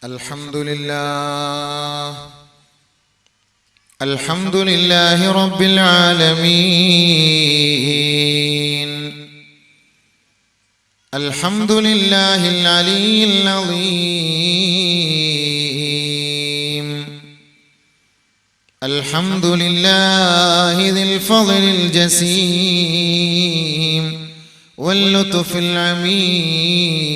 الحمد لله رب العالمين. الحمد لله العلي العظيم. الحمد لله ذي الفضل الجسيم واللطف العميم.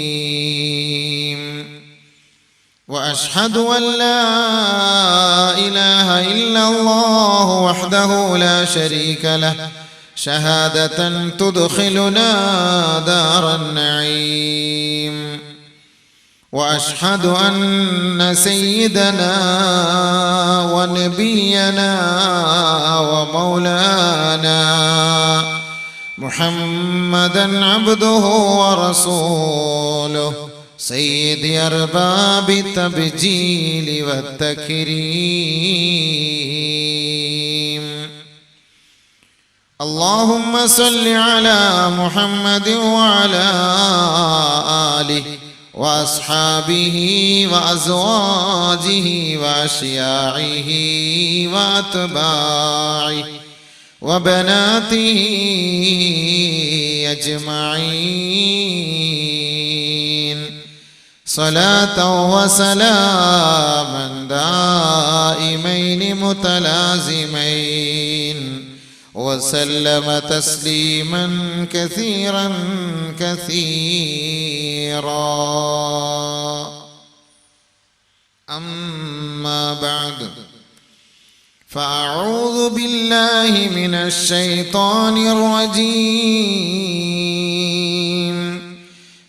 وأشهد أن لا إله إلا الله وحده لا شريك له شهادة تدخلنا دار النعيم. وأشهد أن سيدنا ونبينا ومولانا محمدًا عبده ورسوله سيد أرباب التبجيل والتكريم. اللهم صل على محمد وعلى آله وأصحابه وأزواجه وأشياعه وأتباعه وبناته أجمعين صلاة وسلاما دائمين متلازمين وسلم تسليما كثيرا كثيرا. أما بعد، فأعوذ بالله من الشيطان الرجيم.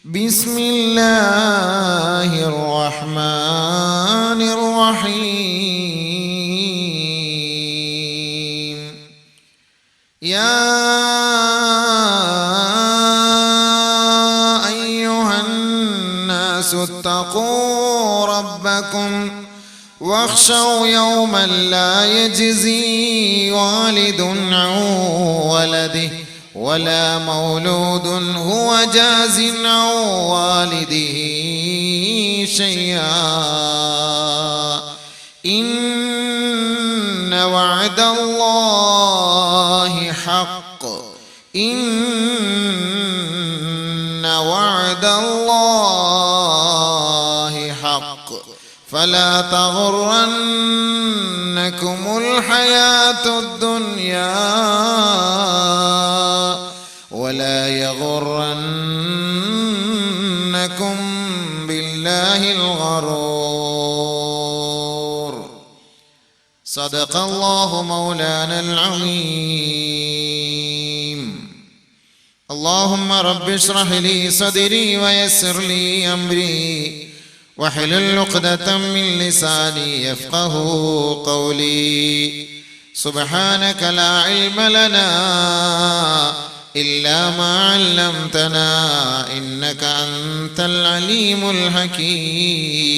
بسم الله الرحمن الرحيم. يا أيها الناس اتقوا ربكم واخشوا يوما لا يجزي والد عن ولده ولا مولود هو جاز عن والده شيئا. إن وعد الله حق. إن وعد الله حق فلا تغرنكم الحياة الدنيا ولا يغرنكم بالله الغرور. صدق الله مولانا العظيم. اللهم رب اشرح لي صدري ويسر لي أمري واحلل عقدة من لساني يفقه قولي. سبحانك لا علم لنا إلا ما علمتنا إنك أنت العليم الحكيم.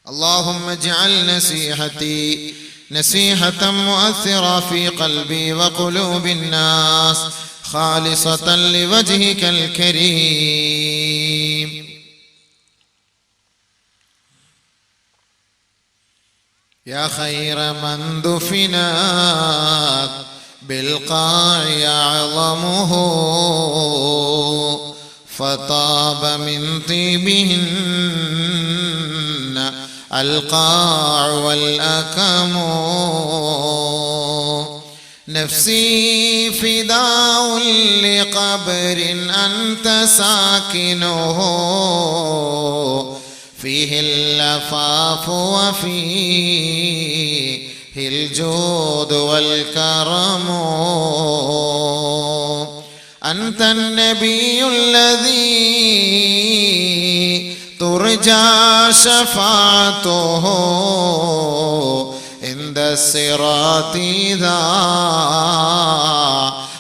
اللهم اجعل نصيحتي نصيحة مؤثرة في قلبي وقلوب الناس خالصة لوجهك الكريم. يا خير من دفنات بالقاع أعظمه فطاب من طيبهن القاع والأكم. نفسي فداء لقبر أنت ساكنه فيه اللفاف وفيه الجود والكرم. أنت النبي الذي ترجى شفاعته عند الصراط إذا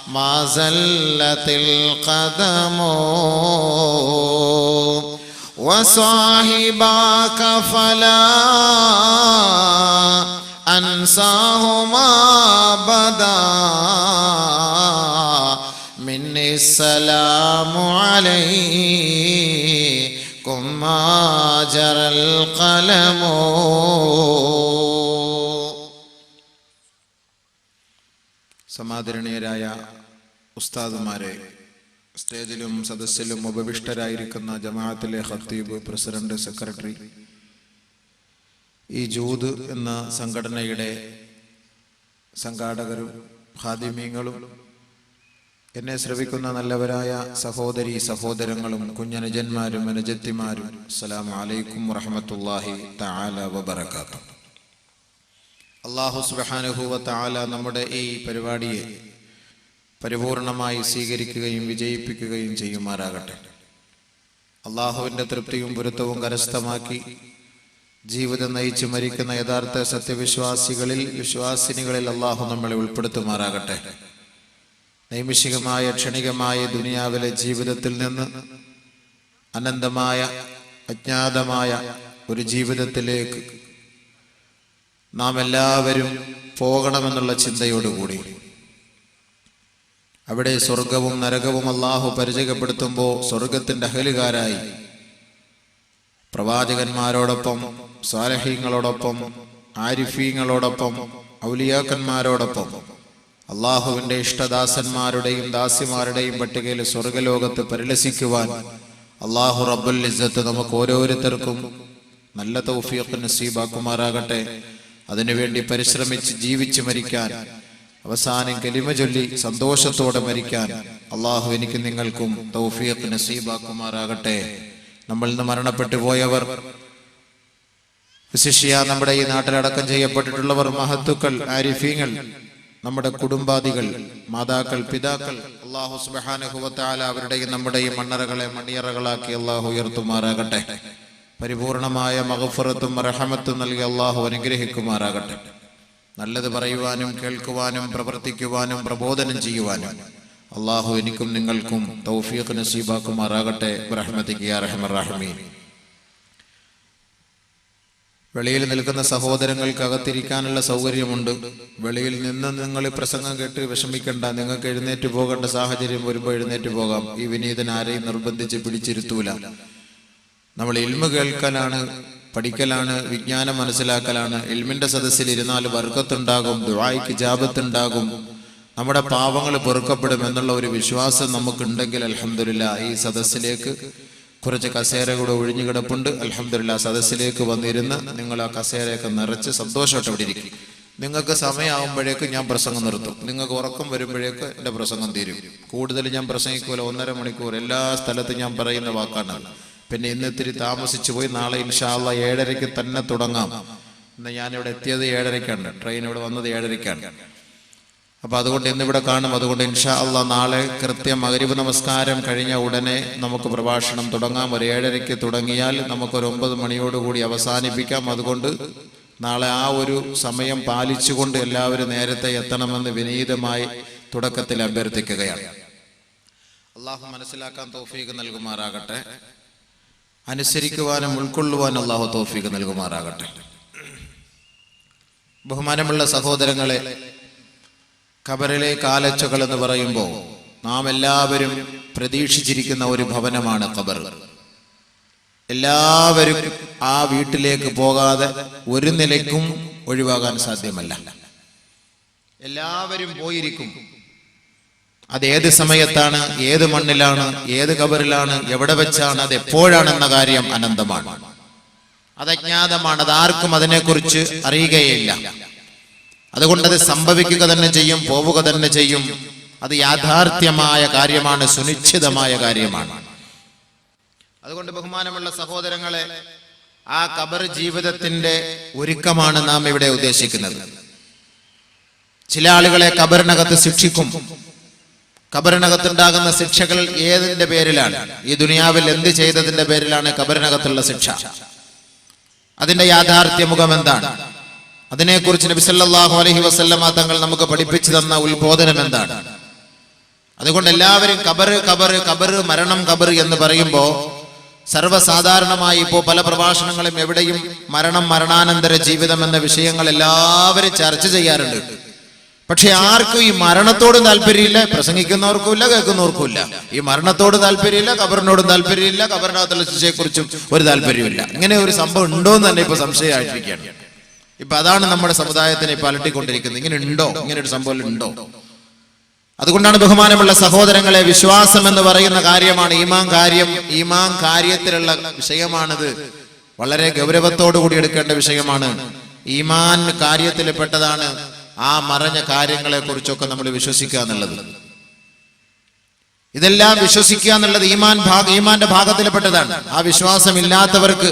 ما زلت القدم. وصاحباك فلا أنساهما بدا مني السلام عليكم ما جرى القلم. സമാദരണീയരായ ഉസ്താദുമാരെ, സ്റ്റേജിലും സദസ്സിലും ഉപവിഷ്ടരായിരിക്കുന്ന ജമാഅത്തിലെ ഖത്തീബ്, president, secretary, ഈ ജൂദ് എന്ന സംഘടനയുടെ സംഘാടകരും ഖാദിമീങ്ങളും, എന്നെ ശ്രവിക്കുന്ന നല്ലവരായ സഹോദരി സഹോദരങ്ങളും കുഞ്ഞനുജന്മാരും അനുജത്തിമാരും, അസ്സലാമു അലൈക്കും വറഹ്മത്തുള്ളാഹി തആല വബറകാതുഹു. അല്ലാഹു സുബ്ഹാനഹു വ തആല നമ്മുടെ ഈ പരിപാടിയെ പരിപൂർണമായി സ്വീകരിക്കുകയും വിജയിപ്പിക്കുകയും ചെയ്യുമാറാകട്ടെ. അള്ളാഹുവിൻ്റെ തൃപ്തിയും പൊരുത്തവും കരസ്ഥമാക്കി ജീവിതം നയിച്ചു മരിക്കുന്ന യഥാർത്ഥ സത്യവിശ്വാസികളിൽ, വിശ്വാസിനികളിൽ അള്ളാഹു നമ്മളെ ഉൾപ്പെടുത്തുമാറാകട്ടെ. നൈമിഷികമായ ക്ഷണികമായ ദുനിയാവിലെ ജീവിതത്തിൽ നിന്ന് അനന്തമായ അജ്ഞാതമായ ഒരു ജീവിതത്തിലേക്ക് നാം എല്ലാവരും പോകണമെന്നുള്ള ചിന്തയോടുകൂടി, അവിടെ സ്വർഗവും നരകവും അള്ളാഹു പരിചയപ്പെടുത്തുമ്പോൾ സ്വർഗത്തിൻ്റെ അഹലുകാരായി പ്രവാചകന്മാരോടൊപ്പം, സ്വാലിഹീങ്ങളോടൊപ്പം, ആരിഫീങ്ങളോടൊപ്പം, ഔലിയാക്കന്മാരോടൊപ്പം അള്ളാഹുവിൻ്റെ ഇഷ്ടദാസന്മാരുടെയും ദാസിമാരുടെയും പട്ടികയിൽ സ്വർഗലോകത്ത് പരിലസിക്കുവാൻ അള്ളാഹു റബ്ബുൽ ഇസ്സത്ത് നമുക്ക് ഓരോരുത്തർക്കും നല്ല തൗഫീഖ് നസീബാക്കുമാറാകട്ടെ. അതിനുവേണ്ടി പരിശ്രമിച്ച് ജീവിച്ച് മരിക്കാൻ, അവസാനം കലിമ ചൊല്ലി സന്തോഷത്തോടെ മരിക്കാൻ അള്ളാഹു എനിക്ക് നിങ്ങൾക്കും തൗഫീഖ് നസീബാക്കുമാറാകട്ടെ. നമ്മളിൽ നിന്ന് മരണപ്പെട്ടു പോയവർ, വിശിഷ്യ നമ്മുടെ ഈ നാട്ടിലടക്കം ചെയ്യപ്പെട്ടിട്ടുള്ളവർ, മഹത്തുക്കൾ, ആരിഫീങ്ങൾ, നമ്മുടെ കുടുംബാദികൾ, മാതാക്കൾ, പിതാക്കൾ, അള്ളാഹു സുബ്ഹാനഹു വ തആല അവരുടെയും നമ്മുടെയും മണ്ണറകളെ മണിയറകളാക്കി അള്ളാഹു ഉയർത്തുമാറാകട്ടെ. പരിപൂർണമായ മഗ്ഫിറത്തും റഹമത്തും നൽകി അള്ളാഹു അനുഗ്രഹിക്കുമാറാകട്ടെ. നല്ലത് പറയുവാനും കേൾക്കുവാനും പ്രവർത്തിക്കുവാനും പ്രബോധനം ചെയ്യുവാനും അള്ളാഹു എനിക്കും നിങ്ങൾക്കും തൗഫീഖ് നസീബാക്കുമാറാകട്ടെ. ബിറഹ്മതിക യാ അർഹമർ റഹീമീൻ. വെളിയിൽ നിൽക്കുന്ന സഹോദരങ്ങൾക്ക് അകത്തിരിക്കാനുള്ള സൗകര്യമുണ്ട്. വെളിയിൽ നിന്ന് നിങ്ങൾ പ്രസംഗം കേട്ട് വിഷമിക്കണ്ട. നിങ്ങൾക്ക് എഴുന്നേറ്റ് പോകേണ്ട സാഹചര്യം വരുമ്പോൾ എഴുന്നേറ്റ് പോകാം. ഈ വിനീതൻ ആരെയും നിർബന്ധിച്ച് പിടിച്ചിരുത്തൂല. നമ്മൾ ഇൽമ കേൾക്കലാണ്, പഠിക്കലാണ്, വിജ്ഞാനം മനസ്സിലാക്കലാണ്. ഇൽമിന്റെ സദസ്സിൽ ഇരുന്നാൽ ബർക്കത്തുണ്ടാകും, ദുആയ്ക്ക് ഇജാബത്തുണ്ടാകും, നമ്മുടെ പാവങ്ങൾ പൊറുക്കപ്പെടും എന്നുള്ള ഒരു വിശ്വാസം നമുക്കുണ്ടെങ്കിൽ അൽഹംദുലില്ലാ ഈ സദസ്സിലേക്ക് കുറച്ച് കസേര കൂടെ ഒഴിഞ്ഞു കിടപ്പുണ്ട്. അൽഹംദുലില്ലാ സദസ്സിലേക്ക് വന്നിരുന്ന് നിങ്ങൾ ആ കസേരയൊക്കെ നിറച്ച് സന്തോഷമായിട്ട് അവിടെ ഇരിക്കും. നിങ്ങൾക്ക് സമയമാകുമ്പോഴേക്ക് ഞാൻ പ്രസംഗം നിർത്തും. നിങ്ങൾക്ക് ഉറക്കം വരുമ്പോഴേക്ക് എൻ്റെ പ്രസംഗം തീരും. കൂടുതൽ ഞാൻ പ്രസംഗിക്കൂല. 1.5 മണിക്കൂർ എല്ലാ സ്ഥലത്തും ഞാൻ പറയുന്ന വാക്കാണ്. പിന്നെ ഇന്ന് ഇത്തിരി താമസിച്ചു പോയി. നാളെ ഇൻഷാ അല്ലാഹ് 7:30 തന്നെ തുടങ്ങാം. ഇന്ന് ഞാനിവിടെ എത്തിയത് 7:30-ക്കാണ്. ട്രെയിൻ ഇവിടെ വന്നത് 7:30-ക്കാണ്. അപ്പൊ അതുകൊണ്ട് ഇന്നിവിടെ കാണും. അതുകൊണ്ട് ഇൻഷാ അല്ലാഹ് നാളെ കൃത്യം മഗ്‌രിബ് നമസ്കാരം കഴിഞ്ഞ ഉടനെ നമുക്ക് പ്രഭാഷണം തുടങ്ങാം. ഒരു 7:30-ക്ക് തുടങ്ങിയാൽ നമുക്കൊരു 9 മണിയോടുകൂടി അവസാനിപ്പിക്കാം. അതുകൊണ്ട് നാളെ ആ ഒരു സമയം പാലിച്ചുകൊണ്ട് എല്ലാവരും നേരത്തെ എത്തണമെന്ന് വിനീതമായി തുടക്കത്തിൽ അഭ്യർത്ഥിക്കുകയാണ്. അള്ളാഹു മനസ്സിലാക്കാൻ തൗഫീഖ് നൽകുമാറാകട്ടെ. അനുസരിക്കുവാനും ഉൾക്കൊള്ളുവാനും അള്ളാഹു തൗഫീഖ് നൽകുമാറാകട്ടെ. ബഹുമാനമുള്ള സഹോദരങ്ങളെ, ഖബറിലെ കാലച്ചകൾ എന്ന് പറയുമ്പോൾ നാം എല്ലാവരും പ്രതീക്ഷിച്ചിരിക്കുന്ന ഒരു ഭവനമാണ് ഖബർ. എല്ലാവരും ആ വീട്ടിലേക്ക് പോകാതെ ഒരു നിലയ്ക്കും ഒഴിവാകാൻ സാധ്യമല്ല. എല്ലാവരും പോയിരിക്കും. അത് ഏത് സമയത്താണ്, ഏത് മണ്ണിലാണ്, ഏത് ഖബറിലാണ്, എവിടെ വെച്ചാണ്, അത് എപ്പോഴാണെന്ന കാര്യം അനന്തമാണ്, അത് അജ്ഞാതമാണ്. അതാർക്കും അതിനെക്കുറിച്ച് അറിയുകയില്ല. അതുകൊണ്ട് അത് സംഭവിക്കുക തന്നെ ചെയ്യും, പോവുക തന്നെ ചെയ്യും. അത് യാഥാർത്ഥ്യമായ കാര്യമാണ്, സുനിശ്ചിതമായ കാര്യമാണ്. അതുകൊണ്ട് ബഹുമാനമുള്ള സഹോദരങ്ങളെ, ആ ഖബർ ജീവിതത്തിന്റെ ഒരുക്കമാണ് നാം ഇവിടെ ഉദ്ദേശിക്കുന്നത്. ചില ആളുകളെ ഖബറിനകത്ത് ശിക്ഷിക്കും. ഖബറിനകത്തുണ്ടാകുന്ന ശിക്ഷകൾ ഏതിന്റെ പേരിലാണ്? ഈ ദുനിയാവിൽ എന്ത് ചെയ്തതിന്റെ പേരിലാണ് ഖബറിനകത്തുള്ള ശിക്ഷ? അതിന്റെ യാഥാർത്ഥ്യ മുഖം എന്താണ്? അതിനെക്കുറിച്ച് നബി സല്ലല്ലാഹു അലൈഹി വസല്ലമ തങ്ങൾ നമുക്ക് പഠിപ്പിച്ചു തന്ന ഉത്ബോധനം എന്താണ്? അതുകൊണ്ട് എല്ലാവരും ഖബർ ഖബർ ഖബർ മരണം ഖബർ എന്ന് പറയുമ്പോൾ സർവ്വസാധാരണമായി ഇപ്പോൾ പല പ്രഭാഷണങ്ങളും എവിടെയും മരണം, മരണാനന്തര ജീവിതം എന്ന വിഷയങ്ങൾ എല്ലാവരും ചർച്ച ചെയ്യാറുണ്ട്. പക്ഷെ ആർക്കും ഈ മരണത്തോട് താല്പര്യമില്ല, പ്രസംഗിക്കുന്നവർക്കുമില്ല, കേൾക്കുന്നവർക്കുമില്ല. ഈ മരണത്തോട് താല്പര്യമില്ല, ഖബറിനോടും താല്പര്യമില്ല, ഖബറിനകത്തുള്ള ശിക്ഷയെക്കുറിച്ചും ഒരു താല്പര്യമില്ല. ഇങ്ങനെ ഒരു സംഭവം ഉണ്ടോ എന്ന് തന്നെ ഇപ്പൊ സംശയമായിട്ടിരിക്കുകയാണ്. ഇപ്പൊ അതാണ് നമ്മുടെ സമുദായത്തിനെ ഇപ്പൊ അലട്ടിക്കൊണ്ടിരിക്കുന്നത്. ഇങ്ങനെ ഉണ്ടോ, ഇങ്ങനെ ഒരു സംഭവം ഉണ്ടോ? അതുകൊണ്ടാണ് ബഹുമാനമുള്ള സഹോദരങ്ങളെ, വിശ്വാസം എന്ന് പറയുന്ന കാര്യമാണ് ഈമാൻ കാര്യത്തിലുള്ള വിഷയമാണിത്. വളരെ ഗൗരവത്തോടു കൂടി എടുക്കേണ്ട വിഷയമാണ്. ഈമാൻ കാര്യത്തിൽ പെട്ടതാണ് ആ മറഞ്ഞ കാര്യങ്ങളെ കുറിച്ചൊക്കെ നമ്മൾ വിശ്വസിക്കുക എന്നുള്ളത്. ഇതെല്ലാം വിശ്വസിക്കുക എന്നുള്ളത് ഈമാന്റെ ഭാഗത്തിൽപ്പെട്ടതാണ്. ആ വിശ്വാസമില്ലാത്തവർക്ക്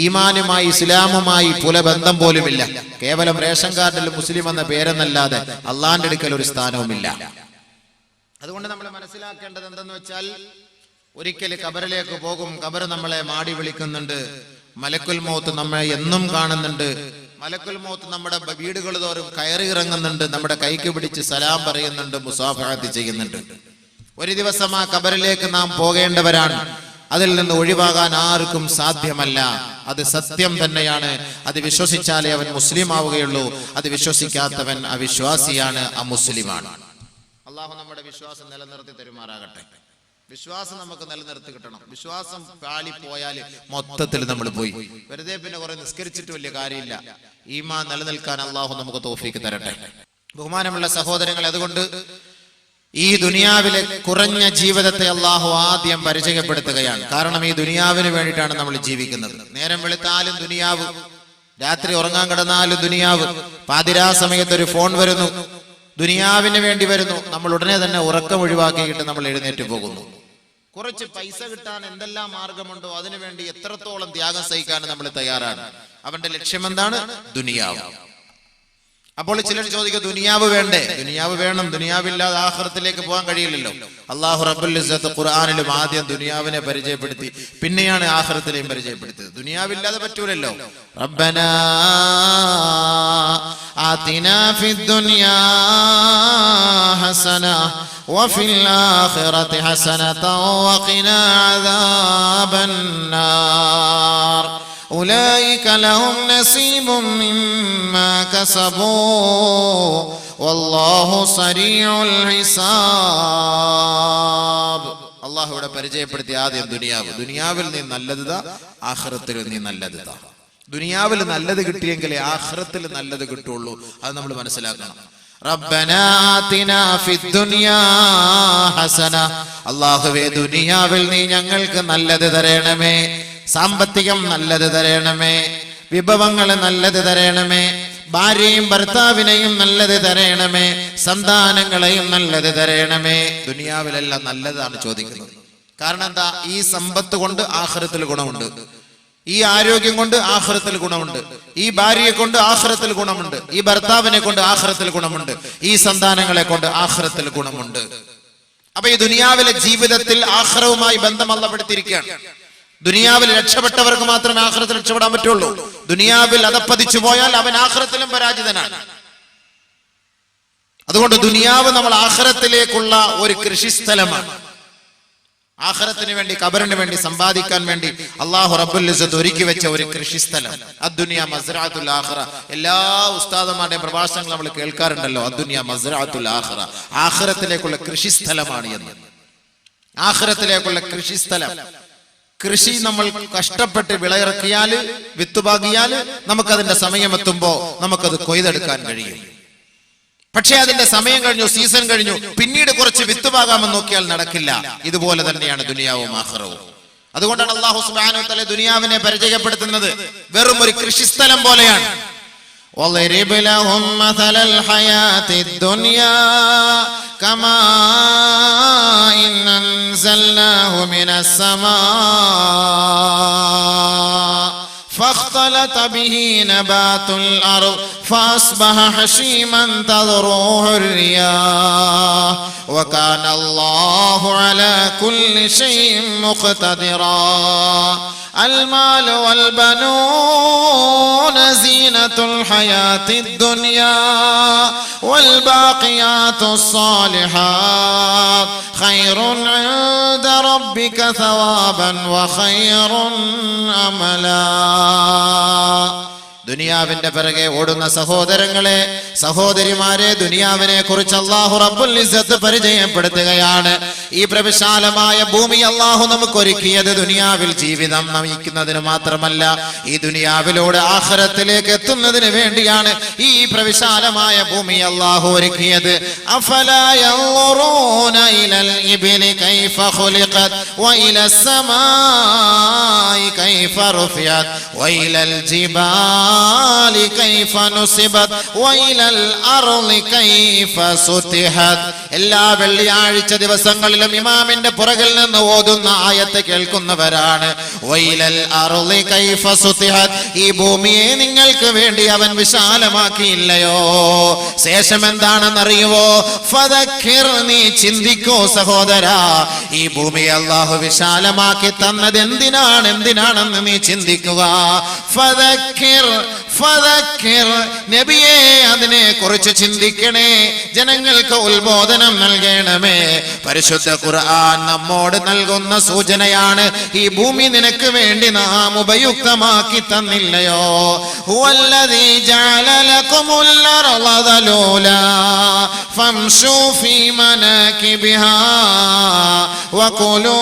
ഈമാനുമായി ഇസ്ലാമുമായി പുലബന്ധം പോലുമില്ല. കേവലം റേഷൻ കാർഡിൽ മുസ്ലിം എന്ന പേരെന്നല്ലാതെ അള്ളാന്റെ അടുക്കൽ ഒരു സ്ഥാനവുമില്ല. അതുകൊണ്ട് നമ്മൾ മനസ്സിലാക്കേണ്ടത് എന്തെന്ന് വെച്ചാൽ, ഒരിക്കൽ ഖബറിലേക്ക് പോകും. ഖബർ നമ്മളെ മാടി വിളിക്കുന്നുണ്ട്. മലക്കുൽ മൗത്ത് നമ്മളെ എന്നും കാണുന്നുണ്ട്. മലക്കുൽ മൗത്ത് നമ്മുടെ വീടുകൾ തോറും കയറി ഇറങ്ങുന്നുണ്ട്. നമ്മുടെ കൈക്ക് പിടിച്ച് സലാം പറയുന്നുണ്ട്, മുസാഫഹത്ത് ചെയ്യുന്നുണ്ട്. ഒരു ദിവസം ആ ഖബറിലേക്ക് നാം പോകേണ്ടവരാണ്. അതിൽ നിന്ന് ഒഴിവാകാൻ ആർക്കും സാധ്യമല്ല. അത് സത്യം തന്നെയാണ്. അത് വിശ്വസിച്ചാലേ അവൻ മുസ്ലിം ആവുകയുള്ളൂ. അത് വിശ്വസിക്കാത്തവൻ അവിശ്വാസിയാണ്, അമുസ്ലിമാണ്. അള്ളാഹു നമ്മുടെ വിശ്വാസം നിലനിർത്തി തരുമാറാകട്ടെ. വിശ്വാസം നമുക്ക് നിലനിർത്തി കിട്ടണം. വിശ്വാസം പാളിപ്പോയാൽ മൊത്തത്തിൽ നമ്മൾ പോയി. വെറുതെ പിന്നെ കുറെ നിസ്കരിച്ചിട്ട് വലിയ കാര്യമില്ല. ഈമാൻ നിലനിൽക്കാൻ അള്ളാഹു നമുക്ക് തൗഫീക്ക് തരട്ടെ. ബഹുമാനമുള്ള സഹോദരങ്ങൾ, അതുകൊണ്ട് ഈ ദുനിയാവിലെ കുറഞ്ഞ ജീവിതത്തെ അള്ളാഹു ആദ്യം പരിചയപ്പെടുത്തുകയാണ്. കാരണം ഈ ദുനിയാവിന് വേണ്ടിയിട്ടാണ് നമ്മൾ ജീവിക്കുന്നത്. നേരം വെളുത്താലും ദുനിയാവ്, രാത്രി ഉറങ്ങാൻ കിടന്നാലും ദുനിയാവ്, പാതിരാ സമയത്ത് ഒരു ഫോൺ വരുന്നു, ദുനിയാവിന് വേണ്ടി വരുന്നു. നമ്മൾ ഉടനെ തന്നെ ഉറക്കം ഒഴിവാക്കിയിട്ട് നമ്മൾ എഴുന്നേറ്റ് പോകുന്നു. കുറച്ച് പൈസ കിട്ടാൻ എന്തെല്ലാം മാർഗമുണ്ടോ അതിനുവേണ്ടി എത്രത്തോളം ത്യാഗം സഹിക്കാൻ നമ്മൾ തയ്യാറാണ്. അവന്റെ ലക്ഷ്യം എന്താണ്? ദുനിയാവ്. അപ്പോൾ ചിലർ ചോദിക്കും, ദുനിയാവ് വേണ്ടേ? ദുനിയാവ് വേണം. ദുനിയാവില്ലാതെ ആഖിറത്തിലേക്ക് പോകാൻ കഴിയില്ലല്ലോ. അല്ലാഹു റബ്ബുൽ ഇസ്സത്ത് ഖുർആനിലും ആദ്യം ദുനിയാവിനെ പരിചയപ്പെടുത്തി, പിന്നെയാണ് ആഖിറത്തിനെയും പരിചയപ്പെടുത്തിയത്. ദുനിയാവില്ലാതെ പറ്റൂലല്ലോ. റബ്ബനാ ആതിനാ ഫിദ് ദുനിയാ ഹസന വഫിൽ ആഖിറതി ഹസനതൻ വഖിനാ അദാബന്നാർ أولئك لهم نصيب مما كسبوا والله سريع الحساب. അല്ലാഹു ഇവിടെ പരിചയപ്പെടുത്തി ആദ്യം ദുനിയാവിൽ നീ നല്ലതാ, ആഖിറത്തിൽ നീ നല്ലതാ. ദുനിയാവിൽ നല്ലത് കിട്ടിയെങ്കിലേ ആഖിറത്തിൽ നല്ലത് കിട്ടുള്ളൂ. അത് നമ്മൾ മനസ്സിലാക്കണം. റബ്ബനാ ആതിനാ ഫിദ് ദുനിയാ ഹസന, അല്ലാഹുവേ ദുനിയാവിൽ നീ ഞങ്ങൾക്ക് നല്ലത് തരണമേ. സാമ്പത്തികം നല്ലത് തരണമേ, വിഭവങ്ങൾ നല്ലത് തരണമേ, ഭാര്യയും ഭർത്താവിനെയും നല്ലത് തരണമേ, സന്താനങ്ങളെയും നല്ലത് തരണമേ. ദുനിയാവിലെല്ലാം നല്ലതാണ് ചോദിക്കുന്നത്. കാരണം എന്താ? ഈ സമ്പത്ത് കൊണ്ട് ആഖിറത്തിൽ ഗുണമുണ്ട്, ഈ ആരോഗ്യം കൊണ്ട് ആഖിറത്തിൽ ഗുണമുണ്ട്, ഈ ഭാര്യയെ കൊണ്ട് ആഖിറത്തിൽ ഗുണമുണ്ട്, ഈ ഭർത്താവിനെ കൊണ്ട് ആഖിറത്തിൽ ഗുണമുണ്ട്, ഈ സന്താനങ്ങളെ കൊണ്ട് ആഖിറത്തിൽ ഗുണമുണ്ട്. അപ്പൊ ഈ ദുനിയാവിലെ ജീവിതത്തിൽ ആഖിറവുമായി ബന്ധം അള്ളപ്പെടുത്തിയിരിക്കുകയാണ്. ദുനിയാവിൽ രക്ഷപ്പെട്ടവർക്ക് മാത്രമേ ആഖിറത്തിൽ രക്ഷപ്പെടാൻ പറ്റുള്ളൂ. ദുനിയാവിൽ അതപ്പതിച്ചു പോയാൽ അവൻ ആഖിറത്തിലും പരാജിതനാണ്. അതുകൊണ്ട് ദുനിയാവ് നമ്മൾ ആഖിറത്തിലേക്കുള്ള ഒരു കൃഷിസ്ഥലമാണ്. ആഖിറത്തിന് വേണ്ടി, ഖബറിന് വേണ്ടി, സമ്പാദിക്കാൻ വേണ്ടി അല്ലാഹു റബ്ബുൽ ഇസ്സത്ത് ഒരുക്കി വെച്ച ഒരു കൃഷിസ്ഥലം. അദ്ദുനിയ മസ്റഅത്തുൽ ആഖിറ. എല്ലാ ഉസ്താദുമാരുടെയും പ്രഭാഷണങ്ങൾ നമ്മൾ കേൾക്കാറുണ്ടല്ലോ, അദ്ദുനിയ മസ്റഅത്തുൽ ആഖിറ. ആഖിറത്തിലേക്കുള്ള കൃഷിസ്ഥലമാണ് എന്ന്. ആഖിറത്തിലേക്കുള്ള കൃഷിസ്ഥലം. കൃഷി നമ്മൾ കഷ്ടപ്പെട്ട് വിളയിറക്കിയാൽ, വിത്തുപാകിയാൽ നമുക്കതിന്റെ സമയമെത്തുമ്പോ നമുക്കത് കൊയ്തെടുക്കാൻ കഴിയും. പക്ഷെ അതിന്റെ സമയം കഴിഞ്ഞു, സീസൺ കഴിഞ്ഞു, പിന്നീട് കുറച്ച് വിത്തുപാകാമെന്ന് നോക്കിയാൽ നടക്കില്ല. ഇതുപോലെ തന്നെയാണ് ദുനിയാവും ആഖിറവും. അതുകൊണ്ടാണ് അല്ലാഹു സുബ്ഹാനഹു വ തആല ദുനിയാവിനെ പരിചയപ്പെടുത്തുന്നത് വെറും ഒരു കൃഷിസ്ഥലം പോലെയാണ്. وَضْرِبْ لَهُمْ مَثَلَ الْحَيَاةِ الدُّنْيَا كَمَاءٍ أَنزَلْنَاهُ مِنَ السَّمَاءِ فاختلط به نبات الأرض فأصبح حشيما تذروه الرياح وكان الله على كل شيء مقتدرا. المال والبنون زينة الحياة الدنيا والباقيات الصالحات خير عند ربك ثوابا وخير أملا. ദുനിയാവിന്റെ പിറകെ ഓടുന്ന സഹോദരങ്ങളെ, സഹോദരിമാരെ, ദുനിയാവിനെ കുറിച്ച് അല്ലാഹു റബ്ബുൽ ഇസ്സത്ത് പരിചയപ്പെടുത്തുകയാണ്. ഈ പ്രവിശാലമായ ഭൂമി അല്ലാഹു നമുക്ക് ഒരുക്കിയത് ദുനിയാവിൽ ജീവിതം നയിക്കുന്നതിന് മാത്രമല്ല, ഈ ദുനിയാവിലൂടെ ആഖിറത്തിലേക്ക് എത്തുന്നതിന് വേണ്ടിയാണ് ഈ പ്രവിശാലമായ ഭൂമി അല്ലാഹു ഒരുക്കിയത്. അഫലാ യൻളുറൂന ഇലൽ ഇബ്ലി കൈഫ ഖുലിഖത് വഇലസ് സമാഇ കൈഫ റുഫിഅത് വഇലൽ ജിബാലി കൈഫ നുസിബത് വഇലൽ അർളി കൈഫ സുതിഹത്. എല്ലാ വെള്ളിയാഴ്ച ദിവസങ്ങളിലും ഇമാമിന്റെ പുറകിൽ നിന്ന് ഓതുന്ന ആയത്ത് കേൾക്കുന്നവരാണ്. വഇലൽ അർളി കൈഫ സുതിഹത്, ഈ ഭൂമിയെ നിങ്ങൾക്ക് വേണ്ടി അവൻ വിശാലമാക്കിയില്ലയോ? ശേഷം എന്താണെന്നറിയുവോ? ഫദക്കിർ, നീ ചിന്തിക്കൂ സഹോദരാ, ഈ ഭൂമി അല്ലാഹു വിശാലമാക്കി തന്നത് എന്തിനാണെന്ന് നീ ചിന്തിക്കുക. ഫദക്കിർ, ഫദക്കിർ, നബിയെ അതിനെ കുറിച്ച് ചിന്തിക്കണേ, ജനങ്ങൾക്ക് ഉത്ബോധനം നൽകണമേ. പരിശുദ്ധ ഖുർആൻ നമ്മോട് നൽകുന്ന സൂചനയാണ്, ഈ ഭൂമി നിനക്ക് വേണ്ടി നാം ഉപയുക്തമാക്കി തന്നില്ലയോ? ഹുവല്ലദീ ജഅല ലകുമുൽ അർള ദലൂലാ ഫംശൂ ഫീ മനാകിബിഹാ വഖുലൂ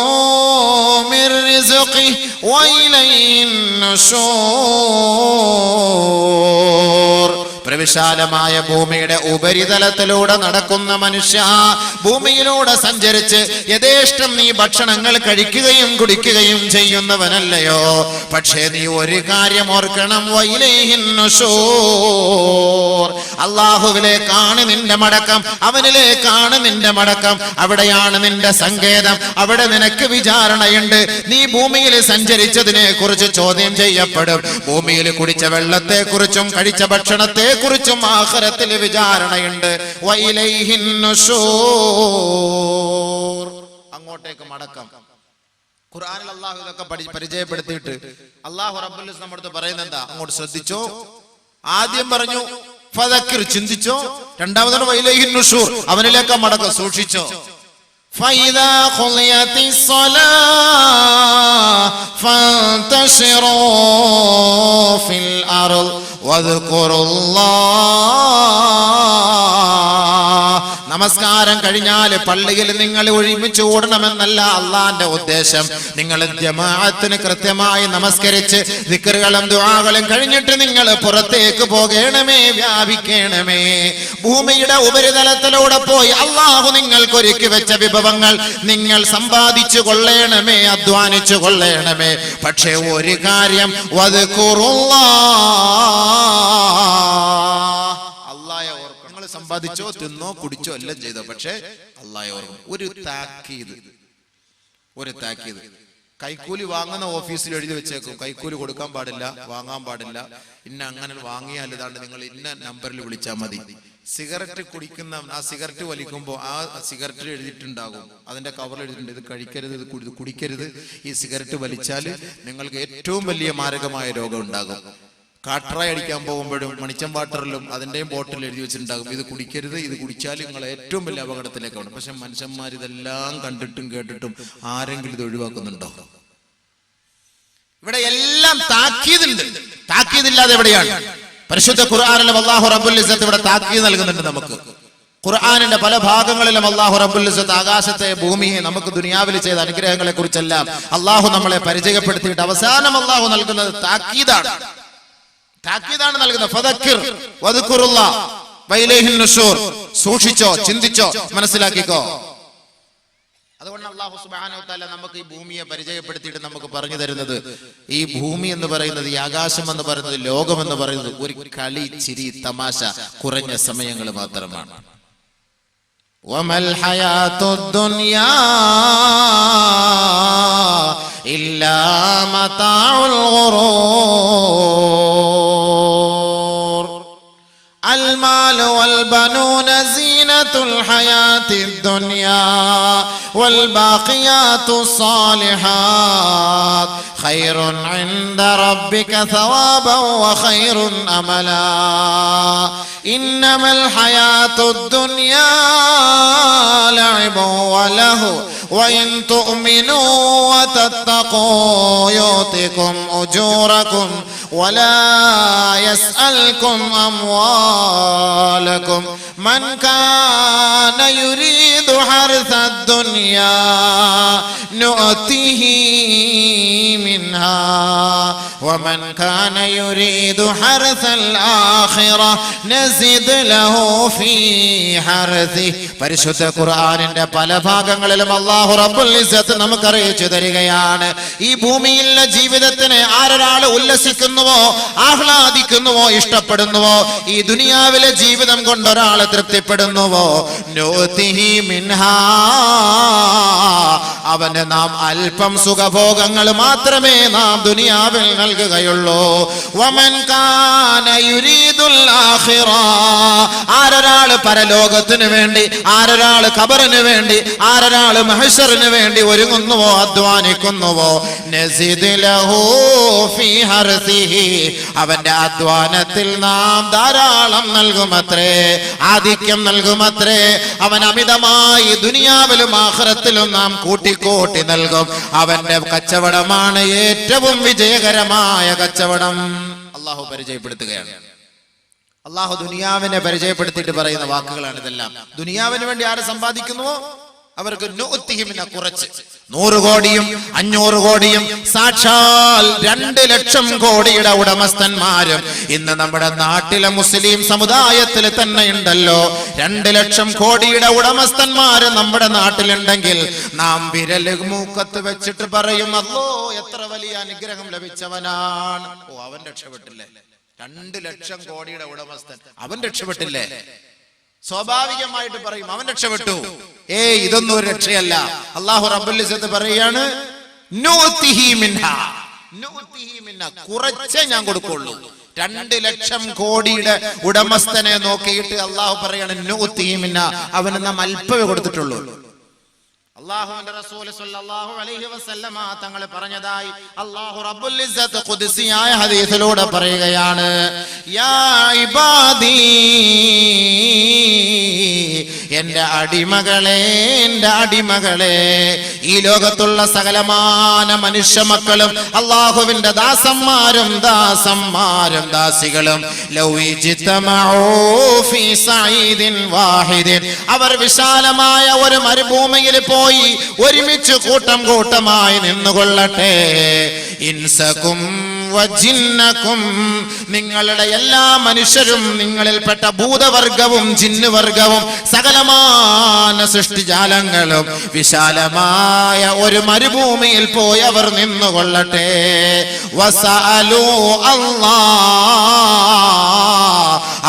മിർ റിസ്ഖിഹി വഇലൈഹിൻ നുശൂർ. പ്രവിശാലമായ ഭൂമിയുടെ ഉപരിതലത്തിലൂടെ നടക്കുന്ന മനുഷ്യ, ഭൂമിയിലൂടെ സഞ്ചരിച്ച് യഥേഷ്ടം നീ ഭക്ഷണങ്ങൾ കഴിക്കുകയും കുടിക്കുകയും ചെയ്യുന്നവനല്ലയോ? പക്ഷേ നീ ഒരു കാര്യം ഓർക്കണം, വഇലൈഹിൻ നുശൂർ, അല്ലാഹുവിലേക്കാണ് നിന്റെ മടക്കം, അവനിലേക്കാണ് നിന്റെ മടക്കം, അവിടെയാണ് നിന്റെ സങ്കേതം, അവിടെ നിനക്ക് വിചാരണയുണ്ട്. നീ ഭൂമിയിൽ സഞ്ചരിച്ചതിനെ കുറിച്ച് ചോദ്യം ചെയ്യപ്പെടും. ഭൂമിയിൽ കുടിച്ച വെള്ളത്തെ കുറിച്ചും കഴിച്ച ഭക്ഷണത്തെ കുറിച്ചും ആഖിറത്തിൽ വിചാരണയുണ്ട്. വഇലൈഹിൻ നുശൂർ, അങ്ങോട്ടേക്ക് മടക്കം. ഖുർആനിൽ അല്ലാഹു ഇതൊക്കെ പരിചയപ്പെടുത്തിയിട്ട് അല്ലാഹു റബ്ബുൽ ഇസ്സത്ത് നമ്മോട് പറയുന്നത് എന്താ? അങ്ങോട്ട് ശ്രദ്ധിച്ചോ. ആദ്യം പറഞ്ഞു ഫദക്കിർ, ചിന്തിച്ചോ. രണ്ടാമതാണ് വഇലൈഹിൻ നുശൂർ, അവനിലേക്ക് മടക്കം, സൂക്ഷിച്ചോ. فإذا قضيت الصلاة فانتشروا في الأرض واذكروا الله. നമസ്കാരം കഴിഞ്ഞാൽ പള്ളിയിൽ നിങ്ങൾ ഒരുമിച്ച് ഓടണമെന്നല്ല അള്ളാന്റെ ഉദ്ദേശം. നിങ്ങൾ ജമാഅത്തിന് കൃത്യമായി നമസ്കരിച്ച് ദിക്റുകളും ദുആകളും കഴിഞ്ഞിട്ട് നിങ്ങൾ പുറത്തേക്ക് പോകണമേ, വ്യാപിക്കണമേ. ഭൂമിയുടെ ഉപരിതലത്തിലൂടെ പോയി അള്ളാഹു നിങ്ങൾക്ക് ഒരുക്കി വെച്ച വിഭവങ്ങൾ നിങ്ങൾ സമ്പാദിച്ചു കൊള്ളണമേ, അധ്വാനിച്ചു കൊള്ളണമേ. പക്ഷേ ഒരു കാര്യം, അല്ലാഹയെ ഓർക്കണം. നിങ്ങൾ സമ്പാദിച്ചോ, തിന്നോ, കുടിച്ചോ എല്ലാം ചെയ്തോ, പക്ഷേ അല്ലാഹയെ ഓർക്കണം. ഒരു താക്കീത്. കൈക്കൂലി വാങ്ങുന്ന ഓഫീസിൽ എഴുതി വെച്ചേക്കും, കൈക്കൂലി കൊടുക്കാൻ പാടില്ല, വാങ്ങാൻ പാടില്ല. ഇന്ന അങ്ങനെ വാങ്ങിയാൽ ഇതാണ്ട് നിങ്ങൾ ഇന്ന നമ്പറിൽ വിളിച്ചാൽ മതി. സിഗരറ്റ് കുടിക്കുന്ന, ആ സിഗരറ്റ് വലിക്കുമ്പോൾ ആ സിഗരറ്റിൽ എഴുതിയിട്ടുണ്ടാകും, അതിന്റെ കവറിൽ എഴുതിയിട്ടുണ്ട്, ഇത് കഴിക്കരുത്, ഇത് കുടിക്കരുത്. ഈ സിഗരറ്റ് വലിച്ചാൽ നിങ്ങൾക്ക് ഏറ്റവും വലിയ മാരകമായ രോഗം ഉണ്ടാകും. കാട്രായി അടിക്കാൻ പോകുമ്പോഴും മണിച്ചം വാട്ടറിലും അതിന്റെയും ബോട്ടിൽ എഴുതി വെച്ചിട്ടുണ്ടാകും, ഇത് കുടിക്കരുത്, ഇത് കുടിച്ചാൽ നിങ്ങൾ ഏറ്റവും വലിയ അപകടത്തിലേക്കാണ്. പക്ഷെ മനുഷ്യന്മാർ ഇതെല്ലാം കണ്ടിട്ടും കേട്ടിട്ടും ആരെങ്കിലും ഇത് ഒഴിവാക്കുന്നുണ്ടോ? ഇവിടെ എല്ലാം താക്കീതുണ്ട്. താക്കീതില്ലാതെ എവിടെയാണ്? പരിശുദ്ധ ഖുർആനിലും അല്ലാഹു റബ്ബുൽ ഇസ്സത്ത് ഇവിടെ താക്കീത് നൽകുന്നുണ്ട് നമുക്ക്. ഖുർആനിന്റെ പല ഭാഗങ്ങളിലും അല്ലാഹു റബ്ബുൽ ഇസ്സത്ത് ആകാശത്തെ, ഭൂമിയെ, നമുക്ക് ദുനിയാവിൽ ചെയ്ത അനുഗ്രഹങ്ങളെ കുറിച്ചെല്ലാം അല്ലാഹു നമ്മളെ പരിചയപ്പെടുത്തിയിട്ട് അവസാനം അല്ലാഹു നൽകുന്നത് താക്കീതാണ് നൽകുന്നത്. ഫദക്കിർ വദ്കുറുല്ലാഹ് വഇലൈഹിൻ നുശൂർ, സൂക്ഷിച്ചോ, ചിന്തിച്ചോ, മനസ്സിലാക്കിക്കോ. അതുകൊണ്ട് അല്ലാഹു സുബ്ഹാനഹു വ തആല നമുക്ക് ഈ ഭൂമിയെ പരിചയപ്പെടുത്തിയിട്ട് നമുക്ക് പറഞ്ഞു തരുന്നത്, ഈ ഭൂമി എന്ന് പറയുന്നത്, ഈ ആകാശം എന്ന് പറയുന്നത്, ലോകം എന്ന് പറയുന്നത് ഒരു കളി, ചിരി, തമാശ കുറഞ്ഞ സമയങ്ങൾ മാത്രമാണ്. വമൽ ഹയാത്തുദ് ദുനിയാ ഇല്ലാ മതാഉൽ ഗുറൂർ. المال والبنون زينة الحياة الدنيا والباقيات الصالحات خير عند ربك ثوابا وخير أملا إنما الحياة الدنيا لعب وله وإن تؤمنوا وتتقوا يؤتكم أجوركم വലാ യസ്അൽകും അംവാലകും മൻ കാന യുരീദു ഹർസദ് ദുനിയാ നുഅതിഹി മിൻഹാ വമൻ കാന യുരീദു ഹർസൽ ആഖിറ നസിദ് ലഹു ഫീ ഹർസിഹി. പരിശുദ്ധ ഖുർആനിന്റെ പല ഭാഗങ്ങളിലും അല്ലാഹു റബ്ബുൽ ഇസ്സത്ത് നമുക്ക് അറിയിച്ചു തരികയാണ്, ഈ ഭൂമിയിലെ ജീവിതത്തിന് ആരൊരാൾ ഉല്ലസിക്കുന്നുവോ, ആഹ്ലാദിക്കുന്നുവോ, ഇഷ്ടപ്പെടുന്നുവോ, ഈ ദുനിയാവിലെ ജീവിതം കൊണ്ട് ഒരാൾ തൃപ്തിപ്പെടുന്നുവോ, നുഅതിഹി മിൻഹാ, അവന് നാം അല്പം സുഖഭോഗങ്ങൾ മാത്രമേ നാം ദുനിയാവിൽ നൽകുകയുള്ളൂ. വമൻ കാന യുരീദുൽ ആഖിറ, ആരൊരാൾ പരലോകത്തിന് വേണ്ടി, ആരൊരാൾ ഖബറിന് വേണ്ടി, ആരൊരാൾ മഹ്ശറിന് വേണ്ടി ഒരുങ്ങുന്നുവോ, അധ്വാനിക്കുന്നുവോ, നസിദ് ലഹു ഫീ ഹർസിഹി, അവന്റെ അധ്വാനത്തിൽ നാം ധാരാളം നൽകുമത്രേ, ആധിക്യം നൽകുമത്രേ. അവൻ അമിതമായി ദുനിയാവിലും ആഖിറത്തിലും നാം കൂട്ടിക്കൂട്ടി നൽകും. അവന്റെ കച്ചവടമാണ് ഏറ്റവും വിജയകരമായ കച്ചവടം. അള്ളാഹു പരിചയപ്പെടുത്തുകയാണ്. അള്ളാഹു ദുനിയാവിനെ പരിചയപ്പെടുത്തിയിട്ട് പറയുന്ന വാക്കുകളാണ് ഇതെല്ലാം. ദുനിയാവിന് വേണ്ടി ആര് സമ്പാദിക്കുന്നുവോ അവർക്ക് നുഅതിഹിമിന, കുറച്ച് 100 കോടിയും 500 കോടിയും സാക്ഷാൽ 2 ലക്ഷം കോടിയുടെ ഉടമസ്ഥന്മാരും ഇന്ന് നമ്മുടെ നാട്ടിലെ മുസ്ലിം സമുദായത്തിൽ തന്നെ ഉണ്ടല്ലോ. 2 ലക്ഷം കോടിയുടെ ഉടമസ്ഥന്മാര് നമ്മുടെ നാട്ടിലുണ്ടെങ്കിൽ നാം വിരല് മൂക്കത്ത് വെച്ചിട്ട് പറയും, അല്ലോ എത്ര വലിയ അനുഗ്രഹം ലഭിച്ചവനാണ്. ഓ, അവൻ രക്ഷപ്പെട്ടില്ലേ? 2 ലക്ഷം കോടിയുടെ ഉടമസ്ഥൻ, അവൻ രക്ഷപ്പെട്ടില്ലേ? സ്വാഭാവികമായിട്ട് പറയും അവൻ രക്ഷപ്പെട്ടു. ഇതൊന്നും ഒരു രക്ഷയല്ല. അല്ലാഹു റബ്ബുൽ ഇസ്സത്ത് പറയാണ്, നുഅതിഹി മിൻഹാ, നുഅതിഹി മിൻഹാ, കുറച്ചേ ഞാൻ കൊടുക്കുള്ളൂ. 2 ലക്ഷം കോടിയുടെ ഉടമസ്ഥനെ നോക്കിയിട്ട് അല്ലാഹു പറയാണ് നുഅതിഹി മിൻഹാ, അവന് നാം അല്പമേ കൊടുത്തിട്ടുള്ളൂ. അല്ലാഹുവിന്റെ റസൂൽ സ്വല്ലല്ലാഹു അലൈഹി വസല്ലമ തങ്ങൾ പറഞ്ഞതായി അല്ലാഹു റബ്ബുൽ ഇസ്സത്ത് ഖുദ്സിയായ ഹദീസിലൂടെ പറയുകയാണ്, യാ ഇബാദി, എന്റെ അടിമകളെ, എന്റെ അടിമകളെ, ഈ ലോകത്തുള്ള സകലമാന മനുഷ്യ മക്കളും അല്ലാഹുവിന്റെ ദാസന്മാരും ദാസികളും ലൗ ഇജ്തമഉ ഫീ സഈദിൻ വാഹിദിൻ, അവർ വിശാലമായ ഒരു മരുഭൂമിയിൽ പോയി ഒരുമിച്ച് കൂട്ടം കൂട്ടമായി നിന്നുകൊള്ളട്ടെ, ഇൻസകും വജിന്നകും, നിങ്ങളുടെ എല്ലാ മനുഷ്യരും, നിങ്ങളിൽപ്പെട്ട ഭൂതവർഗവും ജിന്നുവർഗവും സകലമാന സൃഷ്ടിജാലങ്ങളും വിശാലമായ ഒരു മരുഭൂമിയിൽ പോയി അവർ നിന്നുകൊള്ളട്ടെ. വസഅലു അല്ലാഹ്,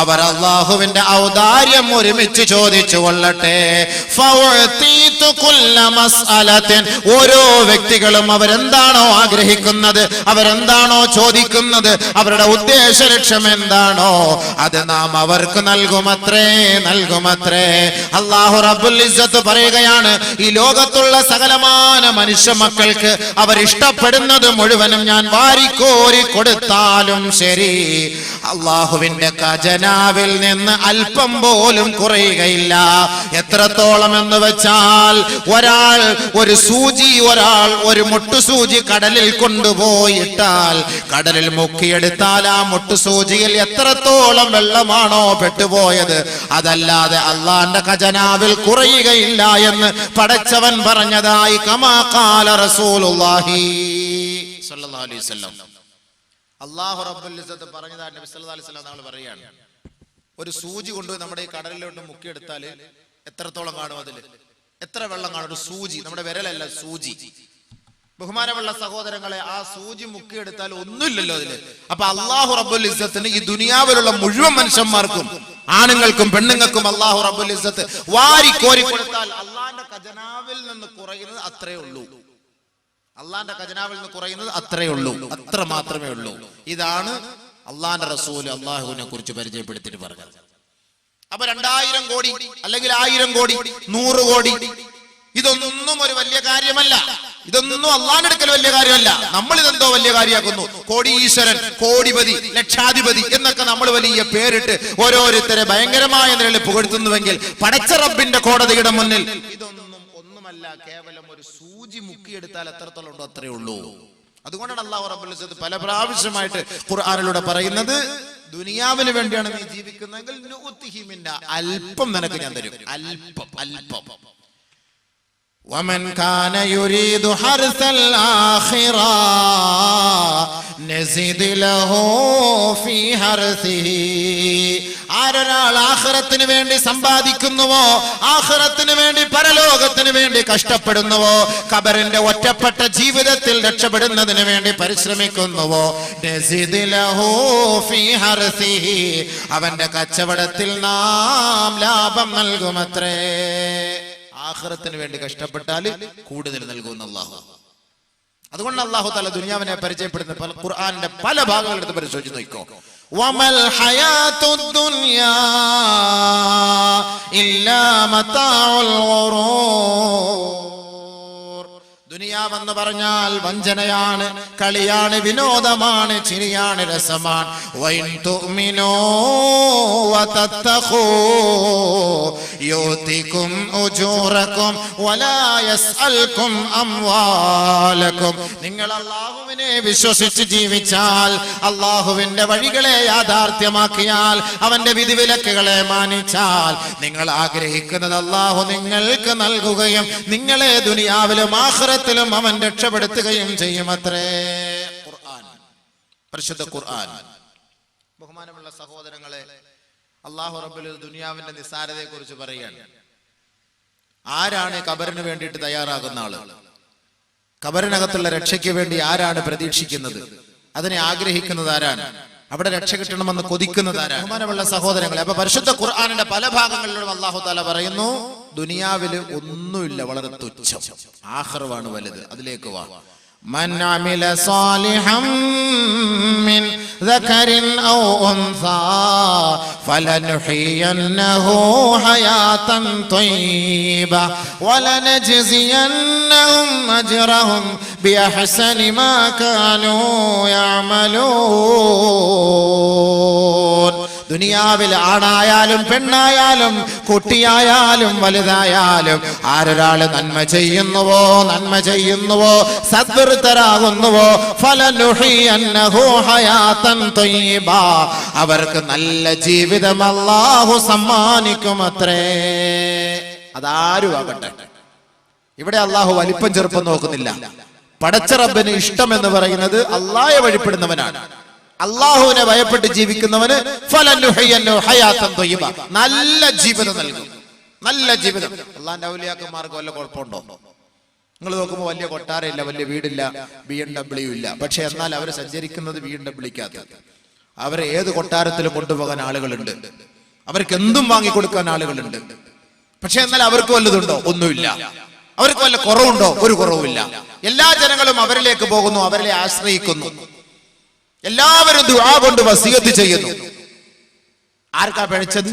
അവർ അല്ലാഹുവിന്റെ ഔദാര്യം ഒരുമിച്ച് ചോദിച്ചു കൊള്ളട്ടെ. ഫഉതീതു കുല്ല മസ്അലത്തിൻ, ഓരോ വ്യക്തികളും അവരെന്താണോ ആഗ്രഹിക്കുന്നത്, അവരെന്താണോ ചോദിക്കുന്നത്, അവരുടെ ഉദ്ദേശ ലക്ഷ്യം എന്താണോ അത് നാം അവർക്ക് നൽകുമത്രേ, നൽകുമത്രേ. അല്ലാഹു റബ്ബുൽ ഇസ്സത്ത് പറയുകയാണ്, ഈ ലോകത്തുള്ള സകലമാന മനുഷ്യ മക്കൾക്ക് അവർ ഇഷ്ടപ്പെടുന്നത് മുഴുവനും ഞാൻ വാരിക്കോരി കൊടുത്താലും ശരി, അല്ലാഹുവിന്റെ ഖജനാവിൽ നിന്ന് അല്പം പോലും കുറയുകയില്ല. എത്രത്തോളം എന്ന് വെച്ചാൽ, ഒരാൾ ഒരു സൂചി, ഒരാൾ ഒരു മുട്ടുസൂചി കടലിൽ കൊണ്ടുപോയിട്ടാൽ, കടലിൽ മുക്കിയെടുത്താൽ ആ മുട്ടുസൂചിയിൽ എത്രത്തോളം വെള്ളമാണോ പെട്ടുപോയത്, അതല്ലാതെ അള്ളാന്റെ ഖജനാവിൽ കുറയുകയില്ല എന്ന് പടച്ചവൻ പറഞ്ഞതായി കമാ ഖാല റസൂലുള്ളാഹി സ്വല്ലല്ലാഹു അലൈഹി വസല്ലം. അല്ലാഹു റബ്ബുൽ ഇസ്സത്ത് പറഞ്ഞതായി നബി സല്ലല്ലാഹു അലൈഹി വസല്ലം തങ്ങൾ പറയാണ്, ഒരു സൂചി കൊണ്ടുപോയി നമ്മുടെ ഈ കടലിലോട്ട് മുക്കിയെടുത്താൽ എത്രത്തോളം കാണും, അതിൽ എത്ര വെള്ളം കാണും? ഒരു സൂചി, നമ്മുടെ വിരലല്ല, സൂചി. ബഹുമാനമുള്ള സഹോദരങ്ങളെ, ആ സൂചി മുക്കിയെടുത്താൽ ഒന്നുമില്ലല്ലോ അതില്. അപ്പൊ അല്ലാഹു റബ്ബുൽ ഇസ്സത്തിന് ഈ ദുനിയാവിലുള്ള മുഴുവൻ മനുഷ്യന്മാർക്കും, ആണുങ്ങൾക്കും പെണ്ണുങ്ങൾക്കും അല്ലാഹു റബ്ബുൽ ഇസ്സത്ത് വാരി കോരി കൊടുത്താൽ അള്ളാന്റെ ഖജനാവിൽ നിന്ന് കുറയുന്നത് അത്രേ ഉള്ളൂ. അള്ളാന്റെ ഖജനാവിൽ നിന്ന് കുറയുന്നത് അത്രേ ഉള്ളൂ, അത്ര മാത്രമേ ഉള്ളൂ. ഇതാണ് അള്ളാന്റെ റസൂൽ അള്ളാഹുവിനെ കുറിച്ച് പരിചയപ്പെടുത്തിയിട്ട് പറഞ്ഞത്. അപ്പൊ 2000 കോടി അല്ലെങ്കിൽ 1000 കോടി 100 കോടി ഇതൊന്നും ഒരു വലിയ കാര്യമല്ല. ഇതൊന്നും അള്ളാന്റെ അടുക്കൽ വലിയ കാര്യമല്ല. നമ്മൾ ഇതെന്തോ വലിയ കാര്യമാക്കുന്നു. കോടീശ്വരൻ, കോടിപതി, ലക്ഷാധിപതി എന്നൊക്കെ നമ്മൾ വലിയ പേരിട്ട് ഓരോരുത്തരെ ഭയങ്കരമായ നിലയിൽ പുകഴ്ത്തുന്നുവെങ്കിൽ പടച്ച റബ്ബിന്റെ കോടതിയുടെ മുന്നിൽ ഇതൊന്നും ഒന്നുമല്ല. കേവലം ഒരു സൂചി മുക്കിയെടുത്താൽ എത്രത്തോളം ഉണ്ടോ അത്രേ ഉള്ളൂ. അതുകൊണ്ടാണ് അല്ലാഹു റബ്ബുൽ ഇസ്സത്ത് പല പ്രാവശ്യമായിട്ട് ഖുർആനിലൂടെ പറയുന്നത്, ദുനിയാവിന് വേണ്ടിയാണ് നീ ജീവിക്കുന്നതെങ്കിൽ നുഅ്തിഹി മിന്ന, അല്പം നിനക്ക് ഞാൻ തരും, അല്പം. വമൻ കാന യുരീദു ഹർസൽ ആഖിറ നസിദ് ലഹു ഫീ ഹർസിഹി. ആരൊരാൾ ആഖിറത്തിന് വേണ്ടി സമ്പാദിക്കുന്നുവോ, ആഖിറത്തിന് വേണ്ടി പരലോകത്തിന് വേണ്ടി കഷ്ടപ്പെടുന്നുവോ, ഖബറിന്റെ ഒറ്റപ്പെട്ട ജീവിതത്തിൽ രക്ഷപ്പെടുന്നതിന് വേണ്ടി പരിശ്രമിക്കുന്നുവോ, നസിദ് ലഹു ഫീ ഹർസിഹി, അവന്റെ കച്ചവടത്തിൽ നാം ലാഭം നൽകുമത്രേ. ആഖിറത്തിന് വേണ്ടി കഷ്ടപ്പെട്ടാൽ കൂടുതൽ നൽകുന്ന അല്ലാഹു. അതുകൊണ്ട് അല്ലാഹു തആല ദുനിയാവിനെ പരിചയപ്പെടുന്ന ഖുർആനിന്റെ പല ഭാഗങ്ങൾ എടുത്ത് പരിശോധിച്ച് നോക്കോ. വമൽ ഹയാത്തുദ് ദുനിയാ ഇല്ലാ മതാഉൽ ഗുറൂർ. ദുനിയാവെന്ന് പറഞ്ഞാൽ വഞ്ചനയാണ്, കളിയാണ്, വിനോദമാണ്, ചിരിയാണ്, രസമാണ്. വൈൻ തുഅ്മിനൂ വതത്തഖൂ യുതികും ഉജൂറകും വലാ യസ്അൽകും അംവാലകും. നിങ്ങൾ അല്ലാഹുവിനെ വിശ്വസിച്ച് ജീവിച്ചാൽ, അല്ലാഹുവിന്റെ വഴികളെ യാഥാർത്ഥ്യമാക്കിയാൽ, അവന്റെ വിധിവിലക്കുകളെ മാനിച്ചാൽ, നിങ്ങൾ ആഗ്രഹിക്കുന്നത് അല്ലാഹു നിങ്ങൾക്ക് നൽകുകയും നിങ്ങളെ ദുനിയാവിലും ആഖിറത്തിലും അവൻ രക്ഷപ്പെടുത്തുകയും ചെയ്യുമത്രേ. ഖുർആൻ, പരിശുദ്ധ ഖുർആൻ. ബഹുമാനമുള്ള സഹോദരങ്ങളെ, അല്ലാഹു റബ്ബുൽ ദുനിയാവിന്റെ നിസ്സാരതയെ കുറിച്ച് പറയുകയാണ്. ആരാണ് ഖബറിന് വേണ്ടിയിട്ട് തയ്യാറാകുന്ന ആള്? ഖബറിനകത്തുള്ള രക്ഷയ്ക്ക് വേണ്ടി ആരാണ് പ്രതീക്ഷിക്കുന്നത്? അതിനെ ആഗ്രഹിക്കുന്നത് ആരാണ്? അവിടെ രക്ഷ കിട്ടണമെന്ന് കൊതിക്കുന്നത് ആരാണ്? ബഹുമാനമുള്ള സഹോദരങ്ങളെ, അപ്പൊ പരിശുദ്ധ ഖുർആനിന്റെ പല ഭാഗങ്ങളിലും അല്ലാഹു തആല പറയുന്നു, ദുനിയാവില് ഒന്നുമില്ല, വളരെ തുച്ഛം, ആഖിറവാണ് വലുത്. അതിലേക്ക് വാ. മൻ അമില സാലിഹൻ മിൻ ദകരിൻ ഔ ഉൻസാ ഫലനുഹിയന്നഹു ഹയാതൻ ത്വയ്യിബ വലനജ്സിയന്നഹും അജ്റഹും ബിഅഹ്സനി മാ കാനൂ യഅമലൂൻ. ദുനിയാവിൽ ആണായാലും പെണ്ണായാലും കുട്ടിയായാലും വലുതായാലും ആരൊരാള് നന്മ ചെയ്യുന്നുവോ സദ്വൃത്തരാകുന്നുവോ ഫലനുഹിയന്നഹു ഹയാതൻ ത്വയ്യിബ, അവർക്ക് നല്ല ജീവിതം അല്ലാഹു സമ്മാനിക്കുമത്രേ. അതാരും ആകട്ടെ. ഇവിടെ അല്ലാഹു വലിപ്പം ചെറുപ്പം നോക്കുന്നില്ല. പടച്ച റബ്ബിന് ഇഷ്ടം എന്ന് പറയുന്നത് അല്ലാഹയെ വഴിപ്പെടുന്നവനാണ്. അല്ലാഹുവിനെ ഭയപ്പെട്ട് ജീവിക്കുന്നവന് നല്ല ജീവിതം നൽകും, നല്ല ജീവിതം. അല്ലാഹുവിന്റെ ഔലിയാക്കന്മാർക്ക് വല്ല കുഴപ്പമുണ്ടോ? നിങ്ങൾ നോക്കുമ്പോൾ വലിയ കൊട്ടാരമില്ല, വലിയ വീടില്ല, BMW ഇല്ല. പക്ഷെ എന്നാൽ അവർ സഞ്ചരിക്കുന്നത് BMW-ക്കകത്ത്. അവരെ ഏത് കൊട്ടാരത്തിലും കൊണ്ടുപോകാൻ ആളുകളുണ്ട്, അവർക്ക് എന്തും വാങ്ങിക്കൊടുക്കാൻ ആളുകളുണ്ട്. പക്ഷെ എന്നാൽ അവർക്ക് വല്ലതുണ്ടോ? ഒന്നുമില്ല. അവർക്ക് വല്ല കുറവുണ്ടോ? ഒരു കുറവുമില്ല. എല്ലാ ജനങ്ങളും അവരിലേക്ക് പോകുന്നു, അവരെ ആശ്രയിക്കുന്നു. എല്ലാവരും ദുആ കൊണ്ട് വസിയത്ത് ചെയ്യുന്നു. ആർക്കാ പിഴച്ചത്?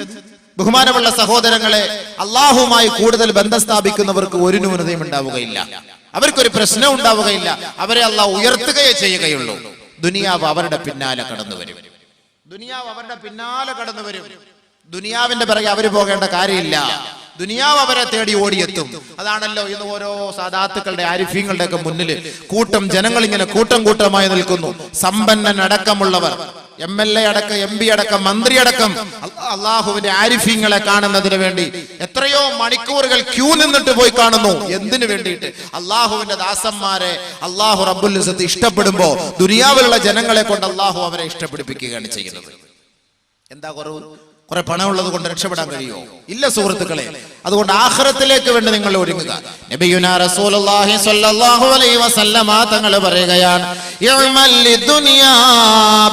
ബഹുമാനമുള്ള സഹോദരങ്ങളെ, അല്ലാഹുവുമായി കൂടുതൽ ബന്ധം സ്ഥാപിക്കുന്നവർക്ക് ഒരു ന്യൂനതയും ഉണ്ടാവുകയില്ല, അവർക്കൊരു പ്രശ്നം ഉണ്ടാവുകയില്ല. അവരെ അല്ലാഹു ഉയർത്തുകയേ ചെയ്യുകയുള്ളൂ. ദുനിയാവ് അവരുടെ പിന്നാലെ കടന്നു വരും. ദുനിയാവിന്റെ പിറകെ അവര് പോകേണ്ട കാര്യമില്ല. ദുനിയാവ് അവരെ തേടി ഓടിയെത്തും. അതാണല്ലോ ഇന്ന് ഓരോ സാദാത്തുക്കളുടെ ആരിഫീങ്ങളുടെ ഒക്കെ മുന്നിൽ കൂട്ടം ജനങ്ങൾ ഇങ്ങനെ കൂട്ടമായി നിൽക്കുന്നു. സമ്പന്നൻ അടക്കമുള്ളവർ, MLA അടക്കം, MP അടക്കം, മന്ത്രി അടക്കം അള്ളാഹുവിന്റെ ആരിഫീങ്ങളെ കാണുന്നതിന് വേണ്ടി എത്രയോ മണിക്കൂറുകൾ ക്യൂ നിന്നിട്ട് പോയി കാണുന്നു. എന്തിനു വേണ്ടിയിട്ട്? അള്ളാഹുവിന്റെ ദാസന്മാരെ അള്ളാഹു റബ്ബുൽ ഇസ്സത്ത് ഇഷ്ടപ്പെടുമ്പോ ദുനിയാവിലുള്ള ജനങ്ങളെ കൊണ്ട് അള്ളാഹു അവരെ ഇഷ്ടപ്പെടുപ്പിക്കുകയാണ് ചെയ്യുന്നത്. എന്താ കുറവ്? കുറെ പണമുള്ളത് കൊണ്ട് രക്ഷപ്പെടാൻ കഴിയുമോ? ഇല്ല സുഹൃത്തുക്കളെ. അതുകൊണ്ട് ആഖിറത്തിലേക്ക് വേണ്ടി നിങ്ങൾ ഒരുങ്ങുക. നബിയുനാ റസൂലുള്ളാഹി സ്വല്ലല്ലാഹു അലൈഹി വസല്ലമ തങ്ങൾ പറയുകയാണ്, ഇഅ്മൽ ലിദുനിയാ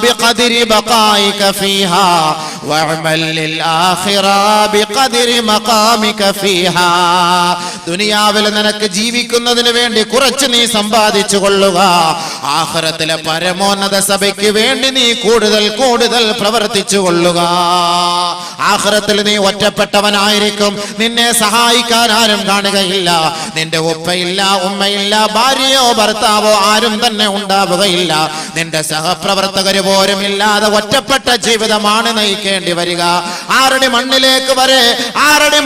ബിഖദ്രി ബഖായിക ഫീഹാ വഅ്മൽ ലിൽ ആഖിറ ബിഖദ്രി മഖാമിക ഫീഹാ. ദുനിയാവിൽ നിനക്ക് ജീവിക്കുന്നതിന് വേണ്ടി കുറച്ച് നീ സമ്പാദിച്ചു കൊള്ളുക. ആഖിറത്തിലെ പരമോന്നത സഭയ്ക്ക് വേണ്ടി നീ കൂടുതൽ പ്രവർത്തിച്ചു കൊള്ളുക. ആഖിറത്തിൽ നീ ഒറ്റപ്പെട്ടവനായിരിക്കും. നിന്നെ സഹായിക്കാൻ ആരും കാണുകയില്ല. നിന്റെ ഉപ്പയില്ല, ഉമ്മയില്ല, ഭാര്യയോ ഭർത്താവോ ആരും തന്നെ ഉണ്ടാവുകയില്ല. നിന്റെ സഹപ്രവർത്തകര് പോലും ഇല്ലാതെ ഒറ്റപ്പെട്ട ജീവിതമാണ് നയിക്കേണ്ടി വരിക. 6 അടി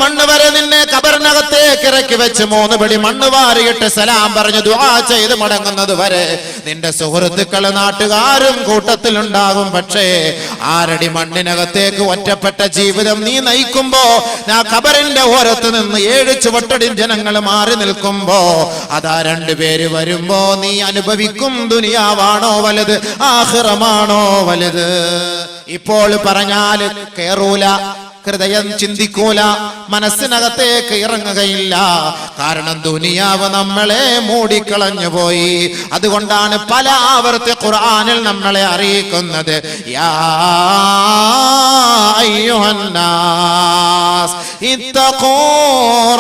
മണ്ണ് വരെ നിന്നെ കബറിനകത്തേക്ക് ഇറക്കി വെച്ച് 3 പിടി മണ്ണ് വാരിയിട്ട് സലാം പറഞ്ഞ് ദുആ ചെയ്ത് മടങ്ങുന്നത് വരെ നിന്റെ സുഹൃത്തുക്കള് നാട്ടുകാരും കൂട്ടത്തിലുണ്ടാകും. പക്ഷേ ആരടി മണ്ണിനകത്തേക്ക് ഒറ്റപ്പെട്ട ജീവിതം നീ നയിക്കുമ്പോ, ആ ഖബറിന്റെ ഓരത്ത് നിന്ന് 7 ചുവട്ടടി ജനങ്ങൾ മാറി നിൽക്കുമ്പോ, അതാ 2 പേര് വരുമ്പോ നീ അനുഭവിക്കും ദുനിയാവാണോ വലുത്, ആഖിറമാണോ വലുത്? ഇപ്പോൾ പറഞ്ഞാൽ കേറൂല, ഹൃദയം ചിന്തിക്കൂല, മനസ്സിനകത്തേക്ക് ഇറങ്ങുകയില്ല. കാരണം ദുനിയാവ് നമ്മളെ മൂടിക്കളഞ്ഞു പോയി. അതുകൊണ്ടാണ് പല ആവർത്തി ഖുർആനിൽ നമ്മളെ അറിയിക്കുന്നത്, യാ അയ്യുഹന്നാസ് ഇത്തഖൂ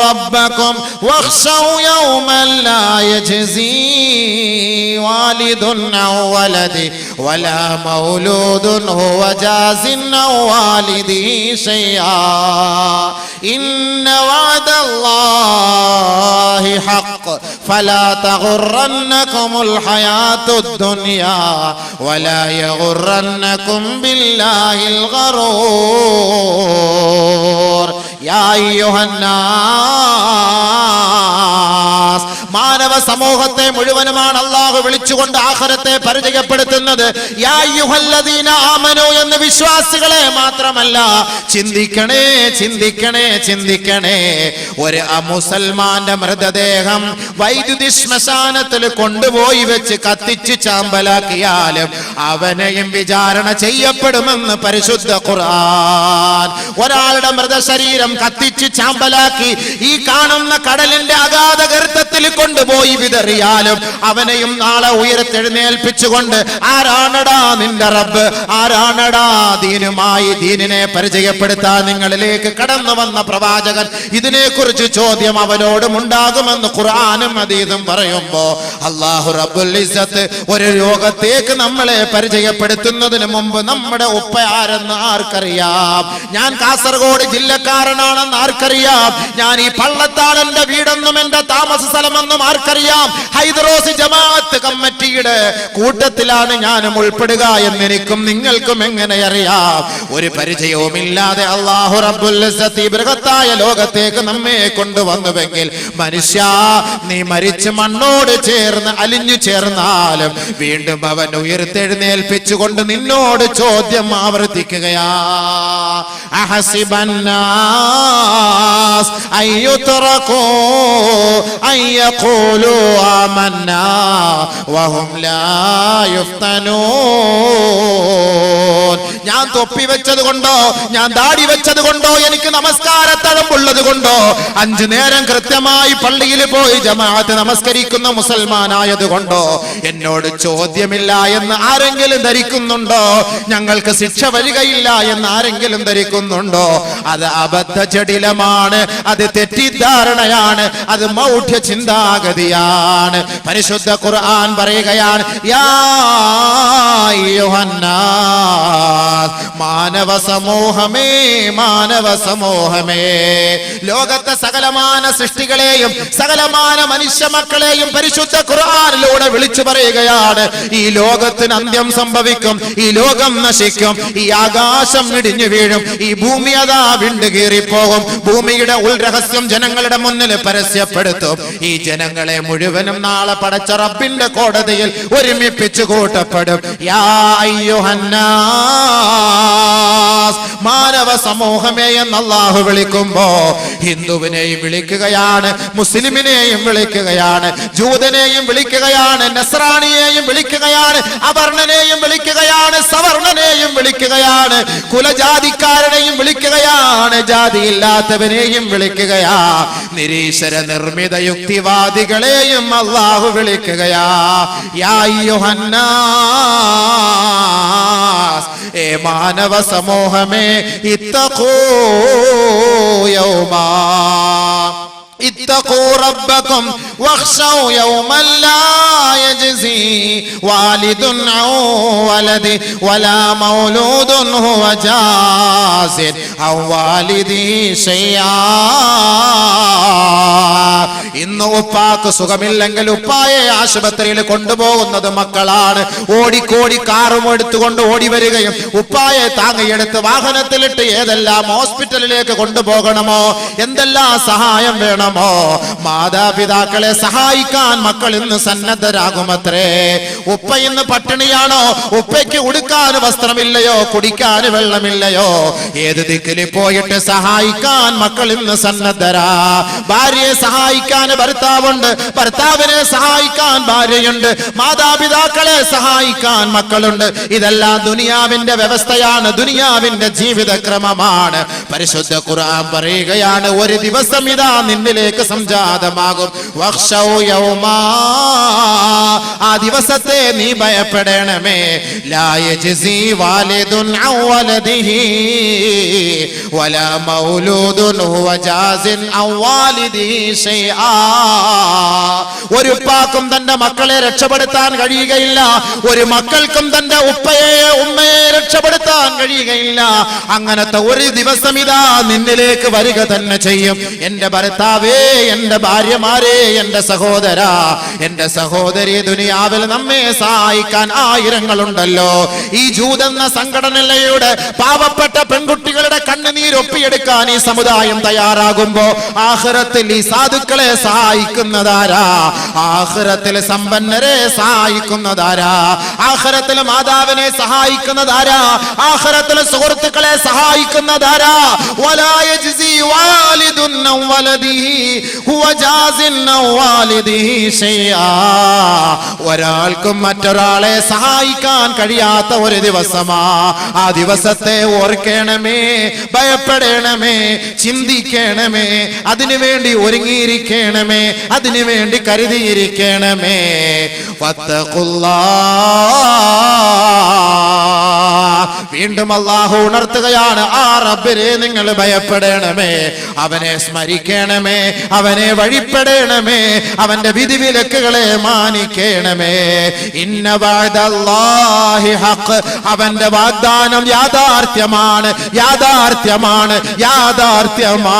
റബ്ബക്കും വഖ്ശൗ യൗമൻ ലാ യജ്സി വാലിദുൻ ഔ വലദി വലാ മൗലൂദുൻ ഹുവ ജാസിൻ ഔ വാലിദിഹി ഷൈഅ ഇന്ന വഅദല്ലാഹി ഹഖ് ഫലാ തഗുറന്നകുമുൽ ഹയാത്തുദ് ദുനിയാ വലാ യഗുറന്നകും ബില്ലാഹിൽ ഗറൂർ. യാ അയ്യുഹന്നാസ്, മാനവ സമൂഹത്തെ മുഴുവനുമാണ് അല്ലാഹു വിളിച്ചുകൊണ്ട് ആഖിറത്തെ പരിചയപ്പെടുത്തുന്നത്. യാ അയ്യുഹല്ലദീന ആമനൂ എന്ന് വിശ്വാസികളെ മാത്രമല്ല, ചിന്തിക്കണേ ചിന്തിക്കണേ ചിന്തിക്കണേ. ഒരു മുസൽമാന്റെ മൃതദേഹം വൈദ്യുതി ശ്മശാനത്തിൽ കൊണ്ടുപോയി വെച്ച് കത്തിച്ച് ചാമ്പലാക്കിയാലും അവനെയും വിചാരണ ചെയ്യപ്പെടുമെന്ന് പരിശുദ്ധ ഖുർആൻ. ഒരാളുടെ മൃതശരീരം കത്തിച്ച് ചാമ്പലാക്കി ഈ കാണുന്ന കടലിന്റെ അഗാധ ഗർത്തത്തിൽ കൊണ്ടുപോയി വിതറിയാലും അവനെയും നാളെ ഉയർത്തെഴുന്നേൽപ്പിച്ചുകൊണ്ട്, ആരാണടാ നിന്റെ റബ്ബ്, ആരാണടാ ദീനുമായി ദീനിനെ പരിചയപ്പെടുത്താൻ നിങ്ങളിലേക്ക് കടന്നു വന്ന പ്രവാചകൻ, ഇതിനെക്കുറിച്ച് ചോദ്യം അവനോടും ഉണ്ടാകുമെന്ന് ഖുർആനും ഹദീസും പറയുമ്പോ, അല്ലാഹു റബ്ബുൽ ഇസ്സത്ത് ഒരു ലോകത്തേക്ക് നമ്മളെ പരിചയപ്പെടുത്തുന്നതിന് മുമ്പ് നമ്മുടെ ഉപ്പ ആരെന്ന് ആർക്കറിയാം? ഞാൻ കാസർഗോഡ് ജില്ലക്കാരനാണെന്ന് ആർക്കറിയാം? ഞാൻ ഈ പള്ളത്താളന്റെ വീടെന്നും എന്റെ താമസ സ്ഥലമെന്നും ആർക്കറിയാം? ഹൈദറോസ് ജമാഅത്ത് കമ്മിറ്റിയുടെ കൂട്ടത്തിലാണ് ഞാനും ഉൾപ്പെടുക എന്ന് എനിക്കും നിങ്ങൾക്കും എങ്ങനെ അറിയാം? ഒരു പരിചയവുമില്ലാതെ അല്ലാഹു റബ്ബുൽ ഇസ്സത്ത് ബൃഹത്തായ ലോകത്തേക്ക് നമ്മെ കൊണ്ടുവന്നുവെങ്കിൽ, മനുഷ്യ നീ മരിച്ച് മണ്ണോട് ചേർന്ന് അലിഞ്ഞു ചേർന്നാലും വീണ്ടും അവൻ ഉയർത്തെഴുന്നേൽപ്പിച്ചുകൊണ്ട് നിന്നോട് ചോദ്യം ആവർത്തിക്കുകയാ. അഹസിബന്നാസ് അയ്യുത്രകൂ അയ്യഖൂലു ആമന്നാ വഹും ലാ യുഫ്തനൂൻ. ഞാൻ തൊപ്പി വെച്ചത് കൊണ്ടോ, ഞാൻ ദാടി വെച്ചത് കൊണ്ടോ, എനിക്ക് നമസ്കാരത്തഴമ്പുള്ളത് കൊണ്ടോ, 5 നേരം കൃത്യമായി പള്ളിയിൽ പോയി ജമാഅത്ത് നമസ്കരിക്കുന്ന മുസൽമാനായത് കൊണ്ടോ എന്നോട് ചോദ്യമില്ല എന്ന് ആരെങ്കിലും ധരിക്കുന്നുണ്ടോ? ഞങ്ങൾക്ക് ശിക്ഷ വരികയില്ല എന്ന് ആരെങ്കിലും ധരിക്കുന്നുണ്ടോ? അത് അബദ്ധ ജഡിലമാണ്, അത് തെറ്റിദ്ധാരണയാണ്, അത് മൗഢ്യ ചിന്താഗതിയാണ്. പരിശുദ്ധ ഖുർആൻ പറയുകയാണ്, യാ അയ്യുഹന്നാസ്, മാനവ സമൂഹമേ, മാനവ സമൂഹമേ. ലോകത്തെ സകലമാന സൃഷ്ടികളെയും സകലമാന മനുഷ്യ മക്കളെയും പരിശുദ്ധ ഖുർആനിലൂടെ വിളിച്ചു പറയുകയാണ്, ഈ ലോകത്തിന് അന്ത്യം സംഭവിക്കും, ഈ ലോകം നശിക്കും, ഈ ആകാശം ഇടിഞ്ഞു വീഴും, ഈ ഭൂമി അതാ വിണ്ടുകീറിപ്പോകും, ഭൂമിയുടെ ഉൾരഹസ്യം ജനങ്ങളുടെ മുന്നിൽ പരസ്യപ്പെടുത്തും. ഈ ജനങ്ങളെ മുഴുവനും നാളെ പടച്ച റബ്ബിന്റെ കോടതിയിൽ ഒരുമിപ്പിച്ചു കൂട്ടപ്പെടും. യാ അയ്യുഹന്നാസ്, മാനവ സമൂഹമേ എന്ന് അല്ലാഹു വിളിക്കുമ്പോ ഹിന്ദുവിനെയും വിളിക്കുകയാണ്, മുസ്ലിമിനെയും വിളിക്കുകയാണ്, ജൂതനെയും വിളിക്കുകയാണ്, നസ്രാണിയെയും വിളിക്കുകയാണ്, അവർണനെയും വിളിക്കുകയാണ്, സവർണനെയും വിളിക്കുകയാണ്, കുലജാതിക്കാരനെയും വിളിക്കുകയാണ്, ജാതിയില്ലാത്തവനെയും വിളിക്കുകയാ, നിരീശ്വര നിർമ്മിത യുക്തിവാദികളെയും അല്ലാഹു വിളിക്കുകയാ. യാ അയ്യുഹന്നാസ്, ഏ മാനവ സമൂഹമേ, ഇത്തഖൂ യൗമാ اتقوا ربكم واخشوا يوما لا يجزي والد عن ولده ولا مولود هو جاز عن والده شيئا. ഇന്ന് ഉപ്പാക്ക് സുഖമില്ലെങ്കിൽ ഉപ്പായെ ആശുപത്രിയിൽ കൊണ്ടുപോകുന്നത് മക്കളാണ്. ഓടിക്കോടി കാറും എടുത്തുകൊണ്ട് ഓടി വരികയും ഉപ്പായെ താങ്ങിയെടുത്ത് വാഹനത്തിലിട്ട് ഏതെല്ലാം ഹോസ്പിറ്റലിലേക്ക് കൊണ്ടുപോകണമോ, എന്തെല്ലാം സഹായം വേണമോ മാതാപിതാക്കളെ സഹായിക്കാൻ മക്കൾ ഇന്ന് സന്നദ്ധരാകുമത്രേ. ഉപ്പ ഇന്ന് പട്ടിണിയാണോ? ഉപ്പയ്ക്ക് ഉടുക്കാൻ വസ്ത്രമില്ലയോ? കുടിക്കാൻ വെള്ളമില്ലയോ? ഏത് ദിക്കിൽ പോയിട്ട് സഹായിക്കാൻ മക്കൾ ഇന്ന് സന്നദ്ധരാ. ഭാര്യയെ സഹായിക്കാൻ ഭർത്താവുണ്ട്, ഭർത്താവിനെ സഹായിക്കാൻ ഭാര്യയുണ്ട്, മാതാപിതാക്കളെ സഹായിക്കാൻ മക്കളുണ്ട്. ഇതെല്ലാം ദുനിയാവിന്റെ വ്യവസ്ഥയാണ്, ദുനിയാവിന്റെ ജീവിതക്രമമാണ്. പരിശുദ്ധ ഖുർആൻ പറയുകയാണ്, ഒരു ദിവസം ഇതാ നിന്നിലേക്ക് സംജാതമാകും. വഖ്ശൗ യൗമാ, ആ ദിവസത്തെ നീ ഭയപ്പെടണമേ. ലാ യജ്സി വാലിദുൻ അൻ വലദിഹി വലാ മൗലൂദുൻ ഹുവ ജാസിൻ അൻ വാലിദിഹി ശൈആ. ഒരു ഉപ്പാക്കും തന്റെ മക്കളെ രക്ഷപ്പെടുത്താൻ കഴിയുകയില്ല, ഒരു മക്കൾക്കും തന്റെ ഉമ്മയെ രക്ഷപ്പെടുത്താൻ കഴിയുകയില്ല. അങ്ങനത്തെ ഒരു ദിവസം ഇതാ നിന്നിലേക്ക് വരിക തന്നെ ചെയ്യും. എന്റെ ഭർത്താവേ, എന്റെ ഭാര്യമാരെ, എന്റെ സഹോദരാ, എന്റെ സഹോദരി, ദുനിയാവിൽ നമ്മെ സഹായിക്കാൻ ആയിരങ്ങളുണ്ടല്ലോ. ഈ ജൂദ് എന്ന സംഘടനയുടെ പാവപ്പെട്ട പെൺകുട്ടികളുടെ കണ്ണുനീരൊപ്പിയെടുക്കാൻ ഈ സമുദായം തയ്യാറാകുമ്പോ ആഖിറത്തിൽ ഈ സാധുക്കളെ സഹായിക്കുന്നതാരാ? ആഖിറത്തിൽ സമ്പന്നരെ സഹായിക്കുന്നതാരാ? ആഖിറത്തിൽ മാതാവിനെ സഹായിക്കുന്നതാരാ? ആഖിറത്തിൽ സുഹൃത്തുക്കളെ സഹായിക്കുന്നതാരാ? വലാ യജ്സി വാലിദുൻ അൻ വലദിഹി ഹുവ ജാസിൻ അൻ വാലിദിഹി ശൈആ. ഒരാൾക്കും മറ്റൊരാളെ സഹായിക്കാൻ കഴിയാത്ത ഒരു ദിവസമാ. ആ ദിവസത്തെ ഓർക്കണമേ, ഭയപ്പെടണമേ, ചിന്തിക്കണമേ, അതിനുവേണ്ടി ഒരുങ്ങിയിരിക്കണമേ, അതിനുവേണ്ടി കരുതിയിരിക്കണമേ. വീണ്ടും അല്ലാഹു ഉണർത്തുകയാണ്, ആ റബ്ബിനെ നിങ്ങൾ ഭയപ്പെടണമേ, അവനെ സ്മരിക്കണമേ, അവനെ വഴിപ്പെടണമേ, അവന്റെ വിധിവിലക്കുകളെ മാനിക്കണമേ. ഇന്ന വഅദല്ലാഹി ഹഖ്, അവന്റെ വാഗ്ദാനം യാഥാർത്ഥ്യമാണ്, യാഥാർത്ഥ്യമാണ്, യാഥാർത്ഥ്യമാ.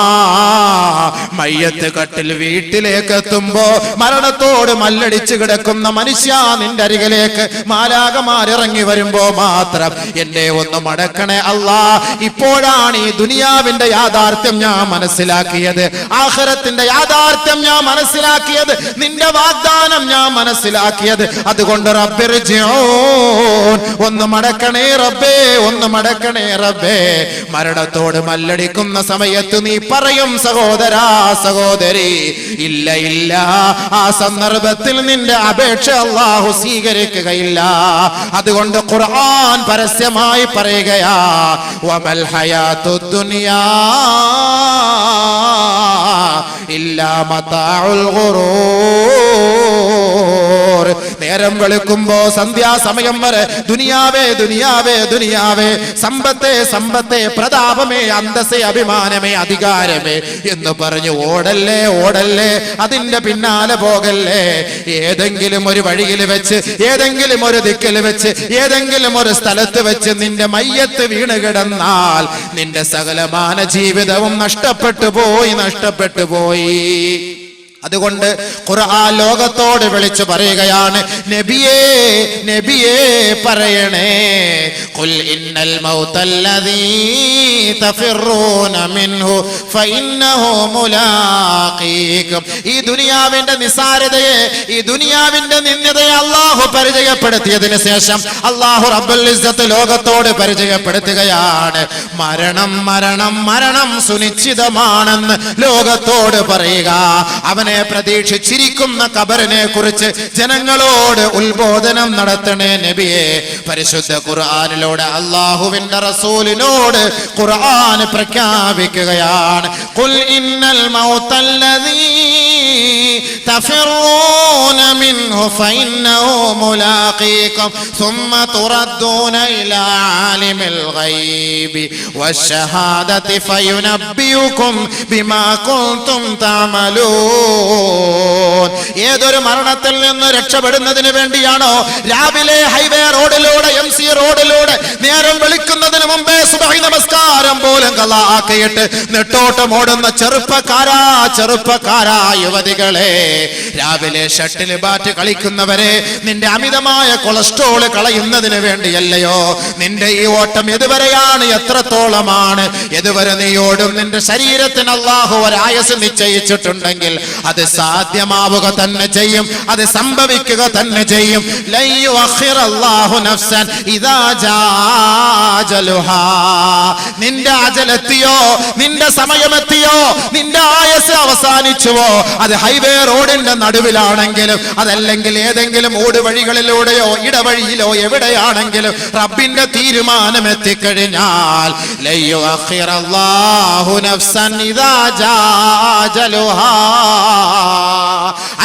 മയ്യത്ത് കട്ടിൽ വീട്ടിലേക്ക് എത്തുമ്പോ മരണത്തോട് മല്ലടിച്ചു കിടക്കുന്ന മനുഷ്യ, നിന്റെ അരികിലേക്ക് മാലാകമാരിറങ്ങി വരുമ്പോ മാത്രം എന്നെ ഒന്ന് മടക്കണേ അല്ലാ. ഇപ്പോഴാണ് ഈ ദുനിയാവിന്റെ യാഥാർത്ഥ്യം ഞാൻ മനസ്സിലാക്കിയത്, ആഖിറത്തിന്റെ യാഥാർത്ഥ്യം ഞാൻ മനസ്സിലാക്കിയത്, നിന്റെ വാഗ്ദാനം ഞാൻ മനസ്സിലാക്കിയത്. അതുകൊണ്ട് റബ്ബിർജിഊൻ, ഒന്ന് മടക്കണേ റബ്ബേ, ഒന്ന് മടക്കണേ റബ്ബേ. മരണത്തോട് മല്ലടിക്കുന്ന സമയത്ത് നീ പറയും, സഹോദരാ, സഹോദരി, ഇല്ല ഇല്ല, ആ സന്ദർഭത്തിൽ നിന്റെ അപേക്ഷ അല്ലാഹു സ്വീകരിക്കുകയില്ല. അതുകൊണ്ട് ഖുർആൻ പരസ്യമായി പറയുകയാ, വമൽ ഹയാത്തുദ് ദുനിയാ ഇല്ലാ മതാഉൽ ഗുറൂർ. നേരം വെളുക്കുമ്പോ സന്ധ്യാസമയം വരെ ദുനിയാവേ, ദുനിയാവേ, ദുനിയാവേ, സമ്പത്തെ, സമ്പത്തെ, പ്രതാപമേ, അന്തസ്സേ, അഭിമാനമേ, അധികാരമേ എന്ന് പറഞ്ഞു ഓടല്ലേ, ഓടല്ലേ, അതിന്റെ പിന്നാലെ പോകല്ലേ. ഏതെങ്കിലും ഒരു വഴിയിൽ വെച്ച്, ഏതെങ്കിലും ഒരു ദിക്കിൽ വെച്ച്, ഏതെങ്കിലും ഒരു സ്ഥലത്ത് വെച്ച് നിന്റെ മയ്യത്ത് വീണ് കിടന്നാൽ നിന്റെ സകലമാന ജീവിതവും നഷ്ടപ്പെട്ടു പോയി, നഷ്ടപ്പെട്ടു പോയി. അതുകൊണ്ട് ഖുർആൻ ലോകത്തോട് വിളിച്ചു പറയുകയാണ്, നബിയേ, നബിയേ പറയണേ, ഖുൽ ഇന്നൽ മൗതല്ലദീ തഫിറൂന മിൻഹു ഫഇന്നഹു മുലാഖീകും. ഈ ദുനിയാവിന്റെ നിസാരതയെ, ഈ ദുനിയാവിന്റെ നിന്ദതയെ അല്ലാഹു പരിചയപ്പെടുത്തിയതിനു ശേഷം അല്ലാഹു റബ്ബുൽ ഇസ്സത്ത് ലോകത്തോട് പരിചയപ്പെടുത്തുകയാണ്, മരണം, മരണം, മരണം സുനിശ്ചിതമാണെന്ന് ലോകത്തോട് പറയുക. അവൻ പ്രതീക്ഷിച്ചിരിക്കുന്ന ഖബറിനെ കുറിച്ച് ജനങ്ങളോട് ഉത്ബോധനം നടത്തണേ നബിയെ. പരിശുദ്ധ ഖുർആനിലൂടെ അല്ലാഹുവിന്റെ റസൂലിനോട് ഖുർആൻ പ്രഖ്യാപിക്കുകയാണ്, ഖുൽ ഇന്നൽ മൗതല്ലദീ തഫിറൂന മിൻഹു ഫഇന്നഹു മുലാഖീകും സുമ്മ തുറദ്ദൂന ഇലാ ആലിമിൽ ഗൈബി വശഹാദതി ഫയുനബ്ബിയുകും ബിമാ കുൻതും തഅമലൂൻ. ഏതൊരു മരണത്തിൽ നിന്ന് രക്ഷപ്പെടുന്നതിന് വേണ്ടിയാണോ രാവിലെ ഹൈവേ റോഡിലൂടെ, MC റോഡിലൂടെ നേരം വെളുക്കുന്നതിന് മുമ്പേ സുബഹി നമസ്കാരം പോലും ഖളാ ആക്കിയിട്ട് നെട്ടോട്ടം ഓടുന്ന ചെറുപ്പക്കാരാ, ചെറുപ്പക്കാരാ, യുവതി യുവതികളെ, രാവിലെ ഷട്ടിൽ ബാറ്റ് കളിക്കുന്നവരെ, നിന്റെ അമിതമായ കൊളസ്ട്രോൾ കളയുന്നതിന് വേണ്ടിയല്ലയോ നിന്റെ ഈ ഓട്ടം? എതുവരെയാണ്? എത്രത്തോളമാണ്? എതുവരെ നീ ഓടും? നിന്റെ ശരീരത്തിന് അല്ലാഹു ഒരായസ് നിശ്ചയിച്ചിട്ടുണ്ടെങ്കിൽ അത് സാധ്യമാവുക തന്നെ ചെയ്യും, അത് സംഭവിക്കുക തന്നെ ചെയ്യും. ലൻ യുഅഖിറല്ലാഹു നഫ്സൻ ഇദാ ജാഅജലുഹാ. നിന്റെ അജലെത്തിയോ, നിന്റെ സമയമെത്തിയോ, നിന്റെ ആയസ് അവസാനിച്ചുവോ, അത് ഹൈവേ റോഡിന്റെ നടുവിലാണെങ്കിലും അതല്ലെങ്കിൽ ഏതെങ്കിലും ഊടുവഴികളിലൂടെയോ ഇടവഴിയിലോ എവിടെയാണെങ്കിലും റബ്ബിന്റെ തീരുമാനം എത്തിക്കഴിഞ്ഞാൽ ലൻ യുഅഖിറല്ലാഹു നഫ്സൻ ഇദാ ജാഅജലുഹാ.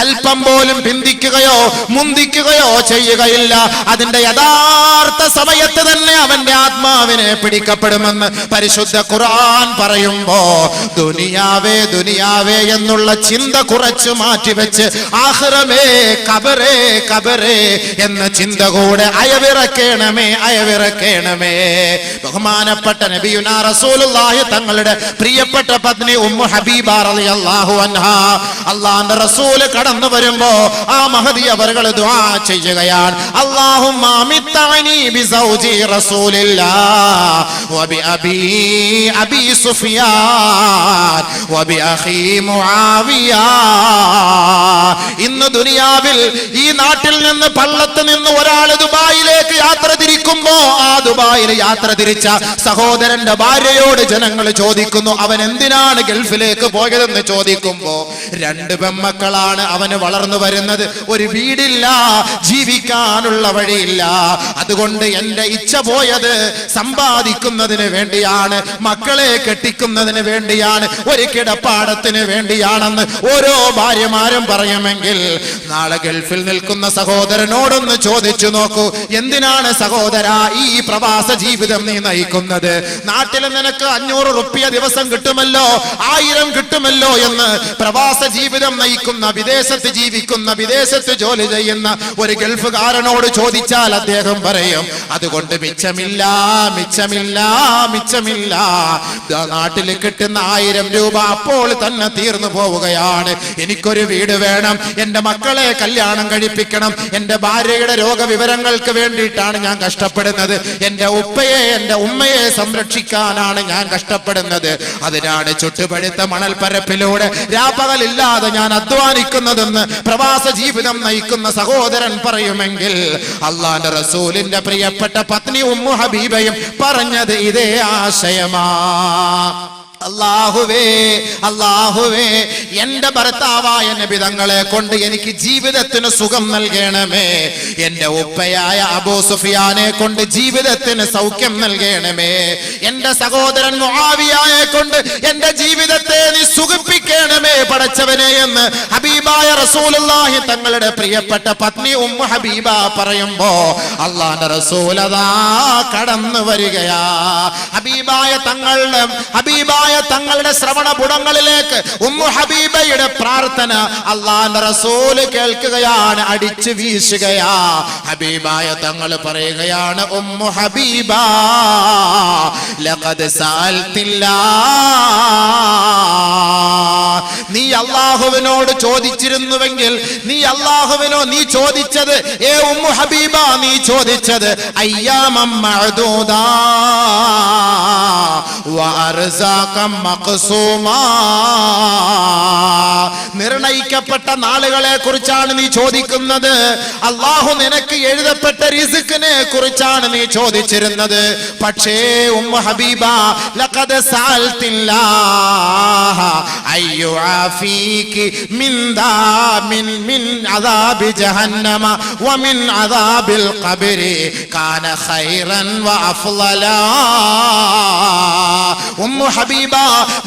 അല്പം പോലും പിന്തിക്കുകയോ മുന്തിക്കുകയോ ചെയ്യുകയില്ല. അതിന്റെ യഥാർത്ഥ സമയത്ത് തന്നെ അവന്റെ ആത്മാവിനെ പിടിക്കപ്പെടുമെന്ന് പരിശുദ്ധ ഖുർആൻ പറയുമ്പോ ദുനിയാവേ ദുനിയാവേ എന്നുള്ള ചിന്ത കുറച്ചു മാറ്റിവെച്ച് ആഖിറമേ ഖബറേ ഖബറേ എന്ന ചിന്ത കൂടെ അയവിറക്കേണമേ അയവിറക്കേണമേ. ബഹുമാനപ്പെട്ട നബിയുനാ റസൂലുള്ളാഹി തങ്ങളുടെ പ്രിയപ്പെട്ട പത്നി ഉമ്മു ഹബീബ റളിയല്ലാഹു അൻഹാ, അല്ലാഹുവിന്റെ റസൂൽ കടന്നു വരുമ്പോ ആ മഹദി അവர்கள் ദുആ ചെയ്യുകയാണ്. അല്ലാഹുമ്മ അമിത്തഅനി ബിസൗജി റസൂലില്ലാഹ് വബി അബി സുഫിയാൻ വബി അഖീ മുആവിയ. ഇന്ന് ദുനിയാവിൽ ഈ നാട്ടിൽ നിന്ന് പള്ളത്ത് നിന്ന് ഒരാൾ ദുബായിലേക്ക് യാത്ര തിരിക്കുമ്പോ ആ ദുബായിൽ യാത്ര തിരിച്ച സഹോദരന്റെ ഭാര്യയോട് ജനങ്ങൾ ചോദിക്കുന്നു, അവൻ എന്തിനാണ് ഗൾഫിലേക്ക് പോയതെന്ന് ചോദിക്കുമ്പോ 2 പെൺമക്കളാണ് അവന് വളർന്നു വരുന്നത്, ഒരു വീടില്ല, ജീവിക്കാനുള്ള വഴിയില്ല, അതുകൊണ്ട് എന്റെ ഇച്ഛ പോയത് സമ്പാദിക്കുന്നതിന് വേണ്ടിയാണ്, മക്കളെ കെട്ടിക്കുന്നതിന് വേണ്ടിയാണ്, ഒരു കിടപ്പാടത്തിന് വേണ്ടിയാണെന്ന് ഓരോ ഭാര്യമാരും പറയുമെങ്കിൽ നാളെ ഗൾഫിൽ നിൽക്കുന്ന സഹോദരനോടൊന്ന് ചോദിച്ചു നോക്കൂ, എന്തിനാണ് സഹോദര ഈ പ്രവാസ ജീവിതം നീ നയിക്കുന്നത്? നാട്ടിൽ നിനക്ക് 500 റുപ്യ ദിവസം കിട്ടുമല്ലോ, 1000 കിട്ടുമല്ലോ എന്ന് പ്രവാസ ജീവിതം നയിക്കുന്ന, വിദേശത്ത് ജീവിക്കുന്ന, വിദേശത്ത് ജോലി ചെയ്യുന്ന ഒരു ഗൾഫുകാരനോട് ചോദിച്ചാൽ അദ്ദേഹം പറയും, അതുകൊണ്ട് മിച്ചമില്ല മിച്ചമില്ല മിച്ചമില്ല, നാട്ടിൽ കിട്ടുന്ന 1000 രൂപ അപ്പോൾ തന്നെ തീർന്നു പോവുകയാണ്. എനിക്കൊരു വീട് വേണം, എന്റെ മക്കളെ കല്യാണം കഴിപ്പിക്കണം, എന്റെ ഭാര്യയുടെ രോഗവിവരങ്ങൾക്ക് വേണ്ടിയിട്ടാണ് ഞാൻ കഷ്ടപ്പെടുന്നത്, എന്റെ ഉപ്പയെ എന്റെ ഉമ്മയെ സംരക്ഷിക്കാനാണ് ഞാൻ കഷ്ടപ്പെടുന്നത്, അതിനാണ് ചുട്ടുപഴുത്ത മണൽപ്പരപ്പിലൂടെ രാപ്പകലില്ലാതെ ഞാൻ അധ്വാനിക്കുന്നതെന്ന് പ്രവാസ ജീവിതം നയിക്കുന്ന സഹോദരൻ പറയുമെങ്കിൽ അള്ളാന്റെ റസൂലിന്റെ പ്രിയപ്പെട്ട പത്നി ഉമ്മു ഹബീബയും പറഞ്ഞത് ഇതേ ആശയമാ. അല്ലാഹുവേ അല്ലാഹുവേ, എന്റെ ഭർത്താവായ നബി തങ്ങളെ കൊണ്ട് എനിക്ക് ജീവിതത്തിന് സുഖം നൽകണമേ, എന്റെ ഉപ്പയായ അബൂ സുഫിയാനെ കൊണ്ട് ജീവിതത്തിന് സൗഖ്യം നൽകണമേ, എന്റെ സഹോദരൻ മുആവിയയെ കൊണ്ട് എന്റെ ജീവിതത്തെ നീ സുഖിപ്പിക്കണമേ പടച്ചവനെ എന്ന് ഹബീബായ റസൂലുള്ളാഹി തങ്ങളുടെ പ്രിയപ്പെട്ട പത്നി ഉമ്മു ഹബീബ പറയുമ്പോ അല്ലാഹുവിന്റെ റസൂൽ അതാ കടന്നു വരികയാ. ഹബീബായ തങ്ങളുടെ ശ്രവണപുടങ്ങളിലേക്ക് ഉമ്മു ഹബീബയുടെ പ്രാർത്ഥന അല്ലാഹുവിന്റെ റസൂൽ കേൾക്കുകയാണ്, അടിച്ചു വീശുകയാ. ഹബീബായ തങ്ങൾ പറയുകയാണ്, ഉമ്മു ഹബീബ ലഖദ് സഅൽതില്ലാ, നീ അല്ലാഹുവിനോട് ചോദിച്ചിരുന്നുവെങ്കിൽ, നീ ചോദിച്ചത്, ഏ ഉമ്മു ഹബീബ നീ ചോദിച്ചത് അയ്യാമം മഅദൂദാ വഅർസാഖം മഖ്സൂമാ, നിർണയിക്കപ്പെട്ട നാളുകളെ കുറിച്ചാണ് നീ ചോദിക്കുന്നത്. അല്ലാഹു നിനക്ക് എഴുതപ്പെട്ട റിസ്കിനെ കുറിച്ചാണ് നീ ചോദിച്ചിരുന്നത്. പക്ഷേ ഉമ്മു ഹബീബ ലഖദ് സഅൽതില്ലാഹ അയ്യുആഫീകി മിൻ അദാബി ജഹന്നമ വമിൻ അദാബിൽ ഖബ്രി കാന ഖൈറൻ വഅഫ്ളലാ. ഉമ്മു ഹബീബ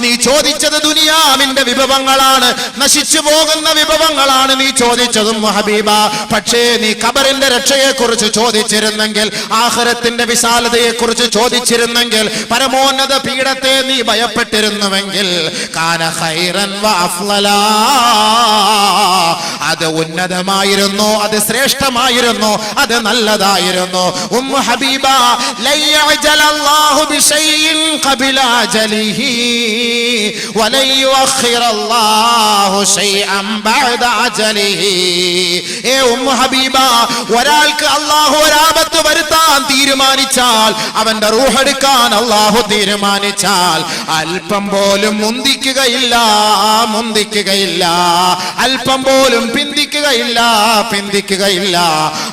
നീ ചോദിച്ചത് ദുനിയാവിന്റെ വിഭവങ്ങളാണ്, നശിച്ചു പോകുന്ന വിഭവങ്ങളാണ് നീ ചോദിച്ചത് ഉമ്മു ഹബീബ. പക്ഷേ നീ ഖബറിന്റെ രക്ഷയെ കുറിച്ച് ചോദിച്ചിരുന്നെങ്കിൽ, ആഖിറത്തിന്റെ വിശാലതയെ കുറിച്ച് ചോദിച്ചിരുന്നെങ്കിൽ, പരമോന്നത പീഠത്തെ നീ ഭയപ്പെട്ടിരുന്നുവെങ്കിൽ കാന ഖൈറൻ ഖൈറൻ വഅഫ്ളലാ, അത് ഉന്നതമായിരുന്നു, അത് ശ്രേഷ്ഠമായിരുന്നു, അത് നല്ലതായിരുന്നു. ഉമ്മു ഹബീബ ലൻ യഅജലല്ലാഹു ബിശൈഇൻ ഖബല അജലിഹി വലൻ യുഅഖിറല്ലാഹു ശൈഅൻ ബഅദ അജലിഹി. ഏ ഉമ്മു ഹബീബ, ഒരാൾക്ക് അല്ലാഹു ഒരാപത്ത് വരുത്താൻ തീരുമാനിച്ചാൽ, അവന്റെ റൂഹെടുക്കാൻ അല്ലാഹു തീരുമാനിച്ചാൽ അല്പം പോലും മുന്തിക്കുകയില്ല, അല്പം പോലും പിന്തിക്കുകയില്ല.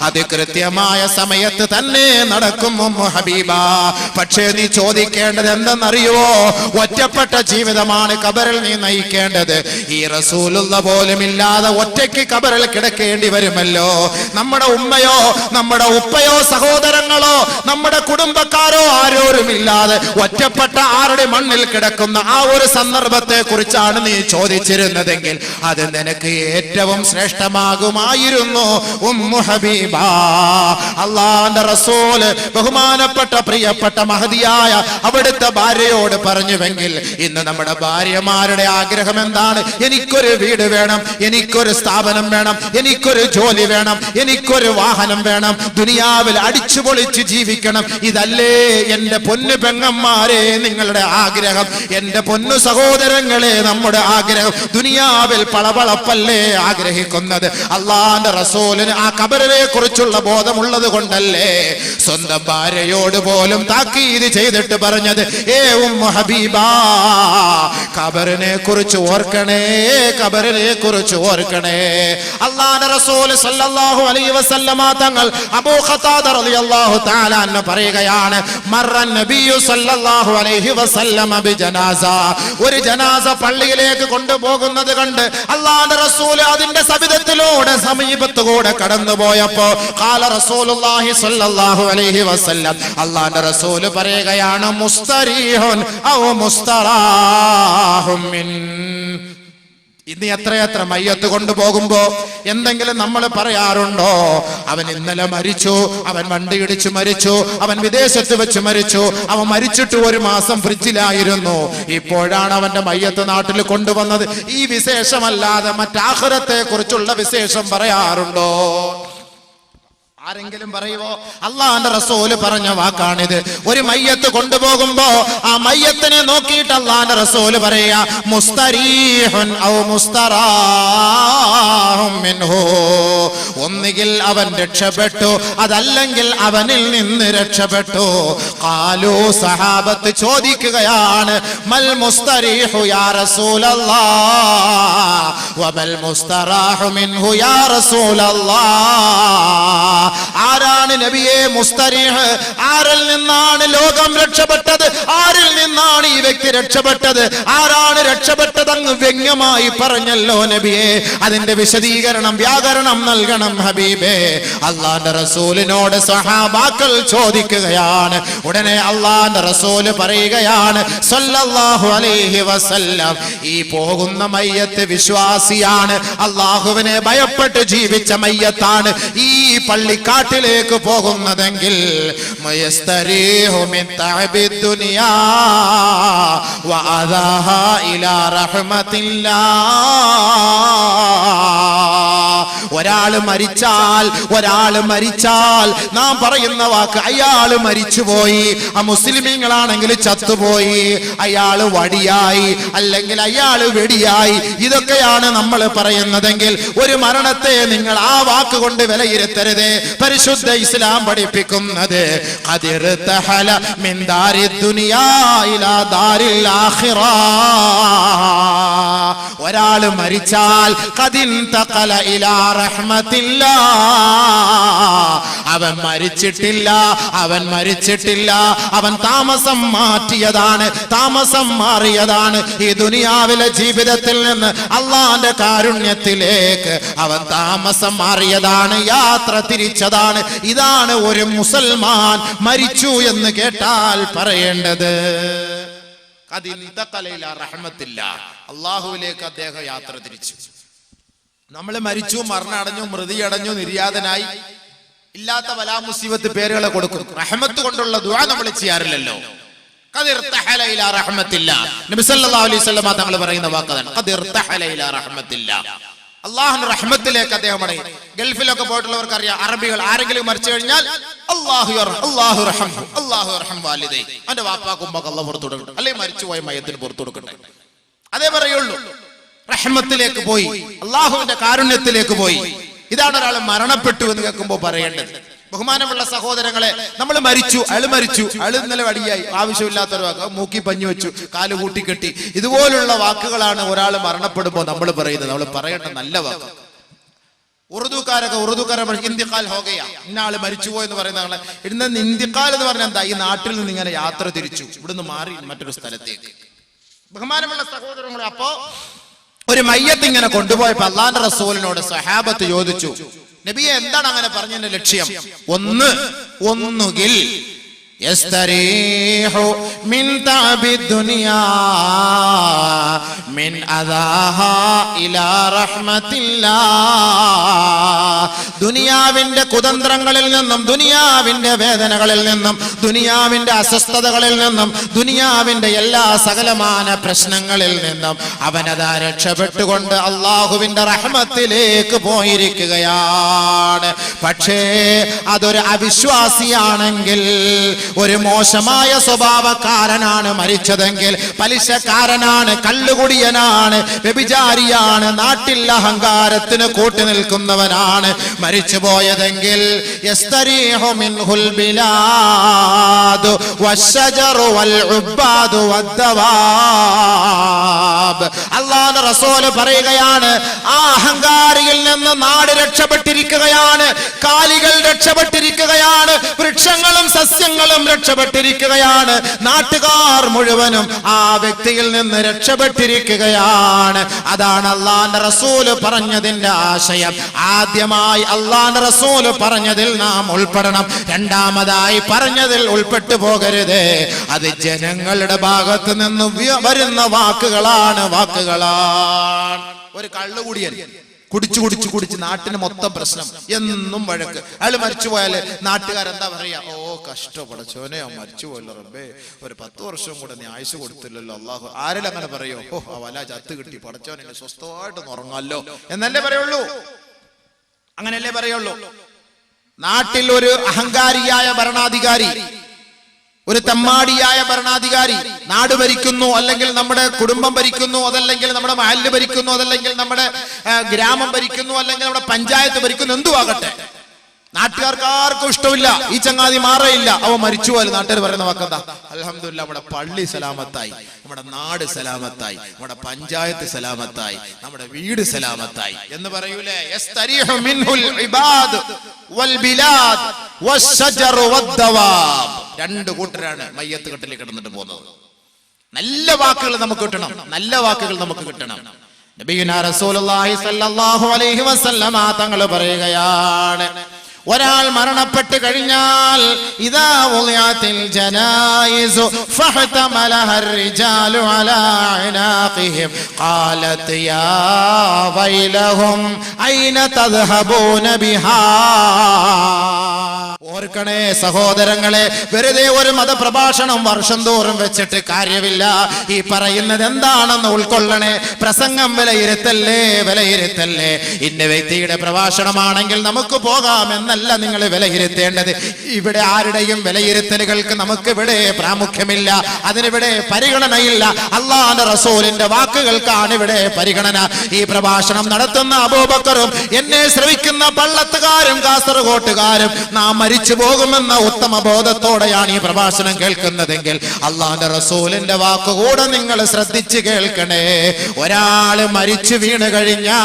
അത് കൃത്യമായ സമയത്ത് തന്നെ നടക്കും ഉമ്മു ഹബീബ. പക്ഷേ നീ ചോദിക്കേണ്ടത് എന്തെന്നറിയുവോ? ഒറ്റപ്പെട്ട ജീവിതമാണ് ഖബറിൽ നീ നയിക്കേണ്ടത്. ഈ റസൂലുള്ള പോലും ഇല്ലാതെ ഒറ്റയ്ക്ക് ഖബറിൽ കിടക്കേണ്ടി വരുമല്ലോ. നമ്മുടെ ഉമ്മയോ നമ്മുടെ ഉപ്പയോ സഹോദരങ്ങളോ നമ്മുടെ കുടുംബക്കാരോ ആരോരുമില്ലാതെ ഒറ്റപ്പെട്ട ആരുടെ മണ്ണിൽ കിടക്കുന്ന ആ ഒരു സന്ദർഭത്തെ കുറിച്ചാണ് നീ ചോദിച്ചിരുന്നതെങ്കിൽ അത് നിനക്ക് ഏറ്റവും ശ്രേഷ്ഠമാകുമായിരുന്നു ഉമ്മു ഹബീബ. അല്ലാഹുവിന്റെ റസൂല് ബഹുമാനപ്പെട്ട പ്രിയപ്പെട്ട മഹദിയായ അവിടുത്തെ ഭാര്യയോട് പറഞ്ഞുവെങ്കിൽ ഇന്ന് നമ്മുടെ ഭാര്യമാരുടെ ആഗ്രഹം എന്താണ്? എനിക്കൊരു വീട് വേണം, എനിക്കൊരു സ്ഥാപനം വേണം, എനിക്കൊരു ജോലി വേണം, എനിക്കൊരു വാഹനം വേണം, ദുനിയാവിൽ അടിച്ചുപൊളിച്ച് ജീവിക്കണം. ഇതല്ലേ എന്റെ പൊന്നു പെങ്ങന്മാരെ നിങ്ങളുടെ ആഗ്രഹം? എന്റെ പൊന്നു സഹോദരങ്ങളെ നമ്മുടെ ആഗ്രഹം? ദുനിയാവിൽ പളപളപ്പല്ലേ ആഗ്രഹിക്കുന്നത്? അള്ളാന്റെ റസൂലിന് ആ ഖബറിനെ കുറിച്ചുള്ള ബോധമുള്ളത് കൊണ്ടല്ലേ സ്വന്തം ഭാര്യയോട് പോലും താക്കീത് ചെയ്തിട്ട് പറഞ്ഞത്, ഏ ഉമ്മു ഹബീബ, ഖബറിനെ കുറിച്ച് ഓർക്കണേ, ഖബറിനെ കുറിച്ച് ഓർക്കണേ. അള്ളാന്റെ റസൂൽ സല്ലല്ലാഹു അലൈഹി വസല്ലമ തങ്ങൾ അബൂ ഖതാദ റളിയല്ലാഹു തആല അൻഹു പറയുകയാണ്, മർറൻ നബിയു സല്ലല്ലാഹു അലൈഹി വസല്ലമ ബിജനാസ. ഒരു ജനാസ പള്ളിയിലേക്ക് കൊണ്ടുപോകുന്നത് കണ്ട് അള്ളാന്റെ റസൂൽ അതിന്റെ സവിധത്തിലൂടെ സമീപത്തുകൂടെ കടന്നുപോയപ്പോ ഖാല റസൂലുള്ളാഹി സ്വല്ലല്ലാഹു അലൈഹി വസല്ലം, അള്ളാന്റെ റസൂൽ പറയുകയാണ്, മുസ്തരീഹുൻ ഔ മുസ്തറാഹും മിൻ. ഇന്ന് എത്രയെത്ര മയ്യത്ത് കൊണ്ടുപോകുമ്പോ എന്തെങ്കിലും നമ്മൾ പറയാറുണ്ടോ? അവൻ ഇന്നലെ മരിച്ചു, അവൻ വണ്ടി ഇടിച്ചു മരിച്ചു, അവൻ വിദേശത്ത് വെച്ച് മരിച്ചു, അവൻ മരിച്ചിട്ട് ഒരു മാസം ഫ്രിഡ്ജിലായിരുന്നു, ഇപ്പോഴാണ് അവന്റെ മയ്യത്ത് നാട്ടിൽ കൊണ്ടുവന്നത്. ഈ വിശേഷമല്ലാതെ മറ്റാഖിറത്തെ കുറിച്ചുള്ള വിശേഷം പറയാറുണ്ടോ? ആരെങ്കിലും പറയുവോ? അള്ളാഹുവിന്റെ റസൂല് പറഞ്ഞ വാക്കാണിത്. ഒരു മയ്യത്ത് കൊണ്ടുപോകുമ്പോ ആ മയ്യത്തിനെ നോക്കിയിട്ട് അള്ളാഹുവിന്റെ റസൂല് പറയാ, മുസ്തരീഹുൻ ഔ മുസ്തറാഹും മിൻഹു. ഒന്നുകിൽ അവൻ രക്ഷപ്പെട്ടു, അതല്ലെങ്കിൽ അവനിൽ നിന്ന് രക്ഷപ്പെട്ടു. ഖാലൂ, സഹാബത്ത് ചോദിക്കുകയാണ്, മൽ മുസ്തരീഹു യാ റസൂലല്ലാഹ് വമൽ മുസ്തറാഹു മിൻഹു യാ റസൂലല്ലാഹ്. ആരാണ് നബിയെ മുസ്തരീഹ്? ആരിൽ നിന്നാണ് ലോകം രക്ഷപ്പെട്ടത്? ആരിൽ നിന്നാണ് ഈ വ്യക്തി രക്ഷപ്പെട്ടത്? ആരാണ് രക്ഷപ്പെട്ടത്? അങ്ങ് വ്യംഗ്യമായി പറഞ്ഞല്ലോ നബിയെ. അതിന്റെ വിശദീകരണം, വ്യാകരണം നൽകണം ഹബീബേ. അള്ളാന്റെ റസൂലിനോട് സഹാബാക്കൾ ചോദിക്കുകയാണ്. ഉടനെ അള്ളാന്റെ റസൂല് പറയുകയാണ് സല്ലല്ലാഹു അലൈഹി വസല്ലം, ഈ പോകുന്ന മയ്യത്ത് വിശ്വാസിയാണ്, അള്ളാഹുവിനെ ഭയപ്പെട്ട് ജീവിച്ച മയ്യത്താണ്. ഈ പള്ളിക്കാട്ടിലേക്ക് പോകുന്നതെങ്കിൽ മയസ്തരീഹു മിൻ തഅബിദ് ദുനിയാ വഅദാഹാ ഇലാ റഹ്മത്തില്ലാഹ്. ഒരാള് മരിച്ചാൽ നാം പറയുന്ന വാക്ക്, അയാള് മരിച്ചുപോയി, ആ മുസ്ലിമീങ്ങളാണെങ്കിൽ ചത്തുപോയി, അയാള് വടിയായി, അല്ലെങ്കിൽ അയാള് വെടിയായി, ഇതൊക്കെയാണ് നമ്മൾ പറയുന്നതെങ്കിൽ ഒരു മരണത്തെ നിങ്ങൾ ആ വാക്ക് കൊണ്ട് വിലയിരുത്തരുത്. പരിശുദ്ധ ഇസ്ലാം പഠിപ്പിക്കുന്നത് ഖദിർതഹല മിൻ ദാരിദ് ദുനിയാ ഇലാ ദാരിൽ ആഖിറ. ഒരാള് മരിച്ചാൽ ഖദിൻതഖല ഇലാ റഹ്മത്തില്ലാ. അവൻ മരിച്ചിട്ടില്ല, അവൻ താമസം മാറ്റിയതാണ്, താമസം മാറിയതാണ്. ഈ ദുനിയാവിലെ ജീവിതത്തിൽ നിന്ന് അള്ളാന്റെ കാരുണ്യത്തിലേക്ക് അവൻ താമസം മാറിയതാണ്, യാത്ര തിരിച്ചതാണ്. ഇതാണ് ഒരു മുസൽമാൻ മരിച്ചു എന്ന് കേട്ടാൽ പറയേണ്ടത്. അള്ളാഹുവിലേക്ക് അദ്ദേഹം യാത്ര തിരിച്ചു. നമ്മൾ മരിച്ചു, മരണമടഞ്ഞു, മൃതിയടഞ്ഞു, നിര്യാതനായി, ഇല്ലാത്ത വലാ മുസീബത്ത് പേരുകളെ കൊടുക്കും. റഹ്മത്ത് കൊണ്ടുള്ള ദുആ നമ്മൾ ചെയ്യാറില്ലല്ലോ. ഖദ് ഇർതഹല ഇലാ റഹ്മത്തില്ലാ. നബി സല്ലല്ലാഹു അലൈഹി വസല്ലം തങ്ങൾ പറയുന്ന വാക്കാണ് ഖദ് ഇർതഹല ഇലാ റഹ്മത്തില്ലാ. അല്ലാഹുവിന്റെ റഹ്മത്തിലേക്ക് അദ്ദേഹം മടങ്ങി. ഗൾഫിലൊക്കെ പോയിട്ടുള്ളവർക്ക് അറിയാം, അറബികൾ ആരെങ്കിലും മരിച്ചു കഴിഞ്ഞാൽ അല്ലാഹു യർഹം വാലിദൈ, അവന്റെ വാപ്പാക്കും ഉമ്മാക്കും അല്ലാഹു പുറത്തു കൊടുക്കട്ടെ, അല്ലെങ്കിൽ മരിച്ചുപോയ മയ്യത്തിന് പുറത്തു കൊടുക്കട്ടെ, അതേ പറയുള്ളൂ. റഹ്മത്തിലേക്ക് പോയി, അല്ലാഹുവിന്റെ കാരുണ്യത്തിലേക്ക് പോയി. ഇതാണ് ഒരാൾ മരണപ്പെട്ടു എന്ന് കേൾക്കുമ്പോൾ പറയേണ്ടത്. ബഹുമാനമുള്ള സഹോദരങ്ങളെ, നമ്മൾ മരിച്ചു, അയാൾ ഇന്നലെ വടിയായി, ആവശ്യമില്ലാത്തൊരു വാക്ക്, മൂക്കി പഞ്ഞു വെച്ചു, കാല് കൂട്ടിക്കെട്ടി, ഇതുപോലുള്ള വാക്കുകളാണ് ഒരാൾ മരണപ്പെടുമ്പോൾ നമ്മൾ പറയുന്നത്. നമ്മൾ പറയേണ്ട നല്ല വാക്ക്. ഉറുദുക്കാരെ ഇന്തിഖാൽ ഹോഗയ, ഇന്ന ആള് മരിച്ചുപോ എന്ന് പറയുന്ന ഇന്ന് ഇന്തിഖാൽ എന്ന് പറഞ്ഞാൽ എന്താ? ഈ നാട്ടിൽ നിന്ന് ഇങ്ങനെ യാത്ര തിരിച്ചു, ഇവിടുന്ന് മാറി മറ്റൊരു സ്ഥലത്തേക്ക്. ബഹുമാനമുള്ള സഹോദരങ്ങളെ, അപ്പോ ഒരു മയ്യത്ത് ഇങ്ങനെ കൊണ്ടുപോയപ്പോ അല്ലാഹുവിന്റെ റസൂലിനോട് സഹാബത്ത് ചോദിച്ചു, നബിയെ എന്താണ് അങ്ങനെ പറഞ്ഞതിന്റെ ലക്ഷ്യം? ഒന്നുകിൽ യസ്തരീഹു മിൻ തഅബി ദുനിയാ മിൻ അദാഹാ ഇലാ റഹ്മത്തില്ലാ. ദുനിയാവിന്റെ കുതന്ത്രങ്ങളിൽ നിന്നും, ദുനിയാവിന്റെ വേദനകളിൽ നിന്നും, ദുനിയാവിന്റെ അസ്വസ്ഥതകളിൽ നിന്നും, ദുനിയാവിന്റെ എല്ലാ സകലമാന പ്രശ്നങ്ങളിൽ നിന്നും അവനതാ രക്ഷപ്പെട്ടുകൊണ്ട് അള്ളാഹുവിന്റെ റഹ്മത്തിലേക്ക് പോയിരിക്കുകയാണ്. പക്ഷേ അതൊരു അവിശ്വാസിയാണെങ്കിൽ, ഒരു മോശമായ സ്വഭാവക്കാരനാണ് മരിച്ചതെങ്കിൽ, പലിശക്കാരനാണ്, കള്ളുകുടിയനാണ്, വ്യഭിചാരിയാണ്, നാട്ടിൽ അഹങ്കാരത്തിന് കൂട്ടുനിൽക്കുന്നവനാണ് മരിച്ചു പോയതെങ്കിൽ, യസ്തരീഹു മിൻഹുൽ ബിലാദു വശജറു വൽ ഉബ്ബാദു വദ്ദവാബ്. അല്ലാഹുവിന്റെ റസൂൽ പറയുകയാണ്, ആ അഹങ്കാരിയിൽ നിന്ന് നാട് രക്ഷപ്പെട്ടിരിക്കുകയാണ്, കാലികൾ രക്ഷപ്പെട്ടിരിക്കുകയാണ്, വൃക്ഷങ്ങളും സസ്യങ്ങളും രക്ഷപ്പെട്ടിരിക്കുകയാണ്, നാട്ടുകാർ മുഴുവനും ആ വ്യക്തിയിൽ നിന്ന് രക്ഷപ്പെട്ടിരിക്കുകയാണ്. അതാണ് അല്ലാഹുവിന്റെ റസൂൽ പറഞ്ഞതിന്റെ ആശയം. ആദ്യമായി അല്ലാഹുവിന്റെ റസൂൽ പറഞ്ഞതിൽ നാം ഉൾപ്പെടണം. രണ്ടാമതായി പറഞ്ഞതിൽ ഉൾപ്പെട്ടു പോകരുത്. അത് ജനങ്ങളുടെ ഭാഗത്ത് നിന്ന് വരുന്ന വാക്കുകളാണ്. ഒരു കള്ളുകുടിയൻ കുടിച്ച് നാട്ടിന് മൊത്തം പ്രശ്നം, എന്നും വഴക്ക്. അയാൾ മരിച്ചുപോയാല് നാട്ടുകാരെന്താ പറയാ? ഓ കഷ്ടപ്പെടച്ചോനെ, മരിച്ചുപോയല്ലോ റബ്ബേ, ഒരു 10 വർഷം കൂടെ നീ ആയുസ് കൊടുത്തില്ലല്ലോ അള്ളാഹു. ആരെല്ലാം അങ്ങനെ പറയോ? ഓ ആ വല ചത്ത് കിട്ടി, പടച്ചോനെ സ്വസ്ഥമായിട്ട് ഉറങ്ങാലോ എന്നല്ലേ പറയുള്ളൂ. അങ്ങനെയല്ലേ പറയുള്ളൂ. നാട്ടിൽ ഒരു അഹങ്കാരിയായ ഭരണാധികാരി, ഒരു തെമ്മാടിയായ ഭരണാധികാരി നാട് ഭരിക്കുന്നു, അല്ലെങ്കിൽ നമ്മുടെ കുടുംബം ഭരിക്കുന്നു, അതല്ലെങ്കിൽ നമ്മുടെ മഹല്ല് ഭരിക്കുന്നു, അതല്ലെങ്കിൽ നമ്മുടെ ഗ്രാമം ഭരിക്കുന്നു, അല്ലെങ്കിൽ നമ്മുടെ പഞ്ചായത്ത് ഭരിക്കുന്നു, എന്തുവാകട്ടെ, നാട്ടുകാർക്ക് ആർക്കും ഇഷ്ടമില്ല. ഈ ചങ്ങാതി മാറയില്ല, അവ മരിച്ചുപോയാൽ നാട്ടുകാർ പറയുന്ന വാക്കെന്താ? അൽഹംദുലില്ലാ, നമ്മുടെ പള്ളി സലാമത്തായി, നമ്മുടെ നാട് സലാമത്തായി, നമ്മുടെ പഞ്ചായത്ത് സലാമത്തായി, നമ്മുടെ വീട് സലാമത്തായി എന്ന് പറയൂലേ. യസ്തരീഹു മിൻഹുൽ ഇബാദ് വൽ ബിലാദ് വശജറു വദ്ദവാബ്. രണ്ട് കൂട്ടരാണ് മയ്യത്ത് കെട്ടിൽ കിടന്നിട്ട് പോകുന്നത്. നല്ല വാക്കുകൾ നമുക്ക് കിട്ടണം, നല്ല വാക്കുകൾ നമുക്ക് കിട്ടണം. നബിയുനാ റസൂലുള്ളാഹി സ്വല്ലല്ലാഹു അലൈഹി വസല്ലമ തങ്ങൾ പറയുകയാണ്, ഒരാൾ മരണപ്പെട്ട് കഴിഞ്ഞാൽ ഇദാ ഉളിയത്തിൽ ജനായിസു ഫഹതമലഹർ റിജാലു അലാ അനാഖിഹിം ഖാലത് യാ വൈലഹും ഐന തദ്ഹബൂന ബിഹാ. ഓർക്കണേ സഹോദരങ്ങളെ, വെറുതെ ഒരു മതപ്രഭാഷണം വർഷം തോറും വെച്ചിട്ട് കാര്യമില്ല. ഈ പറയുന്നത് എന്താണെന്ന് ഉൾക്കൊള്ളണേ. പ്രസംഗം വിലയിരുത്തല്ലേ. ഇന്ന വ്യക്തിയുടെ പ്രഭാഷണമാണെങ്കിൽ നമുക്ക് പോകാമെന്നല്ല നിങ്ങൾ വിലയിരുത്തേണ്ടത്. ഇവിടെ ആരുടെയും വിലയിരുത്തലുകൾക്ക് നമുക്ക് ഇവിടെ പ്രാമുഖ്യമില്ല, അതിനിവിടെ പരിഗണനയില്ല. അല്ലാഹുവിന്റെ റസൂലിന്റെ വാക്കുകൾക്കാണ് ഇവിടെ പരിഗണന. ഈ പ്രഭാഷണം നടത്തുന്ന അബൂബക്കറും എന്നെ ശ്രവിക്കുന്ന പള്ളത്തുകാരും കാസർഗോട്ടുകാരും നാം മരിച്ചു പോകുമെന്ന ഉത്തമ ബോധത്തോടെയാണ് ഈ പ്രഭാഷണം കേൾക്കുന്നതെങ്കിൽ അല്ലാഹുവിന്റെ റസൂലിന്റെ വാക്കുകൂടെ നിങ്ങൾ ശ്രദ്ധിച്ച് കേൾക്കണേ. ഒരാള് മരിച്ചു വീണ് കഴിഞ്ഞാൽ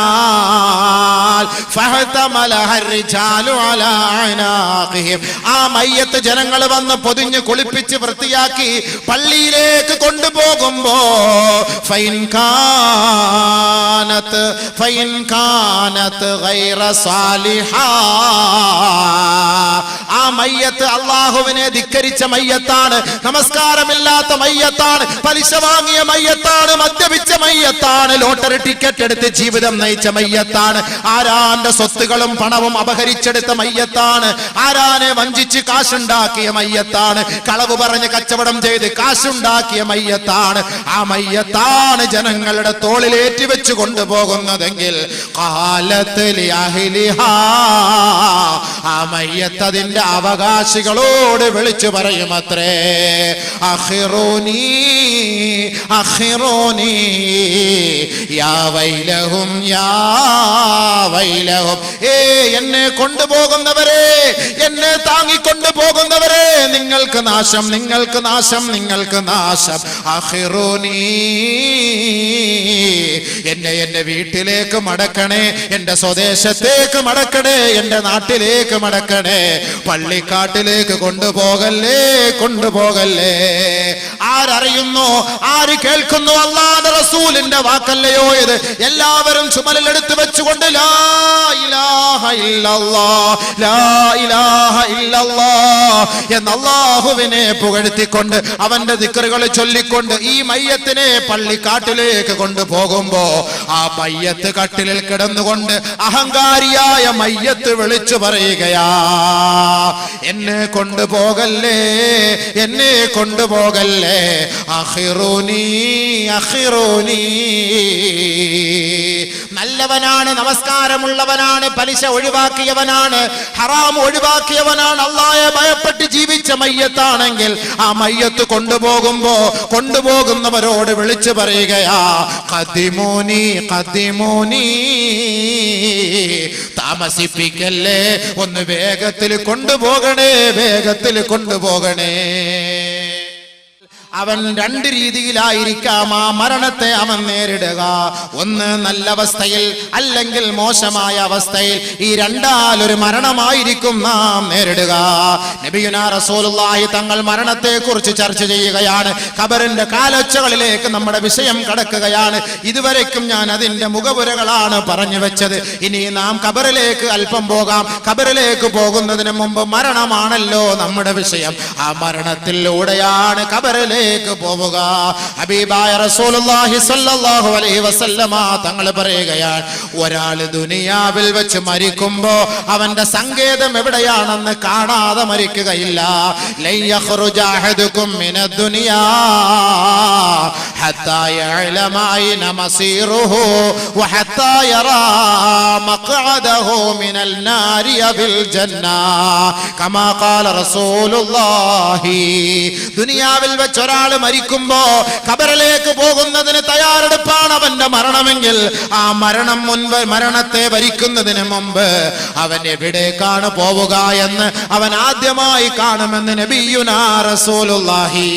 ആ മയ്യത്ത് ജനങ്ങൾ വന്ന് പൊതിഞ്ഞ് കുളിപ്പിച്ച് വൃത്തിയാക്കി പള്ളിയിലേക്ക് കൊണ്ടുപോകുമ്പോ ഫൈൻ കാനത്ത് ഗൈറ സാലിഹാ. ആ മയ്യത്ത് അള്ളാഹുവിനെ ധിക്കരിച്ച മയ്യത്താണ്, നമസ്കാരമില്ലാത്ത മയ്യത്താണ്, പലിശ വാങ്ങിയ മയ്യത്താണ്, മദ്യപിച്ച മയ്യത്താണ്, ലോട്ടറി ടിക്കറ്റ് എടുത്ത് ജീവിതം നയിച്ച മയ്യത്താണ്, ആരാന്റെ സ്വത്തുകളും പണവും അപഹരിച്ചെടുത്ത മയ്യത്താണ്, ആരാനെ വഞ്ചിച്ച് കാശുണ്ടാക്കിയ മയ്യത്താണ്, കളവ് പറഞ്ഞ് കച്ചവടം ചെയ്ത് കാശുണ്ടാക്കിയ മയ്യത്താണ്. ആ മയ്യത്താണ് ജനങ്ങളുടെ തോളിലേറ്റി വെച്ച് കൊണ്ടുപോകുന്നതെങ്കിൽ ഖാലത്ത് ലിഅഹ്ലിഹാ, ആ മയ്യത്ത് അതിന്റെ അവകാശികളോട് വിളിച്ചു പറയുമത്രേ, അഖിറൂനി അഖിറൂനി യാ വൈലഹും യാ വൈലഹും. എന്നെ കൊണ്ടുപോകുന്നവരെ, എന്നെ താങ്ങിക്കൊണ്ടു പോകുന്നവരെ, നിങ്ങൾക്ക് നാശം, നിങ്ങൾക്ക് നാശം, നിങ്ങൾക്ക് നാശം. അഖിറൂനി, എന്റെ വീട്ടിലേക്ക് മടക്കണേ, എന്റെ സ്വദേശത്തേക്ക് മടക്കണേ, എന്റെ നാട്ടിലേക്ക് മടക്കണേ, പള്ളിക്കാട്ടിലേക്ക് കൊണ്ടുപോകല്ലേ, കൊണ്ടുപോകല്ലേ. ആരറിയുന്നു, ആര് കേൾക്കുന്നു? അല്ലാഹുവിന്റെ റസൂലിന്റെ വാക്കല്ലയോ ഇത്? എല്ലാവരും ചുമലിലെടുത്ത് വെച്ചുകൊണ്ട് ലാ ഇലാഹ ഇല്ലല്ലാഹ്, ലാ ഇലാഹ ഇല്ലല്ലാഹ് എന്ന് അല്ലാഹുവിനെ പുകഴ്ത്തിക്കൊണ്ട് അവന്റെ ദിക്റുകൾ ചൊല്ലിക്കൊണ്ട് ഈ മയ്യത്തിനെ പള്ളിക്കാട്ടിലേക്ക് കൊണ്ടുപോകുമ്പോ ആ മയ്യത്ത് കട്ടിലിൽ കിടന്നുകൊണ്ട് അഹങ്കാരിയായ മയ്യത്ത് വിളിച്ചു പറയുകയാ, എന്നെ കൊണ്ടുപോകല്ലേ, എന്നെ കൊണ്ടുപോകല്ലേ, അഖിറൂനി അഖിറൂനി. നല്ലവനാണ്, നമസ്കാരമുള്ളവനാണ്, പലിശ ഒഴിവാക്കിയവനാണ്, ഹറാം ഒഴിവാക്കിയവനാണ്, അല്ലാഹയെ ഭയപ്പെട്ട് ജീവിച്ച മയ്യത്താണെങ്കിൽ ആ മയ്യത്ത് കൊണ്ടുപോകുമ്പോ കൊണ്ടുപോകുന്നവരോട് വിളിച്ചു പറയുകയാ, ഖദിമൂനി ഖദിമൂനി, താമസിപ്പിക്കല്ലേ, ഒന്ന് വേഗത്തിൽ കൊണ്ടുപോകണേ, വേഗത്തിൽ കൊണ്ടുപോകണേ. അവൻ രണ്ട് രീതിയിലായിരിക്കാം ആ മരണത്തെ അവൻ നേരിടുക. ഒന്ന് നല്ല അവസ്ഥയിൽ, അല്ലെങ്കിൽ മോശമായ അവസ്ഥയിൽ. ഈ രണ്ടാലൊരു മരണമായിരിക്കും നാം നേരിടുക. നബിയുനാ റസൂലുള്ളാഹി തങ്ങൾ മരണത്തെ കുറിച്ച് ചർച്ച ചെയ്യുകയാണ്. ഖബറിന്റെ കാലൊച്ചകളിലേക്ക് നമ്മുടെ വിഷയം കടക്കുകയാണ്. ഇതുവരേക്കും ഞാൻ അതിന്റെ മുഖപുരകളാണ് പറഞ്ഞു വെച്ചത്. ഇനി നാം ഖബറിലേക്ക് അല്പം പോകാം. ഖബറിലേക്ക് പോകുന്നതിന് മുമ്പ് മരണമാണല്ലോ നമ്മുടെ വിഷയം. ആ മരണത്തിലൂടെയാണ് ഖബറിലേക്ക് പോവുക. ഹബീബായ റസൂലുള്ളാഹി സ്വല്ലല്ലാഹു അലൈഹി വസല്ലമ തങ്ങൾ പറയുകയാണ്, ഒരാൾ ദുനിയാവിൽ വെച്ച് മരിക്കുമ്പോ അവന്റെ സങ്കേതം എവിടെയാണെന്ന് കാണാതെ മരിക്കുകയില്ല. ലൻ യഖ്റുജ അഹദുകും മിനദ് ദുനിയാ ഹത്താ യഅലമ ഐന മസീറുഹു വഹത്താ യറാ മഖ്അദഹു മിനൽ നാരി ബിൽ ജന്ന കമാ ഖാല റസൂലുള്ളാഹി. ദുനിയാവിൽ വെച്ച് ഒരാൾ മരിക്കുമ്പോ ഖബറിലേക്ക് പോകുന്നതിന് തയ്യാറെടുപ്പാണ് അവന്റെ മരണമെങ്കിൽ ആ മരണത്തെ വരിക്കുന്നതിന് മുമ്പ് അവൻ എവിടേക്കാണ് പോവുക എന്ന് അവൻ ആദ്യമായി കാണുമെന്ന് നബിയുനാ റസൂലുള്ളാഹി.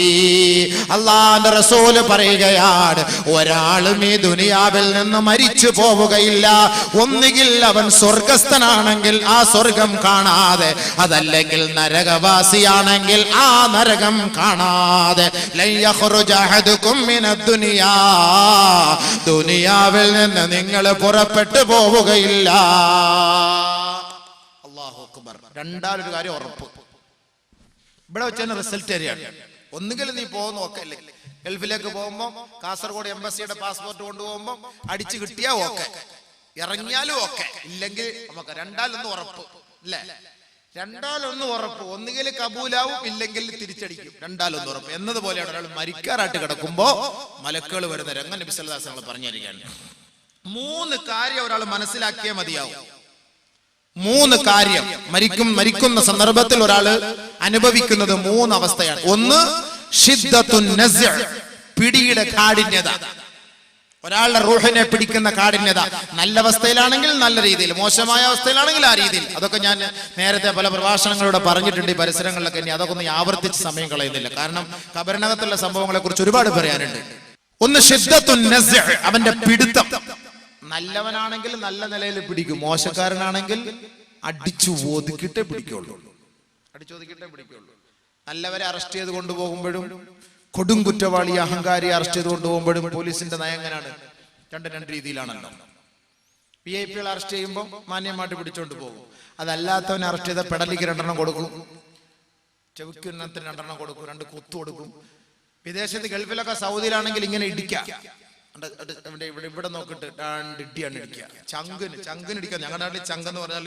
അല്ലാഹുവിന്റെ റസൂൽ പറയുകയാണ്, ഒരാളും ഈ ദുനിയാവിൽ നിന്ന് മരിച്ചു പോവുകയില്ല. ഒന്നുകിൽ അവൻ സ്വർഗസ്ഥനാണെങ്കിൽ ആ സ്വർഗം കാണാതെ, അതല്ലെങ്കിൽ നരകവാസിയാണെങ്കിൽ ആ നരകം കാണാതെ. ദുനിയാവിൽ നിന്ന് നിങ്ങൾ പുറപ്പെട്ടു പോവുകയില്ല. അല്ലാഹു അക്ബർ. രണ്ടാലൊരു കാര്യം ഉറപ്പ്, ഇവിടെ വെച്ച് റിസൾട്ട് അറിയാണ്. ഒന്നുകിൽ നീ പോകുന്ന ഒക്കെ, ഗൾഫിലേക്ക് പോകുമ്പോ കാസർഗോഡ് എംബസിയുടെ പാസ്പോർട്ട് കൊണ്ടുപോകുമ്പോ അടിച്ചു കിട്ടിയാ ഓക്കെ, ഇറങ്ങിയാലും ഓക്കെ, ഇല്ലെങ്കിൽ നമുക്ക് രണ്ടാലൊന്നും ഉറപ്പ് അല്ലേ? രണ്ടാലൊന്നും ഉറപ്പ്. ഒന്നുകിൽ കബൂലാവും, ഇല്ലെങ്കിൽ തിരിച്ചടിക്കും. രണ്ടാലൊന്നും ഉറപ്പ് എന്നതുപോലെയാണ് ഒരാൾ മരിക്കാറായിട്ട് കിടക്കുമ്പോ മലക്കുകൾ വരുന്ന രംഗം നബി സല്ലല്ലാഹു അലൈഹി വസല്ലം പറഞ്ഞു തരികയാണ്. 3 കാര്യം ഒരാൾ മനസ്സിലാക്കിയേ മതിയാവും. 3 കാര്യം മരിക്കുന്ന സന്ദർഭത്തിൽ ഒരാൾ അനുഭവിക്കുന്നത് 3 അവസ്ഥയാണ്. ഒന്ന്, ഷിദ്ദത്തുൻ നസ്അ, പിടിയുടെ കാഠിന്യത. ഒരാളുടെ റൂഹിനെ പിടിക്കുന്ന കാഠിന്യത. നല്ല അവസ്ഥയിലാണെങ്കിൽ നല്ല രീതിയിൽ, മോശമായ അവസ്ഥയിലാണെങ്കിൽ ആ രീതിയിൽ. അതൊക്കെ ഞാൻ നേരത്തെ പല പ്രഭാഷണങ്ങളിലൂടെ പറഞ്ഞിട്ടുണ്ട് ഈ പരിസരങ്ങളിലൊക്കെ. ഇനി അതൊക്കെ ഒന്ന് ആവർത്തിച്ച് സമയം കളയുന്നില്ല, കാരണം ഖബറിനകത്തുള്ള സംഭവങ്ങളെ കുറിച്ച് ഒരുപാട് പറയാനുണ്ട്. ഒന്ന് ഷിദ്ദത്തുൻ നസ്അ, അവന്റെ പിടുത്തം. നല്ലവനാണെങ്കിൽ നല്ല നിലയിൽ പിടിക്കും, മോശക്കാരനാണെങ്കിൽ അടിച്ചു ഒതുക്കിട്ടേ പിടിക്കുള്ളൂ. നല്ലവരെ അറസ്റ്റ് ചെയ്ത് കൊണ്ടുപോകുമ്പോഴും കൊടും കുറ്റവാളി അഹങ്കാരി അറസ്റ്റ് ചെയ്ത് കൊണ്ടുപോകുമ്പോഴും പോലീസിന്റെ നയം എങ്ങനെയാണ്? രണ്ട് രീതിയിലാണല്ലോ. VIP അറസ്റ്റ് ചെയ്യുമ്പോൾ മാന്യമായിട്ട് പിടിച്ചോണ്ട് പോകും. അതല്ലാത്തവനെ അറസ്റ്റ് ചെയ്ത പെടലിക്ക് 2 കൊടുക്കും, ചെവിക്ക് 2 കൊടുക്കും, 2 കുത്തു കൊടുക്കും. വിദേശത്ത് ഗൾഫിലൊക്കെ സൗദിയിലാണെങ്കിൽ ഇങ്ങനെ ഇടിക്കാം, ഇവിടെ നോക്കിട്ട് 2 ഇടിയാണ് ഇടിക്കുക. ചങ്കിന് ഇടിക്കുക. ഞങ്ങളുടെ നാട്ടിൽ ചങ്കെന്ന് പറഞ്ഞാൽ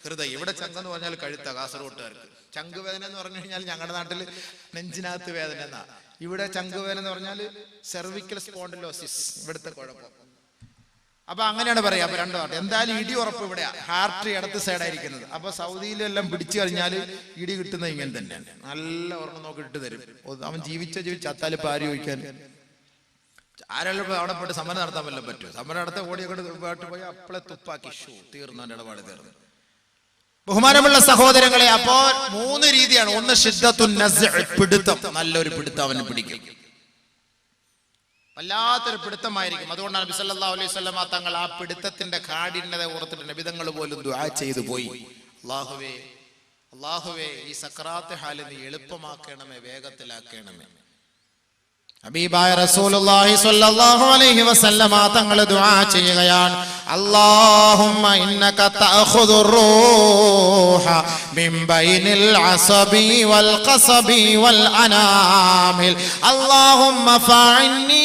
ഹൃദയം, ഇവിടെ ചങ്കെന്ന് പറഞ്ഞാൽ കഴുത്ത. കാസർഗോട്ടുകാർക്ക് ചങ്ക് വേദന എന്ന് പറഞ്ഞു കഴിഞ്ഞാൽ ഞങ്ങളുടെ നാട്ടിൽ നെഞ്ചിനകത്ത് വേദന എന്നാ. ഇവിടെ ചങ്ക് വേദന എന്ന് പറഞ്ഞാൽ സെർവിക്കൽ സ്പോണ്ടിലോസിസ്, ഇവിടുത്തെ കുഴപ്പം. അപ്പൊ അങ്ങനെയാണ് പറയാ. അപ്പൊ 2 പാർട്ട് എന്തായാലും ഇടി ഉറപ്പ് ഇവിടെയാ, ഹാർട്ട് ഇടത്ത് സൈഡായിരിക്കുന്നത്. അപ്പൊ സൗദിയിലെല്ലാം പിടിച്ചു കഴിഞ്ഞാൽ ഇടി കിട്ടുന്നത് ഇങ്ങനെ തന്നെയാണ്. നല്ല ഓർമ്മ നോക്കി ഇട്ട് തരും. അവൻ ജീവിച്ച അത്താല് പാരി ഒഴിക്കാൻ ആരെല്ലാം അവിടെ പോയിട്ട് സമരം നടത്താൻ വല്ലതും പറ്റുമോ? സമരം നടത്താൻ ഓടിയൊക്കെ പോയി അപ്പളെ തുപ്പാക്കി തീർന്നു, ഇടപാട് തീർന്നു. ബഹുമാനമുള്ള സഹോദരങ്ങളെ, അപ്പോ 3 രീതിയാണ്. ഒന്ന് ശിദ്ദത്തുൻ നസ്അ്, പിടുത്തം, നല്ലൊരു പിടുത്തം അവന് പിടിക്കും, വല്ലാത്തൊരു പിടുത്തമായിരിക്കും. അതുകൊണ്ടാണ് നബി സല്ലല്ലാഹു അലൈഹി വസല്ലം തങ്ങൾ ആ പിടുത്തത്തിന്റെ കാഠിന്യത ഓർത്തിട്ട് നബിതങ്ങൾ പോലും ദുആ ചെയ്തു പോയി. അല്ലാഹുവേ ഈ സക്രാത്ത് ഹാല് നീ എളുപ്പമാക്കണമേ, വേഗത്തിലാക്കണമേ. ഹബീബായ റസൂലുള്ളാഹി സ്വല്ലല്ലാഹു അലൈഹി വസല്ലം തങ്ങൾ ദുആ ചെയ്യുകയാണ്, അല്ലാഹുമ്മ ഇന്നക തഅഖുദുർ റൂഹ മിൻ ബൈനിൽ അസബി വൽ ഖസബി വൽ അനാമിൽ അല്ലാഹുമ്മ ഫഅന്നി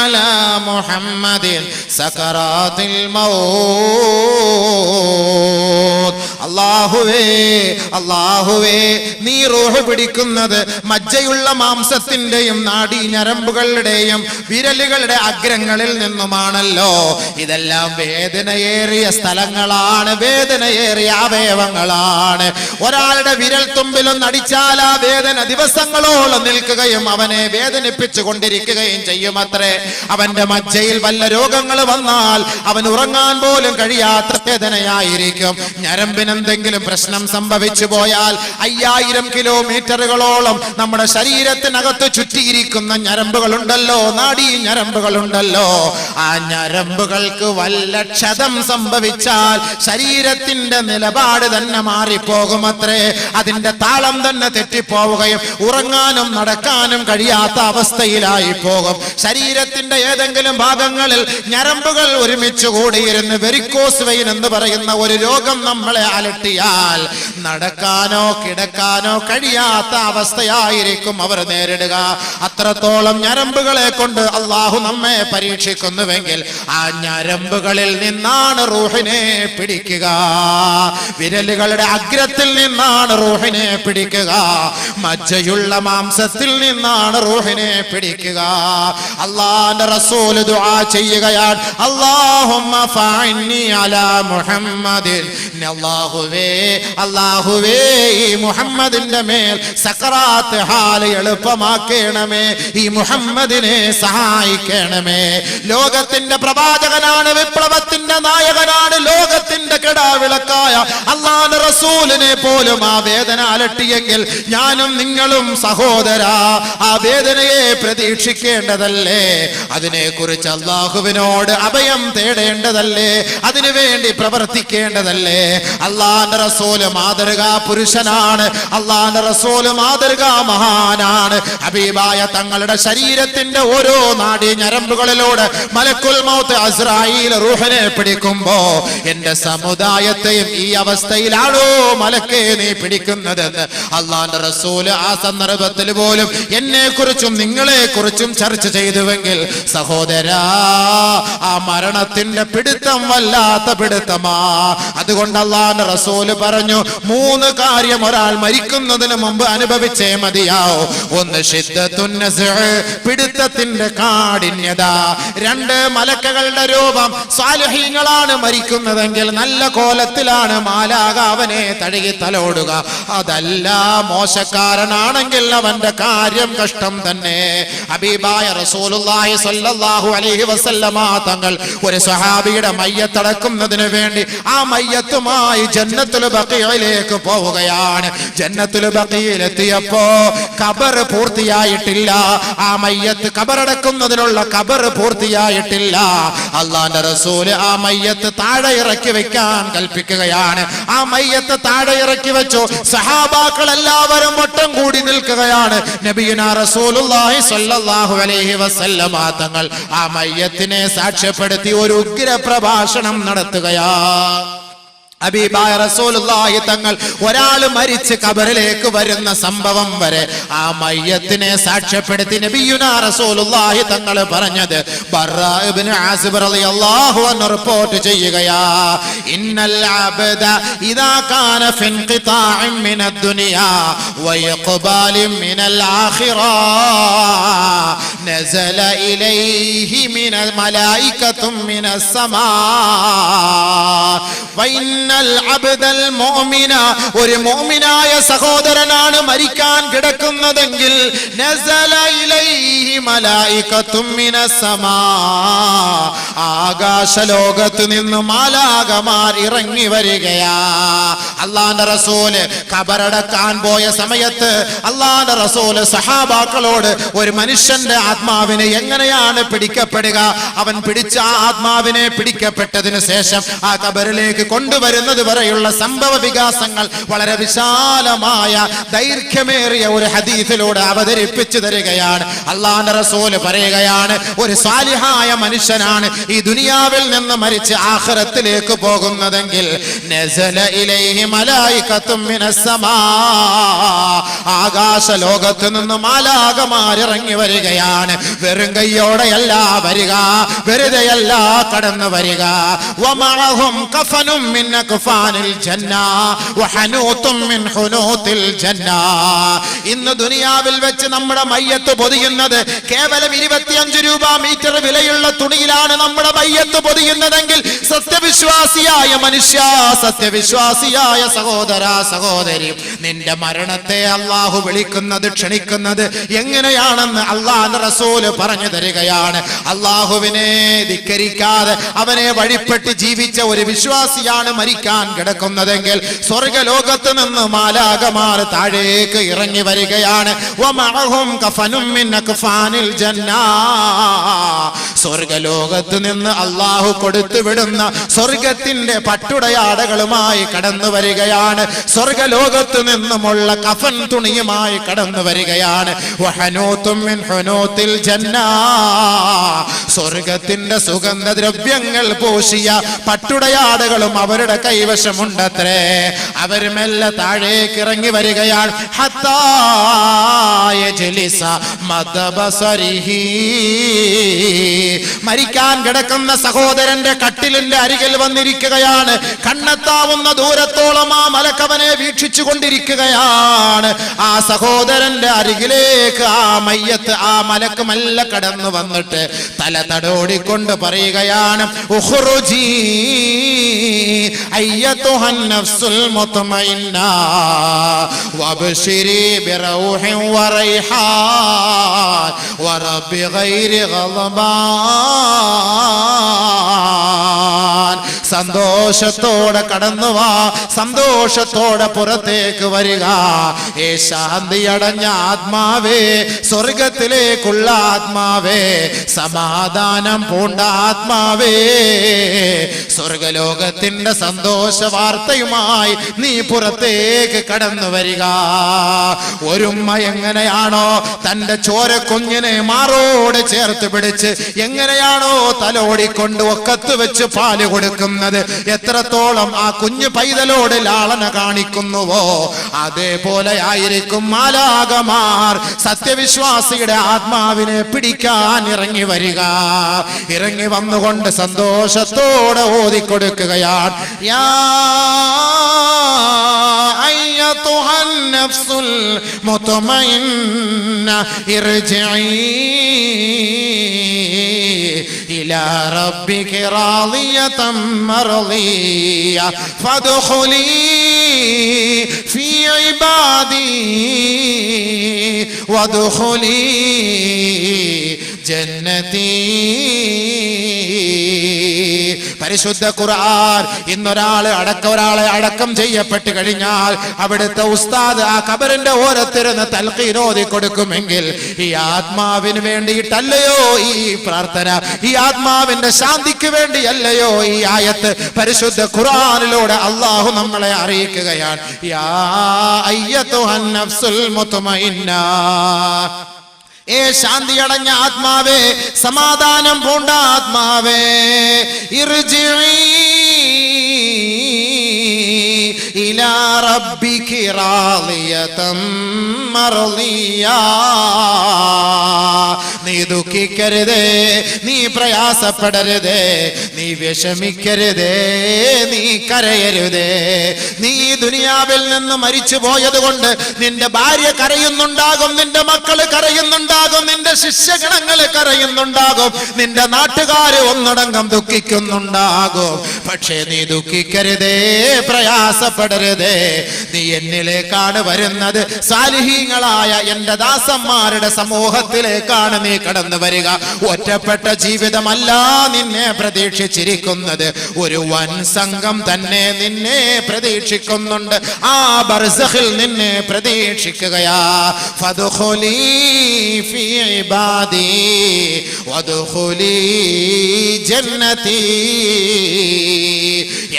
അലാ മുഹമ്മദിൻ സകറാത്തിൽ മൗത്ത്. അല്ലാഹുവേ നീ റൂഹ് പിടിക്കുന്നത് മജ്ജയുള്ള മാംസത്തിന്റെയും നാഡീ ഞരമ്പുകളുടെയും വിരലുകളുടെ അഗ്രങ്ങളിൽ നിന്നുമാണല്ലോ. ഇതെല്ലാം വേദനയേറിയ സ്ഥലങ്ങളാണ്, വേദനയേറിയ അവയവങ്ങളാണ്. ഒരാളുടെ വിരൽ തുമ്പിലൊന്ന് അടിച്ചാൽ ആ വേദന ദിവസങ്ങളോളം നിൽക്കുകയും അവനെ വേദനിപ്പിച്ചു കൊണ്ടിരിക്കുകയും ചെയ്യുമത്രേ. അവന്റെ മജ്ജയിൽ വല്ല രോഗങ്ങൾ വന്നാൽ അവൻ ഉറങ്ങാൻ പോലും കഴിയാത്ത വേദനയായിരിക്കും. ഞരമ്പിനെന്തെങ്കിലും പ്രശ്നം സംഭവിച്ചു പോയാൽ 5000 കിലോമീറ്ററുകളോളം നമ്മുടെ ശരീരത്തിനകത്ത് ചുറ്റിയിരിക്കുന്ന ഞരമ്പുകളുണ്ടല്ലോ, നാഡീ ഞരമ്പുകളുണ്ടല്ലോ. ആ ഞരമ്പുകൾക്ക് വല്ല ക്ഷതം സംഭവിച്ചാൽ ശരീരത്തിന്റെ നിലപാട് തന്നെ മാറിപ്പോകുമത്രേ. അതിന്റെ താളം തന്നെ തെറ്റിപ്പോവുകയും ഉറങ്ങാനും നടക്കാനും കഴിയാത്ത അവസ്ഥയിലായി പോകും. ശരീരത്തിന്റെ ഏതെങ്കിലും ഭാഗങ്ങളിൽ ഞരമ്പുകൾ ഒരുമിച്ച് കൂടിയിരുന്ന് വെരിക്കോസ് വെയിൻ എന്ന് പറയുന്ന ഒരു രോഗം നമ്മളെ അലട്ടിയാൽ നടക്കാനോ കിടക്കാനോ കഴിയാത്ത അവസ്ഥയായിരിക്കും അവർ നേരിടുക. അത്രത്തോളം ഞരമ്പുകളെ കൊണ്ട് അള്ളാഹു നമ്മെ പരീക്ഷിക്കുന്നുവെങ്കിൽ ആ ഞരമ്പുകളിൽ നിന്നാണ് റൂഹിനെ പിടിക്കുക. വിരലുകളുടെ അഗ്രത്തിൽ നിന്നാണ് റൂഹിനെ പിടിക്കുക. മജ്ജയുള്ള മാംസത്തിൽ നിന്നാണ് റൂഹിനെ പിടിക്കുക. അല്ലാഹുവിന്റെ റസൂൽ ദുആ ചെയ്യുകയാണ്, അല്ലാഹുമ്മ ഫഅന്നി അലാ മുഹമ്മദിൻ. അല്ലാഹുവേ ഈ മുഹമ്മദിന്റെ മേൽ സക്കറാത്ത് ഹാല് എളുപ്പമാക്കണമേ, ഈ മുഹമ്മദിനെ സഹായിക്കണമേ. ലോകത്തിന്റെ പ്രവാചകനാണ്, വിപ്ലവത്തിന്റെ നായകനാണ്, ലോകത്തിന്റെ കെടാവിളക്കായ അല്ലാഹുവിന്റെ റസൂലിനെ പോലും ആ വേദന അലട്ടിയെങ്കിൽ ഞാനും നിങ്ങളും സഹോദരാ ആ വേദനയെ പ്രതീക്ഷിക്കേണ്ടതല്ലേ? അതിനെക്കുറിച്ച് അല്ലാഹുവിനോട് അഭയം തേടേണ്ടതല്ലേ? അതിനുവേണ്ടി പ്രവർത്തിക്കേണ്ടതല്ലേ? അല്ലാഹുവിന്റെ റസൂല് മാതൃകാ പുരുഷനാണ്, അല്ലാഹുവിന്റെ റസൂല് മാതൃകാ മഹാനാണ്. ഹബീബായ തങ്ങളുടെ ശരീരത്തിന്റെ ഓരോ നാഡീ ഞരമ്പുകളിലൂടെ മലക്കുൽ മൗത്ത് അസ്രായീൽ റൂഹിനെ പിടിക്കുമ്പോ എന്റെ സമുദായത്തെയും ഈ അവസ്ഥയിലാണോ മലക്കേ നീ പിടിക്കുന്നതെന്ന് അല്ലാഹുവിന്റെ റസൂല് ആ സന്ദർഭത്തിൽ പോലും എന്നെ കുറിച്ചും നിങ്ങളെ കുറിച്ചും ചർച്ച ചെയ്തുവെങ്കിൽ സഹോദരാ ആ മരണത്തിന്റെ പിടുത്തം വല്ലാത്ത പിടുത്തമാ. അതുകൊണ്ട് അല്ലാഹുവിന്റെ റസൂല് പറഞ്ഞു, 3 കാര്യം ഒരാൾ മരിക്കുന്നതിന് മുമ്പ് അനുഭവിച്ചേ മതിയാവൂ. ഒന്ന് ശിദ്ദത്തുൻ നസ്അ്, പിടുത്തത്തിന്റെ കാഠിന്യത. 2 മലക്കുകളുടെ രൂപം. സാലിഹീങ്ങളാണ് മരിക്കുന്നതെങ്കിൽ നല്ല കോലത്തിലാണ് മാലാഖ അവനെ തഴുകി തലോടുക. അതല്ല മോശക്കാരനാണെങ്കിൽ അവന്റെ കാര്യം കഷ്ടം തന്നെ. ഹബീബായ റസൂലുള്ളാഹി സ്വല്ലല്ലാഹു അലൈഹി വസല്ലമ തങ്ങൾ ഒരു സ്വഹാബിയുടെ മയ്യത്തടക്കുന്നതിന് വേണ്ടി ആ മയ്യത്തുമായി ജന്നത്തുൽ ബഖീയിലേക്ക് പോവുകയാണ്. ജന്നത്തുൽ ബഖീയിലെത്തിയപ്പോ ഖബർ പൂർത്തിയായിട്ടില്ല. ആ മയ്യത്ത് ഖബറടക്കുന്നതിനുള്ള ഖബർ പൂർത്തിയായിട്ടില്ല. അല്ലാഹുവിന്റെ റസൂൽ ആ മയ്യത്ത് താഴെ ഇറക്കി വെക്കാൻ കൽപ്പിക്കുകയാണ്. ആ മയ്യത്ത് താഴെ ഇറക്കി വെച്ചു. സഹാബാക്കൾ എല്ലാവരും വട്ടം കൂടി നിൽക്കുകയാണ്. നബിയുനാ റസൂലുള്ളാഹി സ്വല്ലല്ലാഹു അലൈഹി വസല്ലമ തങ്ങൾ ആ മയ്യത്തിനെ സാക്ഷി സാക്ഷ്യപ്പെടുത്തി ഒരു ഉഗ്ര പ്രഭാഷണം നടത്തുകയാ. ഹബീബായ റസൂലുള്ളാഹി തങ്ങൾ ഒരാൾ മരിച്ച് ഖബറിലേക്ക് വരുന്ന സംഭവം വരെ ആ മയ്യത്തിനെ സാക്ഷ്യപ്പെടുത്തി നബിയുനാ റസൂലുള്ളാഹി തങ്ങൾ പറഞ്ഞത് ബർറാ ഇബ്നു ആസിബ് റളിയല്ലാഹു അൻഹു റിപ്പോർട്ട് ചെയ്യുകയാ. ഇന്നൽ അബ്ദ ഇദാ കാന ഫി ഇൻഖിതാഇൻ മിനദ് ദുനിയാ വഇഖ്ബാലിൻ മിനൽ ആഖിറ നസല ഇലൈഹി മിനൽ മലായികത്തും മിനസ് സമാ വഇന്നൽ അബ്ദൽ മുഅ്മിന ഒരു മുഅ്മിനായ സഹോദരനാണ് മരിക്കാൻ കിടക്കുന്നതെങ്കിൽ നസല ഇലൈഹി മലായികത്തും മിനസ് സമാ ആകാശലോകത്ത് നിന്ന് മാലാകമാർ ഇറങ്ങി വരികയാ. അല്ലാഹുവിന്റെ റസൂല് ഖബറടക്കാൻ പോയ സമയത്ത് അല്ലാഹുവിന്റെ റസൂല് സഹാബാക്കളോട് ഒരു മനുഷ്യന്റെ ആത്മാവിനെ എങ്ങനെയാണ് പിടിക്കപ്പെടുക, അവൻ പിടിച്ച ആ ആത്മാവിനെ പിടിക്കപ്പെട്ടതിന് ശേഷം ആ ഖബറിലേക്ക് കൊണ്ടുവരുന്നത് വരെയുള്ള സംഭവ വികാസങ്ങൾ വളരെ വിശാലമായ ദൈർഘ്യമേറിയ ഒരു ഹദീസിലൂടെ അവതരിപ്പിച്ചു തരികയാണ്. അല്ലാഹുവിന്റെ റസൂല് പറയുകയാണ്, ഒരു സാലിഹായ മനുഷ്യനാണ് ഈ ദുനിയാവിൽ നിന്ന് മരിച്ച് ആഖിറത്തിലേക്ക് പോകുന്നതെങ്കിൽ നസല ഇലൈഹി മലായികത്തും മിനസ് സമാ ആകാശ ലോകത്ത് നിന്ന് മാലാകമാർ ഇറങ്ങി വരികയാണ്. വെറും കൈയോടെയല്ല വരിക, വെറുതെയല്ല കടന്നു വരിക. വമഅഹും കഫനും മിൻ അക്ഫാനിൽ ജന്ന വഹനൂതും മിൻ ഹുനൂതിൽ ജന്ന. ഇന്ന് ദുനിയാവിൽ വെച്ച് നമ്മുടെ മയ്യത്ത് പൊതിയുന്നത് കേവലം 25 രൂപ മീറ്റർ വിലയുള്ള തുണിയിലാണ് നമ്മുടെ മയ്യത്ത് പൊതിയുന്നതെങ്കിൽ സത്യവിശ്വാസിയായ മനുഷ്യ, സത്യവിശ്വാസിയായ സഹോദര സഹോദരി, നിന്റെ മരണത്തെ അല്ലാഹു വിളിക്കുന്നത് ക്ഷണിക്കുന്നത് എങ്ങനെയാണെന്ന് അല്ലാഹുവിന്റെ റസൂല് പറഞ്ഞു തരികയാണ്. അല്ലാഹുവിനെ ധിക്കരിക്കാതെ അവനെ വഴിപ്പെട്ട് ജീവിച്ച ഒരു വിശ്വാസിയാണ് മരിക്കാൻ കിടക്കുന്നതെങ്കിൽ സ്വർഗ്ഗലോകത്ത് നിന്ന് മാലാകമാർ താഴേക്ക് ഇറങ്ങി വരികയാണ്. വമഅഹും കഫനും മിൻ അക്ഫാനിൽ ജന്ന സ്വർഗ്ഗലോകത്ത് നിന്ന് അല്ലാഹു കൊടുത്തു വിടുന്ന സ്വർഗത്തിന്റെ പട്ടുടയാടകളുമായി കടന്നു വരികയാണ്. സ്വർഗ്ഗലോകത്ത് നിന്നുമുള്ള കഫൻ തുണിയുമായി കടന്നു വരികയാണ്. വഹനൂതും മിൻ ഹുനൂതിൽ ജന്ന സ്വർഗത്തിന്റെ സുഗന്ധദ്രവ്യങ്ങൾ പൂശിയ പട്ടുടയാടകളും അവരുടെ കൈവശമുണ്ടത്രേ. അവർ മെല്ലെ താഴേക്ക് ഇറങ്ങി വരികയാണ്. ഹത്താ യജ്ലിസ മദബസരിഹി മരിക്കാൻ കിടക്കുന്ന സഹോദരന്റെ കട്ടിലിന്റെ അരികിൽ വന്നിരിക്കുകയാണ്. കണ്ണെത്താവുന്ന ദൂരത്തോളം ആ മലക്കവനെ വീക്ഷിച്ചു കൊണ്ടിരിക്കുകയാണ്. ആ സഹോദരന്റെ അരികിലേക്ക് ആ മയ്യത്ത് ആ മലക്ക് മെല്ലെ കടന്നു വന്നിട്ട് തല തടോടിക്കൊണ്ട് പറയുകയാണ്, ഉഖ്റുജി അയ്യതുഹൻ നഫ്സുൽ മുത്മഇന്ന വബ്ശിരി ബിറൗഹിൻ വറൈഹാൻ വറബ്ബി ഗൈരി ഗളബാൻ. സന്തോഷത്തോടെ കടന്നു വാ, സന്തോഷത്തോടെ പുറത്തേക്ക് വരിക. ഏ ശാന്തി അടഞ്ഞ ആത്മാവേ, സ്വർഗത്തിലേക്കുള്ള ആത്മാവേ, സമാധാനം പൂണ്ട ആത്മാവേ, സ്വർഗലോകത്തിന്റെ സന്തോഷ വാർത്തയുമായി നീ പുറത്തേക്ക് കടന്നു വരിക. ഒരുമ്മ എങ്ങനെയാണോ തന്റെ ചോരക്കുഞ്ഞിനെ മാറോട് ചേർത്ത് പിടിച്ച് എങ്ങനെയാണോ തലോടിക്കൊണ്ട് ഒക്കത്ത് വെച്ച് പാല് കൊടുക്കുന്നത്, എത്രത്തോളം ആ കുഞ്ഞു പൈതലോട് ലാളന കാണിക്കുന്നുവോ അതേപോലെ ആയിരിക്കും മാലാകമാർ സത്യവിശ്വാസിയുടെ ആത്മാവിനെ പിടിക്കാൻ ഇറങ്ങി വരിക. ഇറങ്ങി വന്നുകൊണ്ട് സന്തോഷത്തോടെ ഓതിക്കൊടുക്കുകയാണ്. യാ അയ്യതുഹൻ നഫ്സുൽ മുത്മഇന്ന ഇർജിഇ ഇലാ റബ്ബിക റാളിയതൻ മർളിയ ഫദ്ഖുലി ഫീ ഇബാദി വദ്ഖുലി ജന്നതി. പരിശുദ്ധ ഖുർആൻ ഇന്നൊരാളെ അടക്കം ചെയ്യപ്പെട്ട് കഴിഞ്ഞാൽ അവിടുത്തെ ഉസ്താദ് ആ ഖബറിന്റെ ഓരത്തിരുന്ന് തൽഖീൻ ഓതി കൊടുക്കുമെങ്കിൽ ഈ ആത്മാവിന് വേണ്ടിയിട്ടല്ലയോ ഈ പ്രാർത്ഥന, ഈ ആത്മാവിന്റെ ശാന്തിക്ക് വേണ്ടിയല്ലയോ ഈ ആയത്ത് പരിശുദ്ധ ഖുർആനിലൂടെ അല്ലാഹു നമ്മളെ അറിയിക്കുകയാണ്. യാ അയ്യതുഹൻ നഫ്സുൽ മുത്മഇന്ന ഏ ശാന്തിയടഞ്ഞ ആത്മാവേ, സമാധാനം പൂണ്ട ആത്മാവേ, ഇർജിഇ ഇലാ റബ്ബികി റാളിയതം മർളിയാ. നീ ദുഃഖിക്കരുതേ, നീ പ്രയാസപ്പെടരുതേ, നീ വിഷമിക്കരുതേ, നീ കരയരുതേ. നീ ദുനിയാവിൽ നിന്ന് മരിച്ചു പോയത് കൊണ്ട് നിന്റെ ഭാര്യ കരയുന്നുണ്ടാകും, നിന്റെ മക്കള് കരയുന്നുണ്ടാകും, നിന്റെ ശിഷ്യഗണങ്ങള് കരയുന്നുണ്ടാകും, നിന്റെ നാട്ടുകാര് ഒന്നടങ്കം ദുഃഖിക്കുന്നുണ്ടാകും. പക്ഷേ നീ ദുഃഖിക്കരുതേ, പ്രയാസപ്പെടരുതേ. നീ എന്നിലേക്കാണ് വരുന്നത്, സാലിഹീങ്ങളായ എന്റെ ദാസന്മാരുടെ സമൂഹത്തിലേക്കാണ് നീ കടന്നു വരിക. ഒറ്റപ്പെട്ട ജീവിതമല്ല നിന്നെ പ്രതീക്ഷിച്ചിരിക്കുന്നത്, ഒരു വൻ സംഘം തന്നെ നിന്നെ പ്രതീക്ഷിക്കുന്നുണ്ട്. ആ ബർസഖിൽ നിന്നെ പ്രതീക്ഷിക്കുകയാ. ഫദ്ഖുലീ ഫീ ഇബാദി വദ്ഖുലീ ജന്നതി.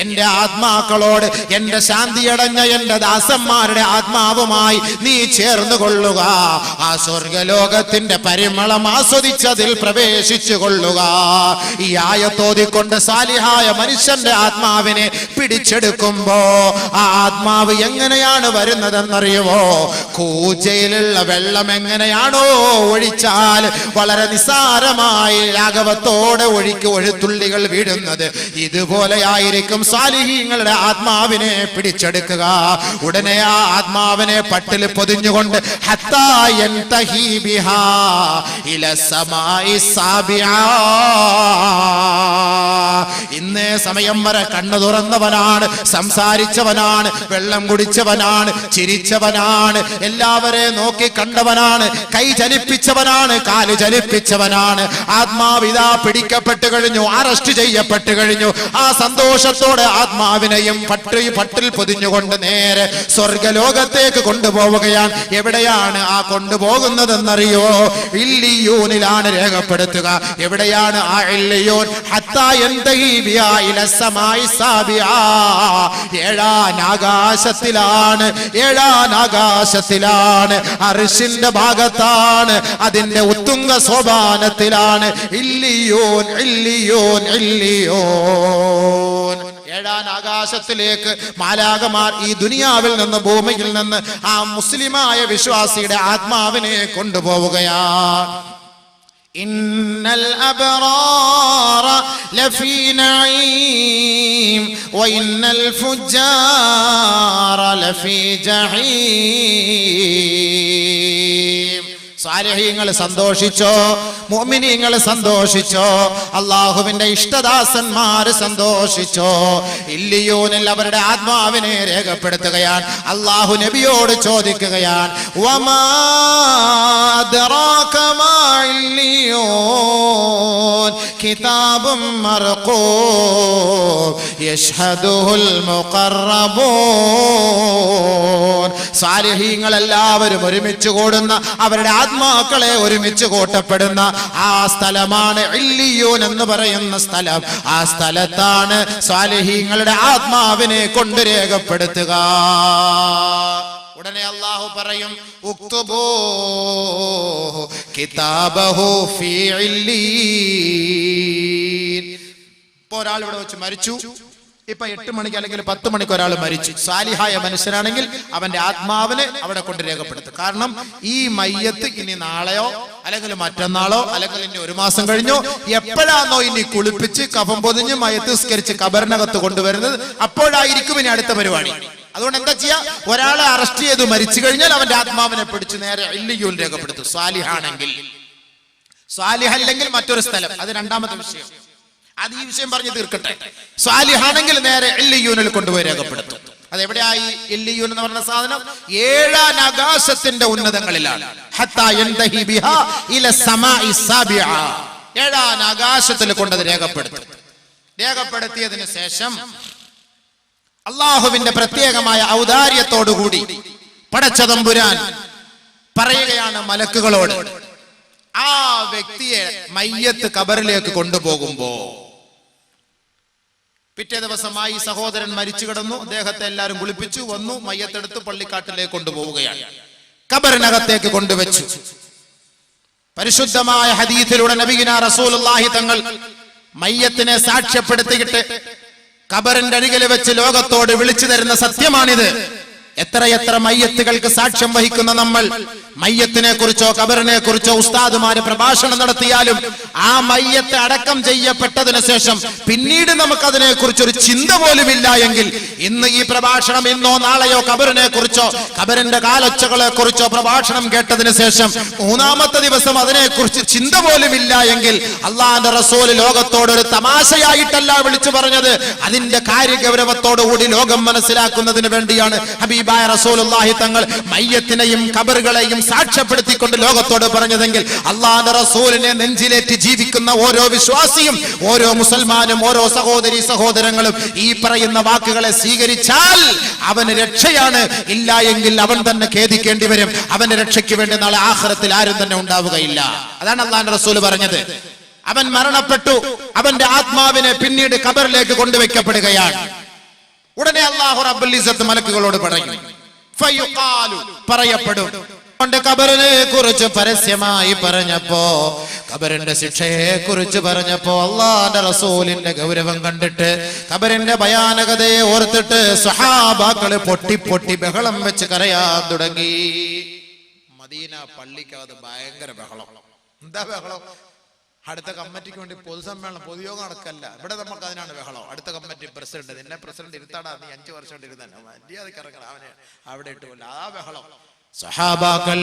എന്റെ ആത്മാക്കളോട്, എന്റെ ശാന്തിയടഞ്ഞ എന്റെ ദാസന്മാരുടെ ആത്മാവുമായി നീ ചേർന്നു കൊള്ളുക. ആ സ്വർഗലോകത്തിന്റെ പരിമളം ആസ്വദിച്ചതിൽ പ്രവേശിച്ചു കൊള്ളുക. ഈ ആയത്തോതിക്കൊണ്ട് സാലിഹായ മനുഷ്യന്റെ ആത്മാവിനെ പിടിച്ചെടുക്കുമ്പോ ആ ആത്മാവ് എങ്ങനെയാണ് വരുന്നതെന്നറിയുമോ? കൂജയിലുള്ള വെള്ളം എങ്ങനെയാണോ ഒഴിച്ചാൽ വളരെ നിസാരമായി ലാഘവത്തോടെ ഒഴുത്തുള്ളികൾ വീഴുന്നത്, ഇതുപോലെയായിരിക്കും സാലിഹീങ്ങളുടെ ആത്മാവിനെ പിടിച്ചെടുക്കുക. ഉടനെ ആ ആത്മാവിനെ പട്ടിൽ പൊതിഞ്ഞുകൊണ്ട് ഹത്താ യൻതഹി ബിഹാ ഇല സമായി സാബിആ. ഇന്നേ സമയം വരെ കണ്ണു തുറന്നവനാണ്, സംസാരിച്ചവനാണ്, വെള്ളം കുടിച്ചവനാണ്, ചിരിച്ചവനാണ്, എല്ലാവരെയും നോക്കി കണ്ടവനാണ്, കൈ ചലിപ്പിച്ചവനാണ്, കാല് ചലിപ്പിച്ചവനാണ്. ആത്മാവിതാ പിടിക്കപ്പെട്ടു കഴിഞ്ഞു, അറസ്റ്റ് ചെയ്യപ്പെട്ടു കഴിഞ്ഞു. ആ സന്തോഷത്തോടെ ആത്മാവിനെയും പട്ടിൽ പൊതിഞ്ഞുകൊണ്ട് നേരെ സ്വർഗലോകത്തേക്ക് കൊണ്ടുപോവുകയാണ്. എവിടെയാണ് ആ കൊണ്ടുപോകുന്നതെന്നറിയോ? ഇല്ലിയൂനിലാണ് രേഖപ്പെടുത്തുക. എവിടെയാണ് ആ ഇല്ലിയൂൻ? ഹത്താ യൻതഹി ബിഹാ ഇല സമായി സാബിആ. ഏഴാം ആകാശത്തിലാണ്, ഏഴാം ആകാശത്തിലാണ്, അർശിന്റെ ഭാഗത്താണ്, അതിന്റെ ഉത്തുംഗ സോപാനത്തിലാണ്. ഇല്ലിയൂൻ, ഇല്ലിയൂൻ, ഇല്ലിയൂൻ. ഏഴാം ആകാശത്തിലേക്ക് മാലാകമാർ ഈ ദുനിയാവിൽ നിന്ന്, ഭൂമിയിൽ നിന്ന് ആ മുസ്ലിമായ വിശ്വാസിയുടെ ആത്മാവിനെ കൊണ്ടുപോവുകയാണ്. ഇന്നൽ അബ്റാറ ലഫീ നഈം വഇന്നൽ ഫുജ്ജാറ ലഫീ ജഹീം. സാലിഹീങ്ങൾ സന്തോഷിച്ചോ, മുഅ്മിനീങ്ങൾ സന്തോഷിച്ചോ, അള്ളാഹുവിന്റെ ഇഷ്ടദാസന്മാര് സന്തോഷിച്ചോ. ഇല്ലിയൂനിൽ അവരുടെ ആത്മാവിനെ രേഖപ്പെടുത്തുകയാണ്. അള്ളാഹു നബിയോട് ചോദിക്കുകയാണ്, വമാ അദ്റാക മാ ഇല്ലിയൂൻ കിതാബും മർഖൂം യശ്ഹദുഹുൽ മുഖറബൂൻ. സാലിഹീങ്ങൾ എല്ലാവരും ഒരുമിച്ച് കൂടുന്ന, അവരുടെ ആത്മാക്കളെ ഒരുമിച്ച് കൂട്ടപ്പെടുന്ന ആ സ്ഥലമാണ് ഇല്ലിയൂൻ എന്ന് പറയുന്ന സ്ഥലം. ആ സ്ഥലത്താണ് സാലിഹീങ്ങളുടെ ആത്മാവിനെ കൊണ്ട് രേഖപ്പെടുത്തുക. ഉടനെ അല്ലാഹു പറയും, ഉക്തുബൂ കിതാബഹു ഫീ ഇല്ലീൻ. ഇപ്പോൾ ഒരാൾ ഇവിടെ വെച്ച് മരിച്ചു, ഇപ്പൊ 8 മണിക്ക് അല്ലെങ്കിൽ 10 മണിക്ക് ഒരാൾ മരിച്ചു. സാലിഹായ മനുഷ്യനാണെങ്കിൽ അവന്റെ ആത്മാവിനെ അവിടെ കൊണ്ട് രേഖപ്പെടുത്തും. കാരണം ഈ മയ്യത്ത് ഇനി നാളെയോ അല്ലെങ്കിൽ മറ്റന്നാളോ അല്ലെങ്കിൽ ഇനി 1 മാസം കഴിഞ്ഞോ എപ്പോഴാണോ ഇനി കുളിപ്പിച്ച് കഫം പൊതിഞ്ഞ് മയ്യത്ത് സ്കരിച്ച് കബറിനകത്ത് കൊണ്ടുവരുന്നത്, അപ്പോഴായിരിക്കും ഇനി അടുത്ത പരിപാടി. അതുകൊണ്ട് എന്താ ചെയ്യാ? ഒരാളെ അറസ്റ്റ് ചെയ്ത് മരിച്ചു കഴിഞ്ഞാൽ അവന്റെ ആത്മാവിനെ പിടിച്ച് നേരെ ഇല്ലിയൂൻ രേഖപ്പെടുത്തും. സാലിഹാണെങ്കിൽ. സാലിഹല്ലെങ്കിൽ മറ്റൊരു സ്ഥലം, അത് രണ്ടാമത്തെ വിഷയം. അത് ഈ വിഷയം പറഞ്ഞ് തീർക്കട്ടെ. സ്വാലിഹാണെങ്കിൽ നേരെ ഇല്ലിയൂനിൽ കൊണ്ടുപോയി രേഖപ്പെടുത്തും. അതെവിടെയായി? ഇല്ലിയൂൻ എന്ന് പറഞ്ഞ സാധനം 7 ആകാശത്തിന്റെ ഉന്നതങ്ങളിലാണ്. ഹത്താ യൻതഹി ബിഹാ ഇല സമായി സാബിആ. 7 ആകാശത്തിൽ കൊണ്ടത് രേഖപ്പെടുത്തും. രേഖപ്പെടുത്തിയതിനു ശേഷം അള്ളാഹുവിന്റെ പ്രത്യേകമായ ഔദാര്യത്തോടുകൂടി പടച്ചതമ്പുരാൻ പറയുകയാണ് മലക്കുകളോട്, ആ വ്യക്തിയെ മയ്യത്ത് ഖബറിലേക്ക് കൊണ്ടുപോകുമ്പോ, പിറ്റേ ദിവസമായി സഹോദരൻ മരിച്ചു കിടന്നു, അദ്ദേഹത്തെ എല്ലാവരും കുളിപ്പിച്ചു, വന്നു, മയ്യത്തെടുത്ത് പള്ളിക്കാട്ടിലേക്ക് കൊണ്ടുപോവുകയാണ്. ഖബറിനകത്തേക്ക് കൊണ്ടുവച്ചു. പരിശുദ്ധമായ ഹദീസിലൂടെ നബിയിന റസൂലുള്ളാഹി തങ്ങൾ മയ്യത്തിനെ സാക്ഷ്യപ്പെടുത്തിയിട്ട് ഖബറിന്റെ അരികിൽ വെച്ച് ലോകത്തോട് വിളിച്ചു തരുന്ന സത്യമാണിത്. എത്രയെത്ര മയ്യത്തുകൾക്ക് സാക്ഷ്യം വഹിക്കുന്ന നമ്മൾ മയ്യത്തിനെ കുറിച്ചോ ഖബറിനെ കുറിച്ചോ ഉസ്താദുമാര് പ്രഭാഷണം നടത്തിയാലും ആ മയ്യത്ത് അടക്കം ചെയ്യപ്പെട്ടതിനു ശേഷം പിന്നീട് നമുക്കതിനെ കുറിച്ചൊരു ചിന്ത പോലും ഇല്ല എങ്കിൽ, ഇന്ന് ഈ പ്രഭാഷണം ഇന്നോ നാളെയോ ഖബറിനെ കുറിച്ചോ ഖബറിന്റെ കാലൊച്ചകളെ കുറിച്ചോ പ്രഭാഷണം കേട്ടതിന് ശേഷം മൂന്നാമത്തെ ദിവസം അതിനെക്കുറിച്ച് ചിന്ത പോലും ഇല്ല എങ്കിൽ, അള്ളാഹുവിന്റെ റസൂൽ ലോകത്തോട് ഒരു തമാശയായിട്ടല്ല വിളിച്ചു പറഞ്ഞത്, അതിന്റെ കാര്യഗൗരവത്തോടുകൂടി ലോകം മനസ്സിലാക്കുന്നതിന് വേണ്ടിയാണ് ഹബീബായ റസൂലുള്ളാഹി തങ്ങൾ മയ്യത്തിനെയും ഖബറുകളെയും സാക്ഷ്യപ്പെടുത്തിക്കൊണ്ട് ലോകത്തോട് പറഞ്ഞതെങ്കിൽ, അള്ളാഹുവിന്റെ റസൂലിനെ നെഞ്ചിലേറ്റ് ജീവിക്കുന്ന ഓരോ വിശ്വാസിയും, ഓരോ മുസൽമാനും, ഓരോ സഹോദരി സഹോദരങ്ങളും ഈ പറയുന്ന വാക്കുകളെ സ്വീകരിച്ചാൽ അവന് രക്ഷയാണ്. ഇല്ല എങ്കിൽ അവൻ തന്നെ ഖേദിക്കേണ്ടി വരും. അവന്റെ രക്ഷയ്ക്ക് വേണ്ടി നാളെ ആഖിറത്തിൽ ആരും തന്നെ ഉണ്ടാവുകയില്ല. അതാണ് അള്ളാഹുവിന്റെ റസൂൽ പറഞ്ഞത്. അവൻ മരണപ്പെട്ടു, അവന്റെ ആത്മാവിനെ പിന്നീട് ഖബറിലേക്ക് കൊണ്ടുവയ്ക്കപ്പെടുകയാണ്. ഉടനെ അല്ലാഹു റബ്ബുൽ ഇസ്സത്ത് മലക്കുകളോട് പറയും, ഫയുഖാലു, പറയപ്പെടും. ഖബറിനെ കുറിച്ച് പരസ്യമായി പറഞ്ഞപ്പോ, ഖബറിന്റെ ശിക്ഷയെ കുറിച്ച് പറഞ്ഞപ്പോ, അല്ലാഹുവിന്റെ റസൂലിന്റെ ഗൗരവം കണ്ടിട്ട്, ഖബറിന്റെ ഭയാനകതയെ ഓർത്തിട്ട് സ്വഹാബാക്കള് പൊട്ടി പൊട്ടി ബഹളം വെച്ച് കരയാൻ തുടങ്ങി. മദീന പള്ളിക്കകത്ത് ഭയങ്കര ബഹളം. എന്താ ബഹളം? അടുത്ത കമ്മിറ്റിക്ക് വേണ്ടി പൊതുസമ്മേളനം, പൊതുയോഗം നടക്കല്ല. ഇവിടെ നമുക്ക് അതിനാണ് ബഹളം. അടുത്ത കമ്മിറ്റി പ്രസിഡന്റ്, നിന്നെ പ്രസിഡന്റ് ഇരുത്താടാ, നീ 5 വർഷം കൊണ്ട് ഇരുന്നെ, മര്യാദക്ക് ഇറങ്ങണം, അവനെ അവിടെ ഇട്ടുകൊല്ല. ആ ബഹളം. സഹാബാക്കൾ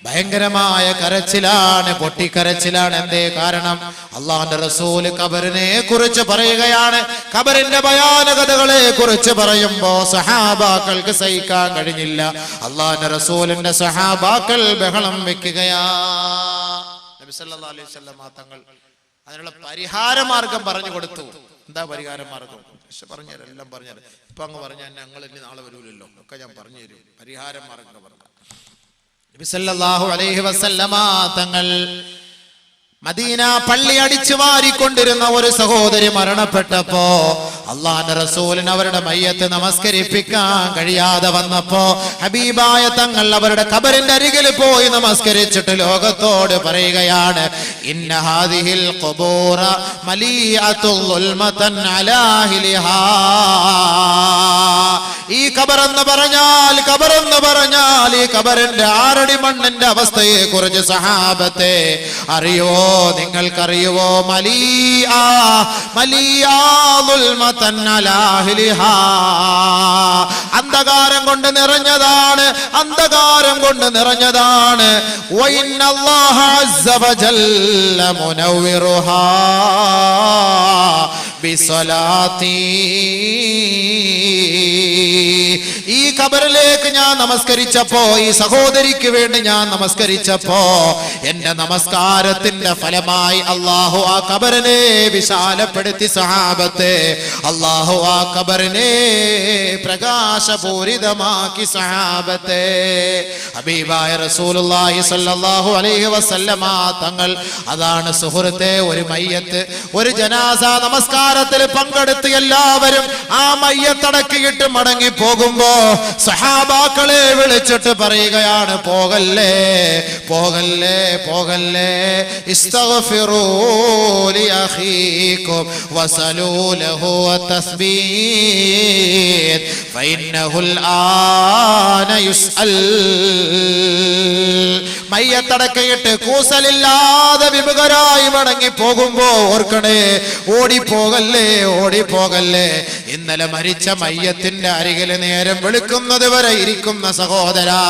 ഭയങ്കരമായ കരച്ചിലാണ്, പൊട്ടിക്കരച്ചിലാണ്. എന്തേ കാരണം? അള്ളാഹുവിന്റെ റസൂൽ ഖബറിനെ കുറിച്ച് പറയുകയാണ്. ഖബറിന്റെ ഭയാനകതകളെ കുറിച്ച് പറയുമ്പോ സഹാബാക്കൾക്ക് സഹിക്കാൻ കഴിഞ്ഞില്ല. അള്ളാഹുവിന്റെ റസൂലിന്റെ സഹാബാക്കൾ ബഹളം വെക്കുകയാ. നബി സല്ലല്ലാഹു അലൈഹി വസല്ലം തങ്ങൾ അതിനുള്ള പരിഹാര മാർഗം പറഞ്ഞു കൊടുത്തു. എന്താ പരിഹാര മാർഗം? പറഞ്ഞുതരാം, എല്ലാം പറഞ്ഞുതരാം. ഇപ്പൊ അങ്ങ് പറഞ്ഞാൽ ഞങ്ങൾ ഇനി നാളെ വരൂലല്ലോ, ഒക്കെ ഞാൻ പറഞ്ഞു തരും. പരിഹാര മാർഗം പറഞ്ഞു. നബി സല്ലല്ലാഹു അലൈഹി വസല്ലം തങ്ങൾ മദീന പള്ളി അടിച്ചു വാരിക്കൊണ്ടിരുന്ന ഒരു സഹോദരി മരണപ്പെട്ടപ്പോ, അള്ളാഹുവിന്റെ റസൂലിന് അവരുടെ മയ്യത്ത് നമസ്കരിപ്പിക്കാൻ കഴിയാതെ വന്നപ്പോ, ഹബീബായ തങ്ങൾ അവരുടെ ഖബറിന്റെ അരികിൽ പോയി നമസ്കരിച്ചിട്ട് ലോകത്തോട് പറയുകയാണ്, ഇന്ന ഹാദിഹിൽ ഖുബൂറ മലീഅത്തുൽ ളുൽമതൻ അലാ അഹ്ലിഹാ. ഈ ഖബറെന്ന് പറഞ്ഞാൽ ഈ ഖബറിന്റെ 6 അടി മണ്ണിന്റെ അവസ്ഥയെ കുറിച്ച് സഹാബത്തെ അറിയോ? നിങ്ങൾക്കറിയുവോ? അന്ധകാരം കൊണ്ട് നിറഞ്ഞതാണ്, അന്ധകാരം കൊണ്ട് നിറഞ്ഞതാണ്. വഇന്നല്ലാഹ അസ്സ വജല്ല മുനവ്വിറുഹാ ബിസലാത്തി. ഈ ഖബറിലേക്ക് ഞാൻ നമസ്കരിച്ചപ്പോ, ഈ സഹോദരിക്ക് വേണ്ടി ഞാൻ നമസ്കരിച്ചപ്പോ, എന്റെ നമസ്കാരത്തിന്റെ ഫലമായി അല്ലാഹു ആ ഖബറിനെ വിശാലപ്പെടുത്തി. സഹാബത്തെ, അല്ലാഹു ആ ഖബറിനെ പ്രകാശപൂരിതമാക്കി. സഹാബത്തെ, ഹബീബായ റസൂലുള്ളാഹി സ്വല്ലല്ലാഹു അലൈഹി വസല്ലമ തങ്ങൾ, അതാണ് സുഹൃത്തെ, ഒരു മയ്യത്ത്, ഒരു ജനാസ നമസ്കാരത്തിൽ പങ്കെടുത്ത് എല്ലാവരും ആ മയ്യത്തടക്കിയിട്ട് മടങ്ങി പോകുമ്പോ സഹാബാക്കളെ വിളിച്ചിട്ട് പറയുകയാണ്, പോകല്ലേ പോകല്ലേ പോകല്ലേ, ഇസ്തഗ്ഫിറൂ ലി അഖീകും വസലൂ ലഹു തസ്ബീഹ് ഫഇന്നഹുൽ ആന യുസ്അൽ. മയ്യത്തടക്കയിട്ട് കൂസലില്ലാതെ വിമുഖരായി മടങ്ങി പോകുമ്പോ ഓർക്കണേ, ഓടിപ്പോകല്ലേ ഓടിപ്പോകല്ലേ. ഇന്നലെ മരിച്ച മയ്യത്തിന്റെ അരികിൽ നേരം വെളുക്കുന്നത് വരെ ഇരിക്കുന്ന സഹോദരാ,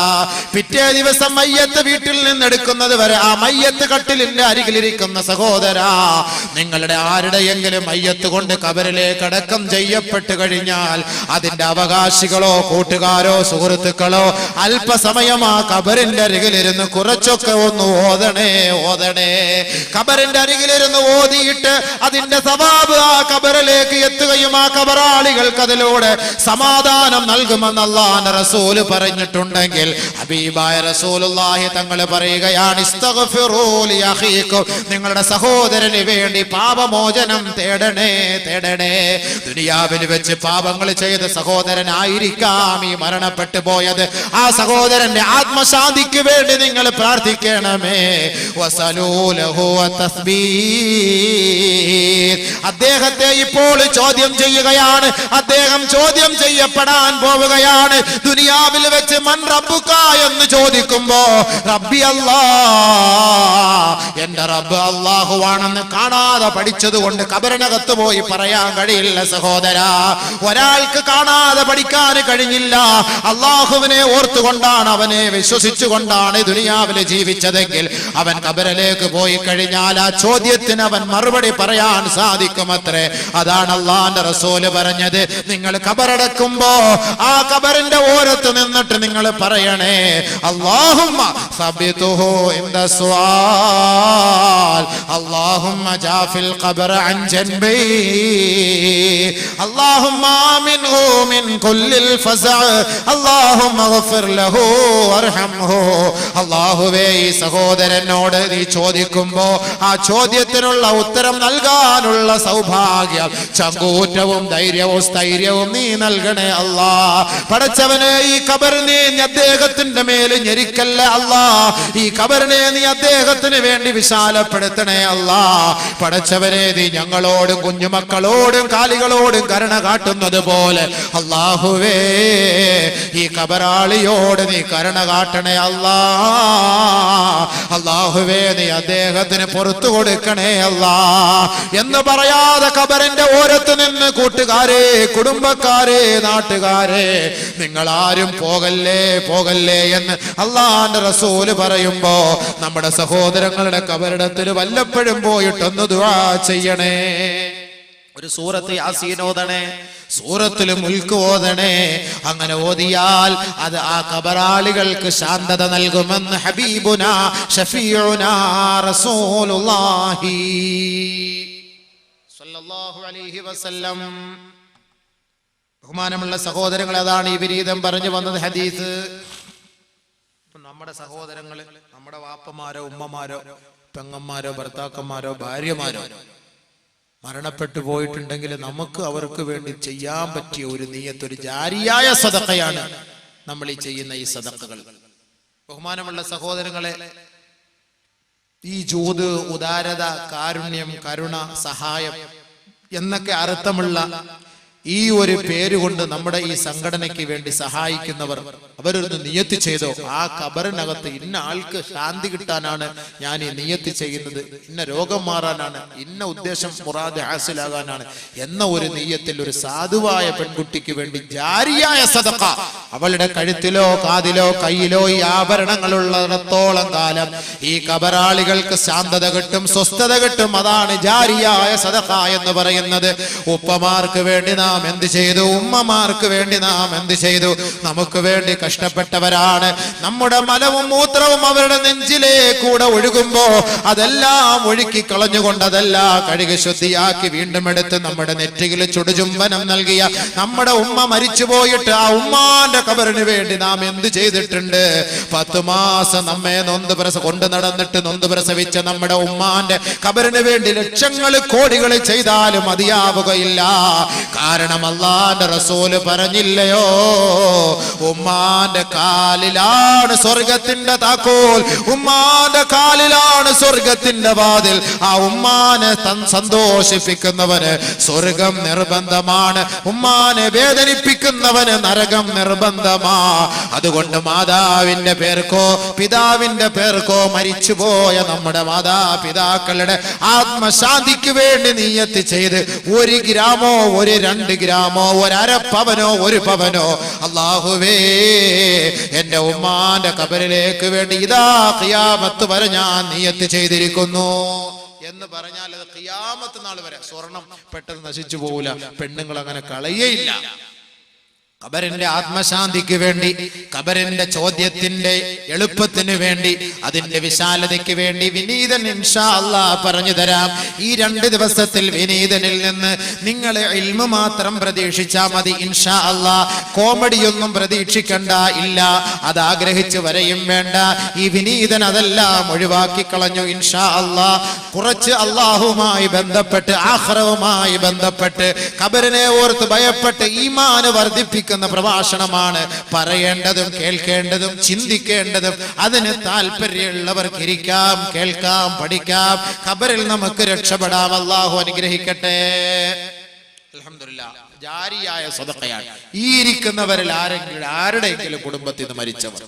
പിറ്റേ ദിവസം മയ്യത്ത് വീട്ടിൽ നിന്നെടുക്കുന്നത് വരെ ആ മയ്യത്ത് കട്ടിലിന്റെ അരികിലിരിക്കുന്ന സഹോദരാ, നിങ്ങളുടെ ആരുടെയെങ്കിലും മയ്യത്ത് കൊണ്ട് ഖബറിലേക്ക് അടക്കം ചെയ്യപ്പെട്ട് കഴിഞ്ഞാൽ അതിന്റെ അവകാശികളോ കൂട്ടുകാരോ സുഹൃത്തുക്കളോ അല്പസമയം ആ ഖബറിന്റെ അരികിലിരുന്ന് കുറച്ചൊക്കെ ഒന്ന് ഓതണേ ഓതണേ. ഖബറിന്റെ അരികിലിരുന്ന് ഓതിയിട്ട് അതിന്റെ സവാബ് ആ ഖബറിലേക്ക് എത്തുകയും ആ ഖബറാ കബറാളികൾക്ക് അതിലൂടെ സമാധാനം നൽകുമെന്ന് അല്ലാഹുവിന്റെ റസൂൽ പറഞ്ഞിട്ടുണ്ടെങ്കിൽ ഹബീബായ റസൂലുള്ളാഹി തങ്ങൾ പറയുകയാണ്, ഇസ്തഗ്ഫിറൂ ലി അഖീകും, നിങ്ങളുടെ സഹോദരന് വേണ്ടി പാപമോചനം തേടണേ. ദുനിയാവിൽ വെച്ച് പാപങ്ങൾ ചെയ്ത സഹോദരനായിരിക്കാം ഈ മരണപ്പെട്ടു പോയത്. ആ സഹോദരന്റെ ആത്മശാന്തിക്ക് വേണ്ടി നിങ്ങൾ പ്രാർത്ഥിക്കണമേ. വസലൂ ലഹു തസ്ബീഹ്, അദ്ദേഹത്തെ ഇപ്പോൾ ചോദ്യം ചെയ്യുകയാണ്. അദ്ദേഹം ചോദ്യം ചെയ്യപ്പെടാൻ പോവുകയാണ്. ദുനിയാവിൽ വെച്ച് മൻ റബ്ബുക എന്ന് ചോദിക്കുമ്പോ റബ്ബി അല്ലാഹ്, എന്റെ റബ്ബ് അല്ലാഹുവാണെന്ന് കാണാതെ പഠിച്ചതുകൊണ്ട് കബറിനകത്ത് പോയി പറയാൻ കഴിയില്ല സഹോദരാ. ഒരാൾക്ക് കാണാതെ പഠിക്കാൻ കഴിഞ്ഞില്ല. അല്ലാഹുവിനെ ഓർത്തുകൊണ്ടാണ്, അവനെ വിശ്വസിച്ചുകൊണ്ടാണ് ദുനിയാവിൽ ജീവിച്ചതെങ്കിൽ അവൻ കബറിലേക്ക് പോയി കഴിഞ്ഞാൽ ആ ചോദ്യത്തിന് അവൻ മറുപടി പറയാൻ സാധിക്കുമത്രേ. അതാണ് അല്ലാഹുവിന്റെ റസൂല് പറഞ്ഞത്, നിങ്ങൾ കബറടക്കുമ്പോ ആ കബറിന്റെ ഓരത്ത് നിന്നിട്ട് നിങ്ങൾ പറയണേ, അല്ലാഹുമ്മ സബ്ബിതുഹു ഇൻദ സുആൽ, അല്ലാഹുമ്മ ജാഫിൽ ഖബറ അൻ ജൻബി, അല്ലാഹുമ്മ ആമിൻഹു മിൻ കുല്ലിൽ ഫസഅ, അല്ലാഹുമ്മ ഗഫിർ ലഹു വർഹംഹു. അല്ലാഹുവേ, ഈ സഹോദരനോട് നീ ചോദിക്കുമ്പോ ആ ചോദ്യത്തിനുള്ള ഉത്തരം നൽകാനുള്ള സൗഭാഗ്യം, ചങ്കൂറ്റവും ധൈര്യവും സ്ഥൈര്യവും നീ നൽകണേ അല്ലാ. പടച്ചവനെ, ഈ കബറിനെ നീ അദ്ദേഹത്തിന്റെ മേല് ഞെരിക്കല്ലേ അല്ലാ. ഈ കബറിനെ നീ അദ്ദേഹത്തിന് വേണ്ടി വിശാലപ്പെടുത്തണേ അല്ലാ. പടച്ചവനെ, നീ ഞങ്ങളോടും കുഞ്ഞുമക്കളോടും കാലികളോടും കരുണ കാട്ടുന്നത് പോലെ അല്ലാഹുവേ, ഈ കബറാളിയോട് നീ കരുണ കാട്ടണേ അല്ലാ. അല്ലാഹുവേ, നീ അദ്ദേഹത്തിന് പുറത്തു കൊടുക്കണേ അല്ലാ എന്ന് പറയാതെ കബറിന്റെ ഓരത്ത് നിന്ന് കൂട്ടുകാരെ, കുടുംബക്കാരെ, നാട്ടുകാരെ, നിങ്ങൾ ആരും പോകല്ലേ പോകല്ലേ എന്ന് അല്ലാഹുവിന്റെ റസൂല് പറയുമ്പോ നമ്മുടെ സഹോദരങ്ങളുടെ കബറിടത്തിൽ വല്ലപ്പോഴും പോയിട്ടൊന്ന് ദുആ ചെയ്യണേ. ഒരു സൂറത്ത് യാസീൻ ഓതണേ, സൂറത്തുൽ മുൽക്ക് ഓതണേ. അങ്ങനെ ഓതിയാൽ അത് ആ കബറാളികൾക്ക് ശാന്തത നൽകുമെന്ന് ഹബീബുനാ ഷഫീഉനാ റസൂലുള്ളാഹി സ്വല്ലല്ലാഹു അലൈഹി വസല്ലം. ബഹുമാനമുള്ള സഹോദരങ്ങൾ, അതാണ് ഈ വിരീതം പറഞ്ഞു വന്നത് ഹദീസ്. നമ്മുടെ സഹോദരങ്ങൾ, നമ്മുടെ വാപ്പമാരോ ഉമ്മമാരോ പെങ്ങന്മാരോ ഭർത്താക്കന്മാരോ ഭാര്യമാരോ മരണപ്പെട്ടു പോയിട്ടുണ്ടെങ്കിൽ നമുക്ക് അവർക്ക് വേണ്ടി ചെയ്യാൻ പറ്റിയ ഒരു നിയ്യത്ത്, ഒരു ജാരിയായ സദഖയാണ് നമ്മൾ ഈ ചെയ്യുന്ന ഈ സദഖകൾ. ബഹുമാനമുള്ള സഹോദരങ്ങളെ, ഈ ജൂദ്, ഉദാരത, കാരുണ്യം, കരുണ, സഹായം എന്നൊക്കെ അർത്ഥമുള്ള ഈ ഒരു പേരുകൊണ്ട് നമ്മുടെ ഈ സംഘടനയ്ക്ക് വേണ്ടി സഹായിക്കുന്നവർ അവരൊന്ന് നിയത്ത് ചെയ്തോ, ആ കബറിനകത്ത് ഇന്ന ആൾക്ക് ശാന്തി കിട്ടാനാണ് ഞാൻ ഈ നിയത്ത് ചെയ്യുന്നത്, ഇന്ന രോഗം മാറാനാണ്, ഇന്ന ഉദ്ദേശം മുറാദ് ഹാസിലാകാനാണ് എന്ന ഒരു നിയ്യത്തിൽ ഒരു സാധുവായ പെൺകുട്ടിക്ക് വേണ്ടി ജാരിയായ സദഖ, അവളുടെ കഴുത്തിലോ കാതിലോ കയ്യിലോ ഈ ആഭരണങ്ങളുള്ളിടത്തോളം കാലം ഈ കബറാളികൾക്ക് ശാന്തത കിട്ടും, സ്വസ്ഥത കിട്ടും. അതാണ് ജാരിയായ സദഖ എന്ന് പറയുന്നത്. ഉപ്പമാർക്ക് വേണ്ടി നാം എന്ത് ചെയ്തു, ഉമ്മമാർക്ക് വേണ്ടി നാം എന്ത് ചെയ്തു? നമുക്ക് വേണ്ടി കഷ്ടപ്പെട്ടവരാണ്. നമ്മുടെ മലവും മൂത്രവും അവരുടെ നെഞ്ചിലേക്കൂടെ ഒഴുകുമ്പോ അതെല്ലാം ഒഴുക്കി കളഞ്ഞുകൊണ്ട് അതെല്ലാം കഴുകി ശുദ്ധിയാക്കി വീണ്ടും എടുത്ത് നമ്മുടെ നെറ്റിയിൽ ചുടുചുംബനം നൽകിയ നമ്മുടെ ഉമ്മ മരിച്ചുപോയിട്ട് ആ ഉമ്മാന്റെ കബറിന് വേണ്ടി നാം എന്ത് ചെയ്തിട്ടുണ്ട്? 10 മാസം നമ്മെ കൊണ്ടു നടന്നിട്ട് നൊന്ത് പ്രസവിച്ച നമ്മുടെ ഉമ്മാന്റെ കബറിന് വേണ്ടി ലക്ഷങ്ങൾ കോടികൾ ചെയ്താലും മതിയാവുകയില്ല. കാരണം അല്ലാഹുവിന്റെ റസൂല് പറഞ്ഞില്ലയോ, ഉമ്മാന്റെ കാലിലാണ് സ്വർഗത്തിന്റെ താക്കോൽ, ഉമ്മാന്റെ കാലിലാണ് സ്വർഗത്തിന്റെ വാതിൽ. ആ ഉമ്മാനെ സന്തോഷിപ്പിക്കുന്നവന് സ്വർഗം നിർബന്ധമാണ്, ഉമ്മാനെ വേദനിപ്പിക്കുന്നവന് നരകം നിർബന്ധമാ. അതുകൊണ്ട് മാതാവിന്റെ പേർക്കോ പിതാവിന്റെ പേർക്കോ മരിച്ചുപോയ നമ്മുടെ മാതാപിതാക്കളുടെ ആത്മശാന്തിക്ക് വേണ്ടി നിയ്യത്ത് ചെയ്ത് 1 ഗ്രാമോ 2 ഗ്രാമോ 1/2 പവനോ 1 പവനോ അല്ലാഹുവേ എന്റെ ഉമ്മാന്റെ കബറിലേക്ക് വേണ്ടി ഇതാ ഖിയാമത്ത് വരെ ഞാൻ നിയ്യത്ത് ചെയ്തിരിക്കുന്നു എന്ന് പറഞ്ഞാൽ അത് ഖിയാമത്ത് നാൾ വരെ സ്വർണം പെട്ടെന്ന് നശിച്ചു പോകില്ല, പെണ്ണുങ്ങൾ അങ്ങനെ കളയേയില്ല. ഖബറിന്റെ ആത്മശാന്തിക്ക് വേണ്ടി, ഖബറിന്റെ ചോദ്യത്തിന്റെ എളുപ്പത്തിന് വേണ്ടി, അതിന്റെ വിശാലതയ്ക്ക് വേണ്ടി വിനീതൻ ഇൻഷാ അല്ലാഹ് പറഞ്ഞു തരാം. ഈ 2 ദിവസത്തിൽ വിനീതനിൽ നിന്ന് നിങ്ങൾ ഇൽമു മാത്രം പ്രതീക്ഷിച്ചാ മതി ഇൻഷാ അല്ലാഹ്. കോമഡിയൊന്നും പ്രതീക്ഷിക്കണ്ട, ഇല്ല, അത് ആഗ്രഹിച്ച് വരെയും വേണ്ട. ഈ വിനീതൻ അതെല്ലാം ഒഴിവാക്കി കളഞ്ഞു ഇൻഷാ അല്ലാഹ്. കുറച്ച് അല്ലാഹുവുമായി ബന്ധപ്പെട്ട്, ആഖിറവുമായി ബന്ധപ്പെട്ട്, ഖബറിനെ ഓർത്ത് ഭയപ്പെട്ട് ഈമാൻ വർദ്ധിപ്പിക്കുന്ന പ്രഭാഷണമാണ് പറയേണ്ടതും കേൾക്കേണ്ടതും ചിന്തിക്കേണ്ടതും. അതിന് താല്പര്യമുള്ളവർക്ക് ഇരിക്കാം, കേൾക്കാം, പഠിക്കാം. ഖബറിൽ നമുക്ക് രക്ഷപ്പെടാം. അല്ലാഹു അനുഗ്രഹിക്കട്ടെ. അൽഹംദുലില്ലാഹ്, ജാരിയായ സദഖയാണ്. ഈ ഇരിക്കുന്നവരിൽ ആരുടെയെങ്കിലും കുടുംബത്തിൽ നിന്ന് മരിച്ചവർ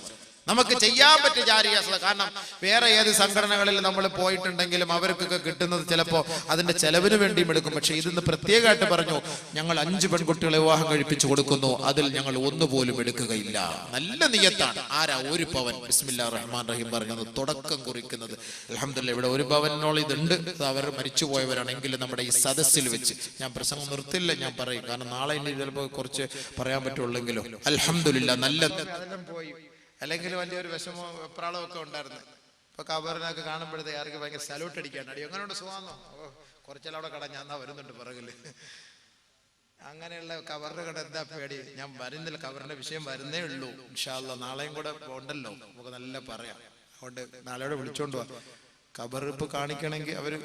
നമുക്ക് ചെയ്യാൻ പറ്റിയ ജാരിയ സദഖ. കാരണം വേറെ ഏത് സംഘടനകളിൽ നമ്മൾ പോയിട്ടുണ്ടെങ്കിലും അവർക്കൊക്കെ കിട്ടുന്നത് ചിലപ്പോൾ അതിന്റെ ചെലവിന് വേണ്ടിയും എടുക്കും. പക്ഷെ ഇതിന്ന് പ്രത്യേകമായിട്ട് പറഞ്ഞു, ഞങ്ങൾ 5 പെൺകുട്ടികളെ വിവാഹം കഴിപ്പിച്ചു കൊടുക്കുന്നു, അതിൽ ഞങ്ങൾ ഒന്നുപോലും എടുക്കുകയില്ല. നല്ല നിയത്താണ്. ആരാ? 1 പവൻ ബിസ്മില്ലാഹിർ റഹ്മാനിർ റഹീം പറഞ്ഞത് തുടക്കം കുറിക്കുന്നത്. അൽഹംദുലില്ലാഹ്, ഇവിടെ 1 പവനോളം ഇതുണ്ട്. അവർ മരിച്ചുപോയവരാണെങ്കിൽ നമ്മുടെ ഈ സദസ്സിൽ വെച്ച് ഞാൻ പ്രസംഗം നിർത്തില്ല, ഞാൻ പറയും. കാരണം നാളെ ഇനി ചിലപ്പോൾ കുറച്ച് പറയാൻ പറ്റുള്ളെങ്കിലും അൽഹംദുലില്ലാഹ് നല്ല പോയി. അല്ലെങ്കിൽ വലിയൊരു വിഷമോ വെപ്രാളവും ഒക്കെ ഉണ്ടായിരുന്നു. ഇപ്പൊ ഖബറിനൊക്കെ കാണുമ്പോഴത്തെ ആർക്ക് ഭയങ്കര സല്യൂട്ട് അടിക്കാണ്. അടി എങ്ങനെയുണ്ട്, സുഖമാണോ? ഖുറച്ചെല്ലാം അവിടെ കട ഞാൻ വരുന്നുണ്ട് പിറകില്. അങ്ങനെയുള്ള ഖബറിന്റെ കട എന്താ പേടി? ഞാൻ വരുന്നില്ല, ഖബറിന്റെ വിഷയം വരുന്നേ ഉള്ളൂ. ഇൻഷാ അല്ലാഹ് നാളെയും കൂടെ ഉണ്ടല്ലോ, നമുക്ക് നല്ല പറയാം. അതുകൊണ്ട് നാളെയോടെ വിളിച്ചോണ്ട് പോവാ. ഖബർ ഇപ്പൊ കാണിക്കണമെങ്കിൽ അവര്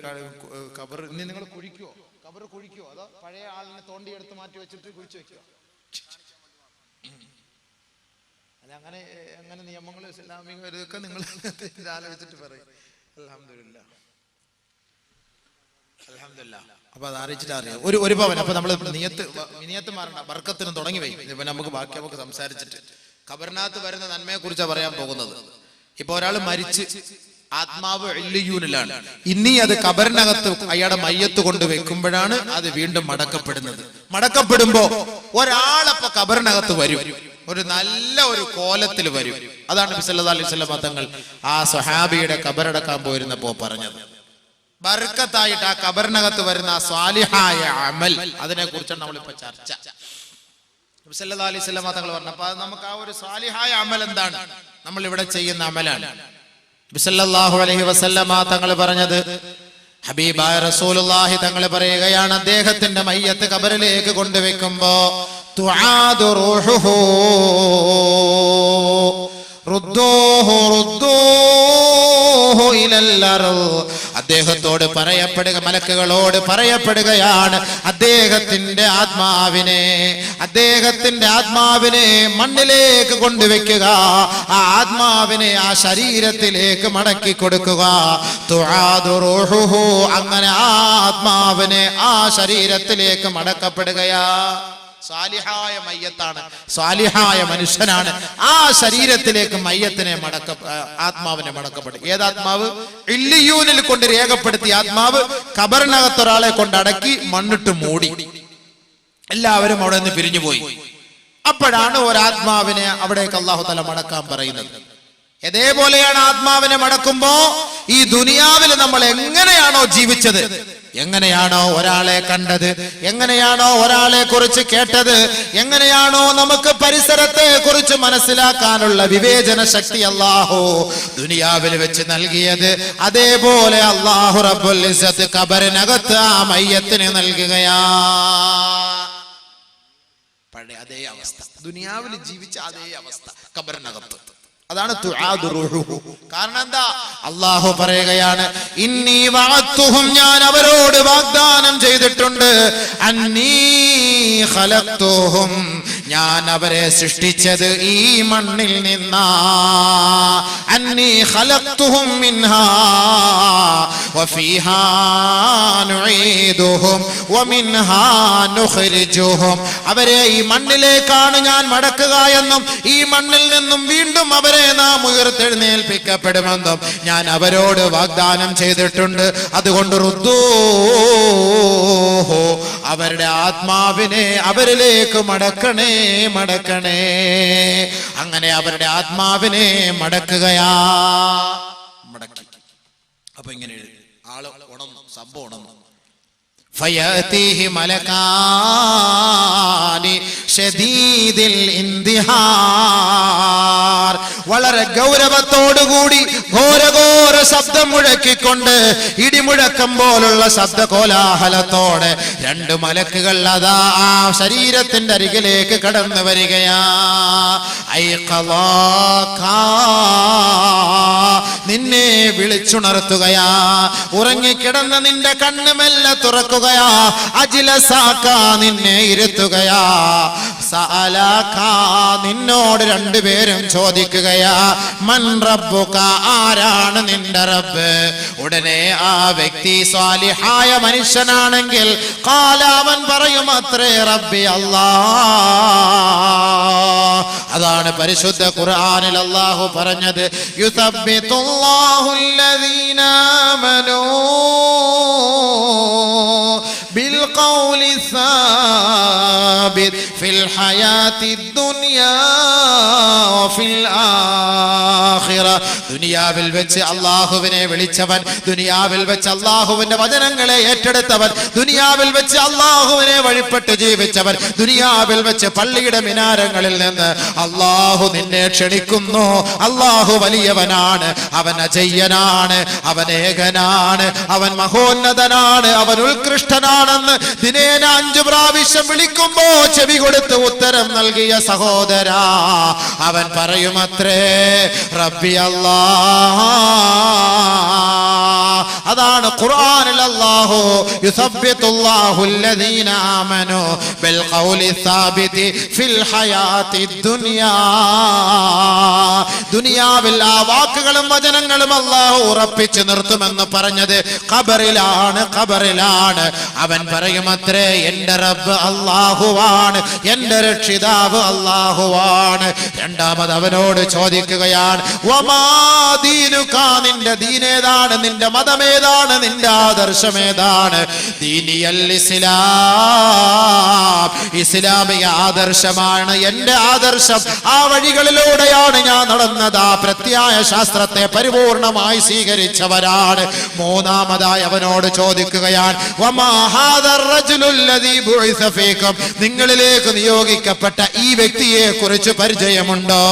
ഖബർ ഇനി നിങ്ങൾ കുഴിക്കുവോ? ഖബർ കുഴിക്കുവോ? അതോ പഴയ ആളിനെ തോണ്ടിയെടുത്ത് മാറ്റി വെച്ചിട്ട് കുഴിച്ചു വെക്കുവോ? അങ്ങനെ അങ്ങനെ നിയമങ്ങൾ ഇസ്ലാമിക ഇതൊക്കെ നിങ്ങൾ ആലോചിച്ചിട്ട് പറയും. അൽഹംദുലില്ലാഹ്, അൽഹംദുലില്ലാഹ്. അപ്പൊ അത് അറിയിച്ചിട്ട് അറിയാം. ഒരു പവൻ. അപ്പൊ നമ്മൾ നിയത്ത് മാറണ്ട, ബർക്കത്തിന് തുടങ്ങി വയ്ക്കും. ഇപ്പൊ നമുക്ക് ബാക്കി നമുക്ക് സംസാരിച്ചിട്ട് ഖബറിനകത്ത് വരുന്ന നന്മയെ കുറിച്ചാണ് പറയാൻ പോകുന്നത്. ഇപ്പൊ ഒരാൾ മരിച്ച് ആത്മാവ് ഇല്ലിയൂനിലാണ്. ഇനി അത് ഖബറിനകത്ത് അയാളുടെ മയ്യത്ത് കൊണ്ട് വെക്കുമ്പോഴാണ് അത് വീണ്ടും മടക്കപ്പെടുന്നത്. മടക്കപ്പെടുമ്പോ ഒരാളപ്പോ ഖബറിനകത്ത് വരും, ഒരു നല്ല ഒരു കോലത്തിൽ വരും. അതാണ് നബി സല്ലല്ലാഹു അലൈഹി വസല്ലം തങ്ങൾ ആ സ്വഹാബിയുടെ ഖബറടക്കാൻ പോയിരുന്നപ്പോ പറഞ്ഞത്. ബർക്കത്തായിട്ട് ആ ഖബറിനകത്ത് വരുന്ന ആ സ്വാലിഹായ അമൽ, അതിനെ കുറിച്ചാണ് നമ്മളിപ്പോ ചർച്ച. നബി സല്ലല്ലാഹു അലൈഹി വസല്ലം തങ്ങൾ പറഞ്ഞപ്പോൾ നമുക്ക് ആ ഒരു സ്വാലിഹായ അമൽ എന്താണ്? നമ്മൾ ഇവിടെ ചെയ്യുന്ന അമലാണ്. നബി സല്ലല്ലാഹു അലൈഹി വസല്ലം തങ്ങൾ പറഞ്ഞത്, ഹബീബായ റസൂലുള്ളാഹി തങ്ങൾ പറയുകയാണ്, അദ്ദേഹത്തിന്റെ മയ്യത്ത് ഖബറിലേക്ക് കൊണ്ടുവെക്കുമ്പോ തുആദു റൂഹുഹു റുദ്ദൂഹു റുദ്ദൂഹു ഇലൽ അർദ്. അദ്ദേഹത്തോട് പറയപ്പെടുക, മലക്കുകളോട് പറയപ്പെടുകയാണ്, അദ്ദേഹത്തിന്റെ ആത്മാവിനെ മണ്ണിലേക്ക് കൊണ്ടുവെക്കുക, ആ ആത്മാവിനെ ആ ശരീരത്തിലേക്ക് മടക്കി കൊടുക്കുക. തുആദു റൂഹുഹു, അങ്ങനെ ആ ആത്മാവിനെ ആ ശരീരത്തിലേക്ക് മടക്കപ്പെടുകയാ. സാലിഹായ മയ്യത്താണ്, സാലിഹായ മനുഷ്യനാണ്. ആ ശരീരത്തിലേക്ക് മയ്യത്തിനെ ആത്മാവിനെ മടക്കപ്പെടും. ഏതാത്മാവ്? ഇല്ലിയൂനിൽ കൊണ്ട് രേഖപ്പെടുത്തിയ ആത്മാവ് ഖബറിനകത്ത് ഒരാളെ കൊണ്ട് അടക്കി മണ്ണിട്ട് മൂടി. എല്ലാവരും അവിടെ നിന്ന് പിരിഞ്ഞുപോയി. അപ്പോഴാണ് ഒരാത്മാവിനെ അവിടേക്ക് അല്ലാഹു തആല മടക്കാൻ പറയുന്നത്. ഇതേപോലെയാണ് ആത്മാവിനെ മടക്കുമ്പോ ഈ ദുനിയാവിൽ നമ്മൾ എങ്ങനെയാണോ ജീവിച്ചത്, എങ്ങനെയാണോ ഒരാളെ കണ്ടത്, എങ്ങനെയാണോ ഒരാളെ കുറിച്ച് കേട്ടത്, എങ്ങനെയാണോ നമുക്ക് പരിസരത്തെ കുറിച്ച് മനസ്സിലാക്കാനുള്ള വിവേചന ശക്തി അല്ലാഹു ദുനിയാവിൽ വെച്ച് നൽകിയത്, അതേപോലെ അല്ലാഹു റബ്ബുൽ ഇസ്സത്ത് ഖബറിനകത്ത് ആ മയ്യത്തിന് നൽകുകയാ. പഴയ അതേ അവസ്ഥ, ദുനിയാവിൽ ജീവിച്ച അതേ അവസ്ഥ ഖബറിനകത്ത്. അതാണ് തുആദു റൂഹുഹു. കാരണം എന്താ? അല്ലാഹു പറയുകയാണ്, ഇന്നി വഅദ്തുഹും, ഞാൻ അവരോട് വാഗ്ദാനം ചെയ്തിട്ടുണ്ട്, അന്നീ ഖലഖ്തുഹും, ഞാൻ അവരെ സൃഷ്ടിച്ചത് ഈ മണ്ണിൽ നിന്നാ. അന്നീ ഖലഖ്തുഹും മിൻഹാ വഫീഹാ നുഈദുഹും വമിൻഹാ നുഖ്രിജുഹും. അവരെ ഈ മണ്ണിലേക്കാണ് ഞാൻ മടക്കുക എന്നും ഈ മണ്ണിൽ നിന്നും വീണ്ടും അവരെ നാം ഉയർത്തെഴുന്നേൽപ്പിക്കപ്പെടുമെന്നും ഞാൻ അവരോട് വാഗ്ദാനം ചെയ്തിട്ടുണ്ട്. അതുകൊണ്ട് റുദ്ദൂഹു, അവരുടെ ആത്മാവിനെ അവരിലേക്ക് മടക്കണേ, മടക്കണേ. അങ്ങനെ അവരുടെ ആത്മാവിനെ മടക്കുകയാ. മടക്കി. അപ്പൊ ഇങ്ങനെ ആള് ഉണർന്നു, സംഭവം ഉണർന്നു. ഫയഅതീഹി മലകാനി ശദീദിൽ ഇന്തിഹാർ. വളരെ ഗൗരവത്തോടുകൂടി ഘോരഘോര ശബ്ദം മുഴക്കിക്കൊണ്ട് ഇടിമുഴക്കം പോലുള്ള ശബ്ദ കോലാഹലത്തോടെ രണ്ട് മലക്കുകൾ അതാ ആ ശരീരത്തിന്റെ അരികിലേക്ക് കടന്നു വരികയാ. നിന്നെ വിളിച്ചുണർത്തുകയാ. ഉറങ്ങിക്കിടന്ന നിന്റെ കണ്ണ് മെല്ലെ തുറക്കുകയാ. അജ്ലസാക നിന്നെ ഇരുത്തുകയാ. സഅലാക നിന്നോട് രണ്ടുപേരും ചോദിക്കുകയാ. മൻ റബ്ബുക ആരാണ് നിന്റെ റബ്ബ്? ഉടനെ ആ വ്യക്തി സ്വാലിഹായ മനുഷ്യനാണെങ്കിൽ ഖാല അവൻ പറയും അത്രേ റബ്ബി അല്ലാഹ്. അതാണ് പരിശുദ്ധ ഖുർആനിൽ അല്ലാഹു പറഞ്ഞത് യുസബ്ബിതുല്ലാഹു അല്ലദീന ആമനൂ ബിൽ ഖൗലി സാബിത് ഫിൽ ഹയാത്തി ദുനിയാ വഫിൽ ആഖിറ. ദുനിയാവിൽ വെച്ച് അല്ലാഹുവിനെ വിളിച്ചവൻ, ദുനിയാവിൽ വെച്ച് അല്ലാഹുവിന്റെ വചനങ്ങളെ ഏറ്റെടുത്തവൻ, ദുനിയാവിൽ വെച്ച് അല്ലാഹുവിനെ വഴിപ്പെട്ട് ജീവിച്ചവൻ, ദുനിയാവിൽ വെച്ച് പള്ളിയുടെ മിനാരങ്ങളിൽ നിന്ന് അല്ലാഹു നിന്നെ ക്ഷണിക്കുന്നു. അല്ലാഹു വലിയവനാണ്, അവൻ അജയ്യനാണ്, അവൻ ഏകനാണ്, അവൻ മഹോന്നതനാണ്, അവൻ ഉത്കൃഷ്ടനാണെന്ന് ദിനേന 5 പ്രാവശ്യം വിളിക്കുമ്പോ ചെവി കൊടുത്ത് ഉത്തരം നൽകിയ സഹോദരാ, അവൻ പറയുമത്രേ റബ്ബി അല്ലാഹ്. അതാണ് ഖുർആനിൽ അല്ലാഹു യുസബ്ബിതുല്ലാഹു അല്ലദീന ആമനൂ ബിൽ ഖൗലി സാബിതി ഫിൽ ഹയാത്തി ദുനിയാ. ദുനിയാവിൽ ആ വാക്കുകളും വചനങ്ങളും അല്ലാഹു ഉറപ്പിച്ചു നിർത്തുമെന്ന് പറഞ്ഞത് ഖബറിലാണ്, ഖബറിലാണ്. അവൻ പറയുമത്രേ എന്റെ റബ്ബ് അല്ലാഹുവാണ്, എന്റെ രക്ഷിതാവ് അല്ലാഹുവാണ്. രണ്ടാമത് അവനോട് ചോദിക്കുകയാണ് വമാ ദീനുക, നിന്റെ ദീനേതാണ്, നിന്റെ മതമേതാണ്, നിന്റെ ആദർശമേതാണ്? ദീനിയൽ ഇസ്ലാം, ഇസ്ലാമിക ആദർശമാണ് എന്റെ ആദർശം. ആ വഴികളിലൂടെയാണ് ഞാൻ നടന്നത്. ആ പ്രത്യായ ശാസ്ത്രത്തെ പരിപൂർണമായി സ്വീകരിച്ചവരാണ്. മൂന്നാമതായി അവനോട് ചോദിക്കുകയാണ് വമാ ഹാദർ റജുലുൽ ലദീ ബുഇസ ഫീകും, നിങ്ങളിലേക്ക് നിയോഗിക്കപ്പെട്ട ഈ വ്യക്തിയെ കുറിച്ച് പരിചയമുണ്ടോ?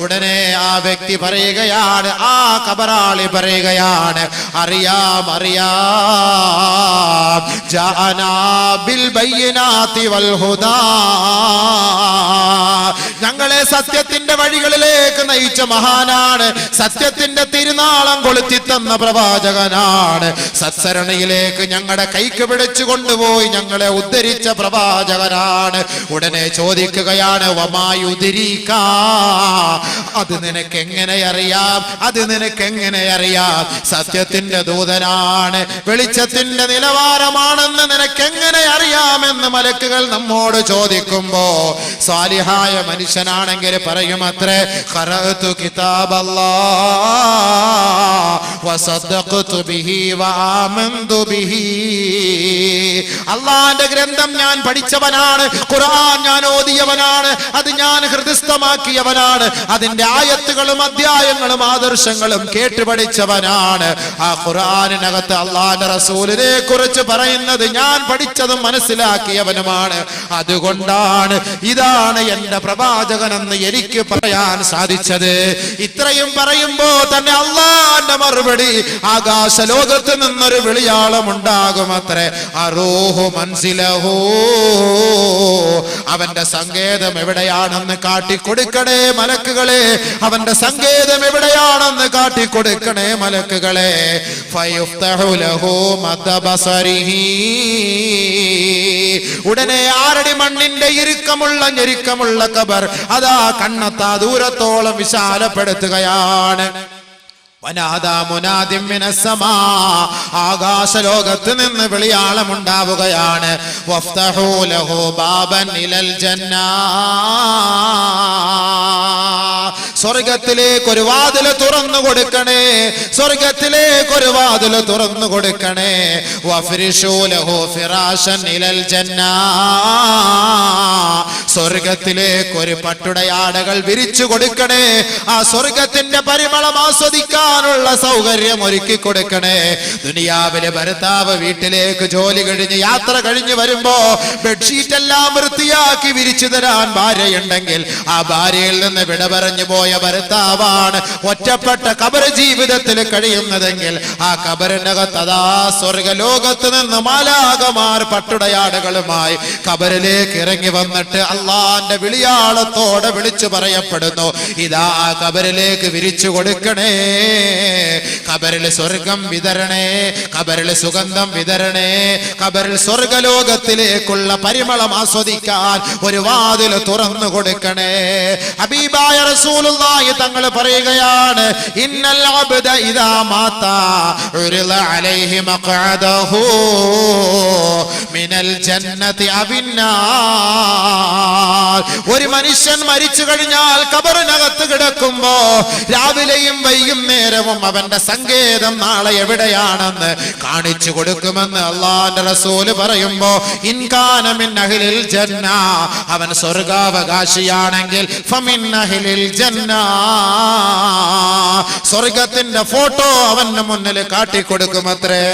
ഉടനെ ആ വ്യക്തി പറയുകയാണ്, ആ ഖബറാളി പറയുകയാണ് അറിയാം, അറിയാം. ജാഅനാ ബിൽ ബയ്യിനാതി വൽ ഹുദാ, ഞങ്ങളെ സത്യത്തിന്റെ വഴികളിലേക്ക് നയിച്ച മഹാനാണ്, സത്യത്തിന്റെ തിരുനാളം കൊളുത്തി തന്ന പ്രവാചകനാണ്, സത്സരണിയിലേക്ക് ഞങ്ങളുടെ കൈക്ക് പിടിച്ചു കൊണ്ടുപോയി ഞങ്ങളെ ഉദ്ധരിച്ച പ്രവാചകനാണ്. ഉടനെ ചോദിക്കുകയാണ് വമായുദ്രീക, അത് നിനക്ക് എങ്ങനെ അറിയാം? അത് നിനക്ക് എങ്ങനെ അറിയാം? സത്യത്തിന്റെ ദൂതനാണ്, വെളിച്ചത്തിന്റെ നിലവാരമാണെന്ന് നിനക്ക് എങ്ങനെ അറിയാമെന്ന് മലക്കുകൾ നമ്മോട് ചോദിക്കുമ്പോ സാലിഹായ മനുഷ്യനാണെങ്കിൽ പറയുമത്രേ ഖറഅതു കിതാബല്ലാഹ് വസദ്ദഖതു ബിഹി വആമന്തു ബിഹി. അല്ലാഹുവിന്റെ ഗ്രന്ഥം ഞാൻ പഠിച്ചവനാണ്, ഖുർആൻ ഞാൻ ഓതിയവനാണ്, അത് ഞാൻ ഹൃദയസ്ഥമാക്കിയവനാണ്, അതിന്റെ ആയത്തുകളും അധ്യായങ്ങളും ആദർശങ്ങളും കേട്ടുപഠിച്ചവനാണ്. ആ ഖുർആനിനകത്ത് അല്ലാഹുവിന്റെ റസൂലിനെ കുറിച്ച് പറയുന്നത് ഞാൻ പഠിച്ചതും മനസ്സിലാക്കിയവനുമാണ്. അതുകൊണ്ടാണ് ഇതാണ് എന്റെ പ്രവാചകനെന്ന് എനിക്ക് പറയാൻ സാധിച്ചത്. ഇത്രയും പറയുമ്പോ തന്നെ അല്ലാഹുവിന്റെ മറുപടി ആകാശ ലോകത്ത് നിന്നൊരു വിളിയാളം ഉണ്ടാകുമത്രേ അറൂഹു മൻസിലഹു, അവന്റെ സങ്കേതം എവിടെയാണെന്ന് കാട്ടിക്കൊടുക്കണേ മലക്കുകളെ, അവന്റെ സങ്കേതം എവിടെയാണെന്ന് കാട്ടിക്കൊടുക്കണേ മലക്കുകളെ. ഫയുഫ്തഹു ലഹു മദ്ബസരിഹി, ഉടനെ 6 അടി മണ്ണിന്റെ ഞെരുക്കമുള്ള ഖബർ അതാ കണ്ണെത്താ ദൂരത്തോളം വിശാലപ്പെടുത്തുകയാണ്. വനാദാ മുനാദിം മിനസ്സമാ, ആകാശലോകത്ത് നിന്ന് വിളിയാളമുണ്ടാവുകയാണ്. വഫ്തഹൂ ലഹു ബാബൻ ഇലൽ ജന്നാ, സ്വർഗത്തിലേക്ക് ഒരു വാതിൽ തുറന്നു കൊടുക്കണേ, സ്വർഗത്തിലേക്ക് ഒരു വാതിൽ തുറന്നു കൊടുക്കണേ. വഫ്രിഷൂ ലഹു ഫിറാശൻ ഇലൽ ജന്നാ, സ്വർഗത്തിലേക്ക് ഒരു പട്ടുടയാടകൾ വിരിച്ചു കൊടുക്കണേ. ആ സ്വർഗത്തിന്റെ പരിമളം ആസ്വദിക്കാൻ കിടക്കാനുള്ള സൗകര്യം ഒരുക്കി കൊടുക്കണേ. ദുനിയാവിലെ ഭർത്താവ് വീട്ടിലേക്ക് ജോലി കഴിഞ്ഞ് യാത്ര കഴിഞ്ഞ് വരുമ്പോ ബെഡ്ഷീറ്റ് എല്ലാം വൃത്തിയാക്കി വിരിച്ചു തരാൻ ഭാര്യയുണ്ടെങ്കിൽ ആ ഭാര്യയിൽ നിന്ന് വിട പറഞ്ഞു പോയ ഭർത്താവാണ് ഒറ്റപ്പെട്ട ഖബർ ജീവിതത്തിൽ കഴിയുന്നതെങ്കിൽ ആ ഖബറിനകത്ത് അതാ സ്വർഗലോകത്ത് നിന്ന് മാലാഖമാർ പട്ടുടയാടകളുമായി ഖബറിലേക്ക് ഇറങ്ങി വന്നിട്ട് അള്ളാന്റെ വിളിയാളത്തോടെ വിളിച്ചു പറയപ്പെടുന്നു, ഇതാ ആ ഖബറിലേക്ക് വിരിച്ചു കൊടുക്കണേ, ഖബറിൽ സ്വർഗം വിതരണേ, ഖബറിൽ സുഗന്ധം വിതരണേ, ഖബറിൽ സ്വർഗലോകത്തിലേക്കുള്ള പരിമളം ആസ്വദിക്കാൻ ഒരു വാതിൽ തുറന്നു കൊടുക്കണേ. ഹബീബായ റസൂലുള്ളാഹി തങ്ങൾ പറയുകയാണ്, ഇന്നൽ അബ്ദ ഇദാ മാത ഉരിള അലൈഹി മഖഅദഹു മിനൽ ജന്നതി അബിന്നാർ. ഒരു മനുഷ്യൻ മരിച്ചു കഴിഞ്ഞാൽ ഖബറിനകത്ത് കിടക്കുമ്പോ രാവിലെയും വൈകുന്നേരവും അവന്റെ സങ്കേതം നാളെ എവിടെയാണെന്ന് കാണിച്ചു കൊടുക്കുമെന്ന് അല്ലാഹുവിന്റെ റസൂൽ പറയുമ്പോ, ഇൻകാന മിൻ അഹ്ലിൽ ജന്ന, അവൻ സ്വർഗാവകാശിയാണെങ്കിൽ ഫമിൻ അഹ്ലിൽ ജന്ന, സ്വർഗത്തിന്റെ ഫോട്ടോ അവന്റെ മുന്നിൽ കാട്ടിക്കൊടുക്കുമത്രേ.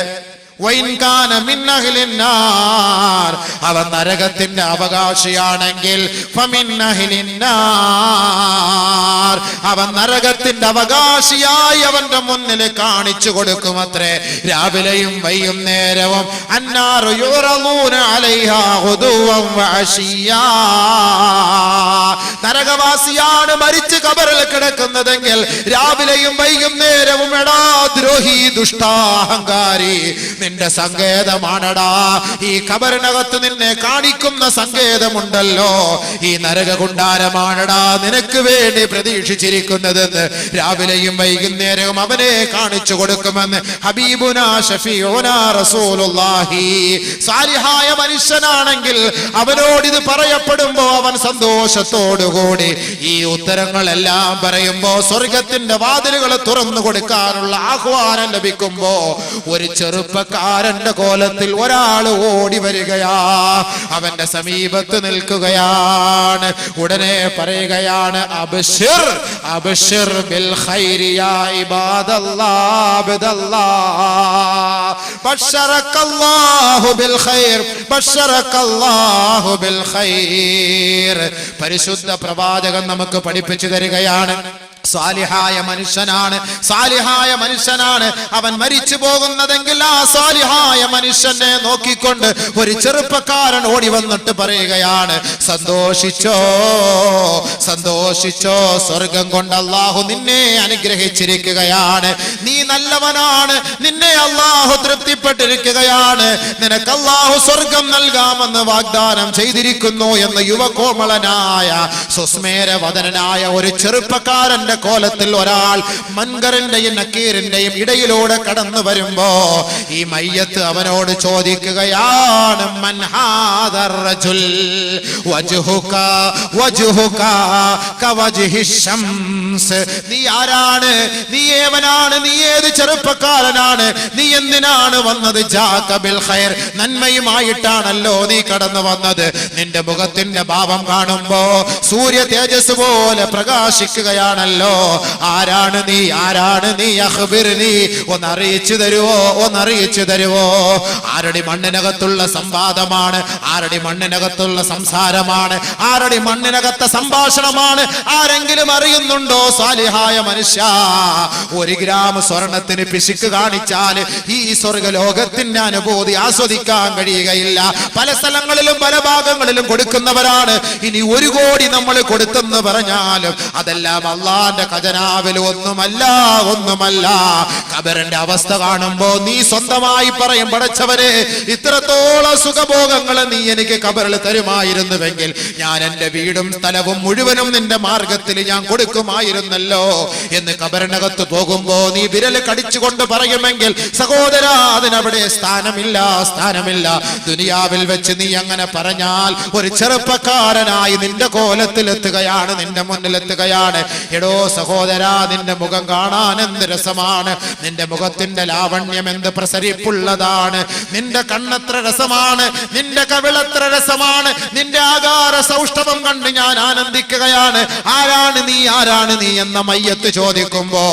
വൈൻകാന മിൻ അഹ്ലിൻ നാർ, അവൻ നരകത്തിന്റെ അവകാശിയാണെങ്കിൽ ഫമിൻ അഹ്ലിൻ നാർ, അവൻ നരകത്തിന്റെ അവകാശിയായി അവന്റെ മുന്നിൽ കാണിച്ചു കൊടുക്കുമത്രേ. രാവിലെയും വൈകുന്നേരവും അന്നാറു യുറളൂന അലൈഹാ ഗുദുവൻ വഅശിയാ, നരകവാസിയാണ് മരിച്ച് ഖബറിൽ കിടക്കുന്നതെങ്കിൽ രാവിലെയും വൈകുന്നേരവും എടാ ദ്രോഹി ദുഷ്ടാഹങ്കാരി, നിന്റെ സങ്കേതമാണടാ ഈ ഖബറിനകത്ത് നിന്നെ കാണിക്കുന്ന സങ്കേതമുണ്ടല്ലോ, ഈ നരകകുണ്ടാരമാണടാ നിനക്ക് വേണ്ടി പ്രതീക്ഷിച്ചിരിക്കുന്നതെന്ന് രാവിലെയും വൈകുന്നേരവും അവനെ കാണിച്ചു കൊടുക്കുമെന്ന് ഹബീബുനാ ഷഫീഉനാ റസൂലുള്ളാഹി. സാലിഹായ മനുഷ്യനാണെങ്കിൽ അവനോടിത് പറയപ്പെടുമ്പോ അവൻ സന്തോഷത്തോടുകൂടി ഈ ഉത്തരങ്ങളെല്ലാം പറയുമ്പോ സ്വർഗത്തിന്റെ വാതിലുകൾ തുറന്നു കൊടുക്കാനുള്ള ആഹ്വാനം ലഭിക്കുമ്പോ ഒരു ചെറുപ്പക്കാരന്റെ കോലത്തിൽ ഒരാൾ ഓടി വരികയാ, അവന്റെ സമീപത്ത് നിൽക്കുകയാണ്. ഉടനെ പറയുകയാണ്, അബ്ശിർ അബ്ശിർ ബിൽ ഖൈരി യാ ഇബാദല്ലാഹ് അബ്ദല്ലാഹ്, ബശറക്കല്ലാഹു ബിൽ ഖൈർ ബശറക്കല്ലാഹു ബിൽ ഖൈർ. പരിശുദ്ധ പ്രവാചകൻ നമുക്ക് പഠിപ്പിച്ചു തരികയാണ്, സാലിഹായ മനുഷ്യനാണ്, സാലിഹായ മനുഷ്യനാണ് അവൻ മരിച്ചു പോകുന്നതെങ്കിൽ ആ സാലിഹായ മനുഷ്യനെ നോക്കിക്കൊണ്ട് ഒരു ചെറുപ്പക്കാരൻ ഓടി വന്നിട്ട് പറയുകയാണ്, സന്തോഷിച്ചോ സന്തോഷിച്ചോ, സ്വർഗം കൊണ്ട് അല്ലാഹു നിന്നെ അനുഗ്രഹിച്ചിരിക്കുകയാണ്, നീ നല്ലവനാണ്, നിന്നെ അല്ലാഹു തൃപ്തിപ്പെട്ടിരിക്കുകയാണ്, നിനക്ക് അല്ലാഹു സ്വർഗം നൽകാമെന്ന് വാഗ്ദാനം ചെയ്തിരിക്കുന്നു എന്ന് യുവകോമളനായ സുസ്മേരവദനായ ഒരു ചെറുപ്പക്കാരൻ കോലത്തിൽ ഒരാൾ മൻകറിന്റെയും നക്കീറിന്റെയും ഇടയിലൂടെ കടന്നു വരുമ്പോ ഈ മയ്യത്ത് അവനോട് ചോദിക്കുകയാണ്, മൻ ഹാദർ റജുൽ വജ്ഹുക വജ്ഹുക കവജ്ഹി ശംസ്, നീ ആരാണ്, നീ ഏവനാണ്, നീ ഏത് ചെറുപ്പക്കാരനാണ്, നീ എന്തിനാണ് വന്നത്? ജാക ബിൽ ഖൈർ, നന്മയുമായിട്ടാണല്ലോ നീ കടന്നു വന്നത്, നിന്റെ മുഖത്തിന്റെ ഭാവം കാണുമ്പോ സൂര്യ തേജസ് പോലെ പ്രകാശിക്കുകയാണല്ലോ, ആരാണ് നീ, ആരാണ് നീ, അഖ്ബിർനി, ഒന്ന് അറിയിച്ചു തരുവോ, ഒന്ന് അറിയിച്ചു തരുവോ. ആരുടെ മണ്ണിനകത്തുള്ള സംവാദമാണ്, ആരുടെ മണ്ണിനകത്തുള്ള സംസാരമാണ്, ആരുടെ മണ്ണിനകത്തെ സംഭാഷണമാണ് ആരെങ്കിലും അറിയുന്നുണ്ടോ? സാലിഹായ മനുഷ്യ, 1 ഗ്രാം സ്വർണത്തിന് പിശുക്ക് കാണിച്ചാൽ ഈ സ്വർഗലോകത്തിന്റെ അനുഭൂതി ആസ്വദിക്കാൻ കഴിയുകയില്ല. പല സ്ഥലങ്ങളിലും പല ഭാഗങ്ങളിലും കൊടുക്കുന്നവരാണ്. ഇനി 1 കോടി നമ്മൾ കൊടുത്തെന്ന് പറഞ്ഞാലും അതെല്ലാം അള്ളാന്റെ ഖജനാവിൽ ഒന്നുമല്ല, ഒന്നുമല്ല. ഖബറിന്റെ അവസ്ഥ കാണുമ്പോ നീ സ്വന്തമായി പറയും, പടച്ചവനെ ഇത്രത്തോളം സുഖഭോഗങ്ങൾ നീ എനിക്ക് ഖബറിൽ തരുമായിരുന്നുവെങ്കിൽ ഞാൻ എന്റെ വീടും സ്ഥലവും മുഴുവനും നിന്റെ മാർഗത്തിൽ ഞാൻ കൊടുക്കുമായിരുന്നല്ലോ എന്ന് ഖബറിനകത്ത് പോകുമ്പോ നീ വിരൽ കടിച്ചുകൊണ്ട് പറയുമെങ്കിൽ സഹോദരാ, അതിനവിടെ സ്ഥാനമില്ല, സ്ഥാനമില്ല. ദുനിയാവിൽ വെച്ച് നീ അങ്ങനെ പറഞ്ഞാൽ ഒരു ചെറുപ്പക്കാരനായി നിന്റെ കോലത്തിലെത്തുകയാണ്, നിന്റെ മുന്നിലെത്തുകയാണ്. എടോ സഹോദരാ, നിന്റെ മുഖം കാണാൻ എന്ത് രസമാണ്, നിന്റെ മുഖത്തിന്റെ ലാവണ്യം എന്ത് പ്രസരിപ്പുള്ളതാണ്, നിന്റെ കണ്ണെത്ര രസമാണ്, നിന്റെ കവിളത്ര രസമാണ്, നിന്റെ ആകാര സൗഷ്ഠവം കണ്ട് ഞാൻ ആനന്ദിക്കുകയാണ്. ആരാണ് നീ, ആരാണ് നീ എന്ന മയ്യത്ത് ചോദിക്കുമ്പോ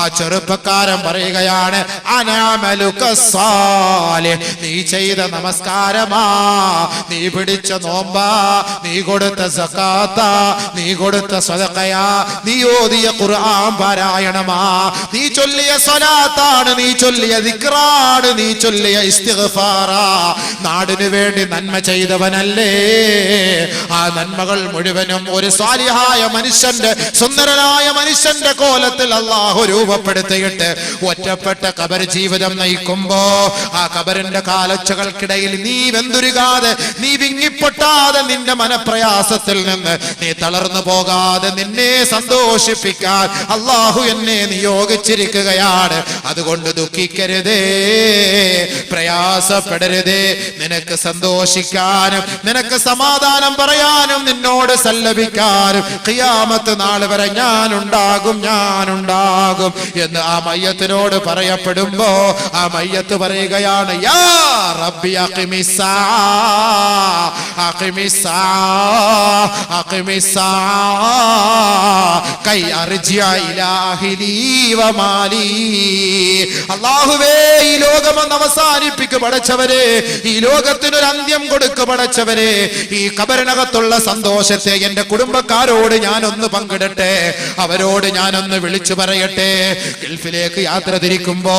ആ ചെറുപ്പക്കാരൻ പറയുകയാണ്, അനാമലുക സാലിഹ്, നീ ചെയ്ത നമസ്കാരമാ, നീ പിടിച്ച നോമ്പാ, നീ കൊടുത്ത സകാത്താ, നീ കൊടുത്ത സദഖയാ, നീ ഓതിയ ഖുർആൻ പാരായണമാ, നീ ചൊല്ലിയ സ്വലാത്താണ്, നീ ചൊല്ലിയ ദിക്റാണ്, നീ ചൊല്ലിയ ഇസ്തിഗ്ഫാറാ. നാടിനു വേണ്ടി നന്മ ചെയ്തവനല്ലേ? ആ നന്മകൾ മുഴുവനും ഒരു സാലിഹായ മനുഷ്യന്റെ, സുന്ദരനായ മനുഷ്യന്റെ കോലത്തിൽ അല്ലാഹു രൂപപ്പെടുത്തിയിട്ട് ഒറ്റപ്പെട്ട ഖബർ ജീവിതം നയിക്കുമ്പോ ആ ഖബറിന്റെ കാലൊച്ചകൾക്കിടയിൽ നീ വെന്തുരുകാതെ, നീ വിങ്ങിപ്പൊട്ടാതെ, നിന്റെ മനപ്രയാസത്തിൽ നിന്ന് നീ തളർന്നു പോകാതെ നിന്നെ സന്തോഷിപ്പിക്കാൻ അല്ലാഹു എന്നെ നിയോഗിച്ചിരിക്കുകയാണ്. അതുകൊണ്ട് ദുഃഖിക്കരുതേ, പ്രയാസപ്പെടരുതേ. നിനക്ക് സന്തോഷിക്കാനും നിനക്ക് സമാധാനം പറയാനും നിന്നോട് സല്ലപിക്കാനും ഖിയാമത്ത് നാൾ വരെ ഞാനുണ്ടാകും എന്ന് ആ മയ്യത്തിനോട് പറയപ്പെടുമ്പോ ആ മയ്യത്ത് പറയുകയാണ്, യാ റബ്ബി അഖിമിസ്സാ, അഖിമിസ്സാ, അഖിമിസ്സാ കൈ അർജിഅ ഇലാ അഹ്ലി വമാലി. അല്ലാഹുവേ, ഈ ലോകമൊന്ന് അവസാനിപ്പിക്കു പടച്ചവരെ, ഈ ലോകത്തിനൊരു അന്ത്യം കൊടുക്കു പടച്ചവരെ. ഈ ഖബറിനകത്തുള്ള സന്തോഷത്തെ എന്റെ കുടുംബക്കാരോട് ഞാനൊന്ന് പങ്കിടട്ടെ, അവരോട് ഞാനൊന്ന് വിളിച്ചു പറയട്ടെ. ഗൾഫിലേക്ക് യാത്ര തിരിക്കുമ്പോ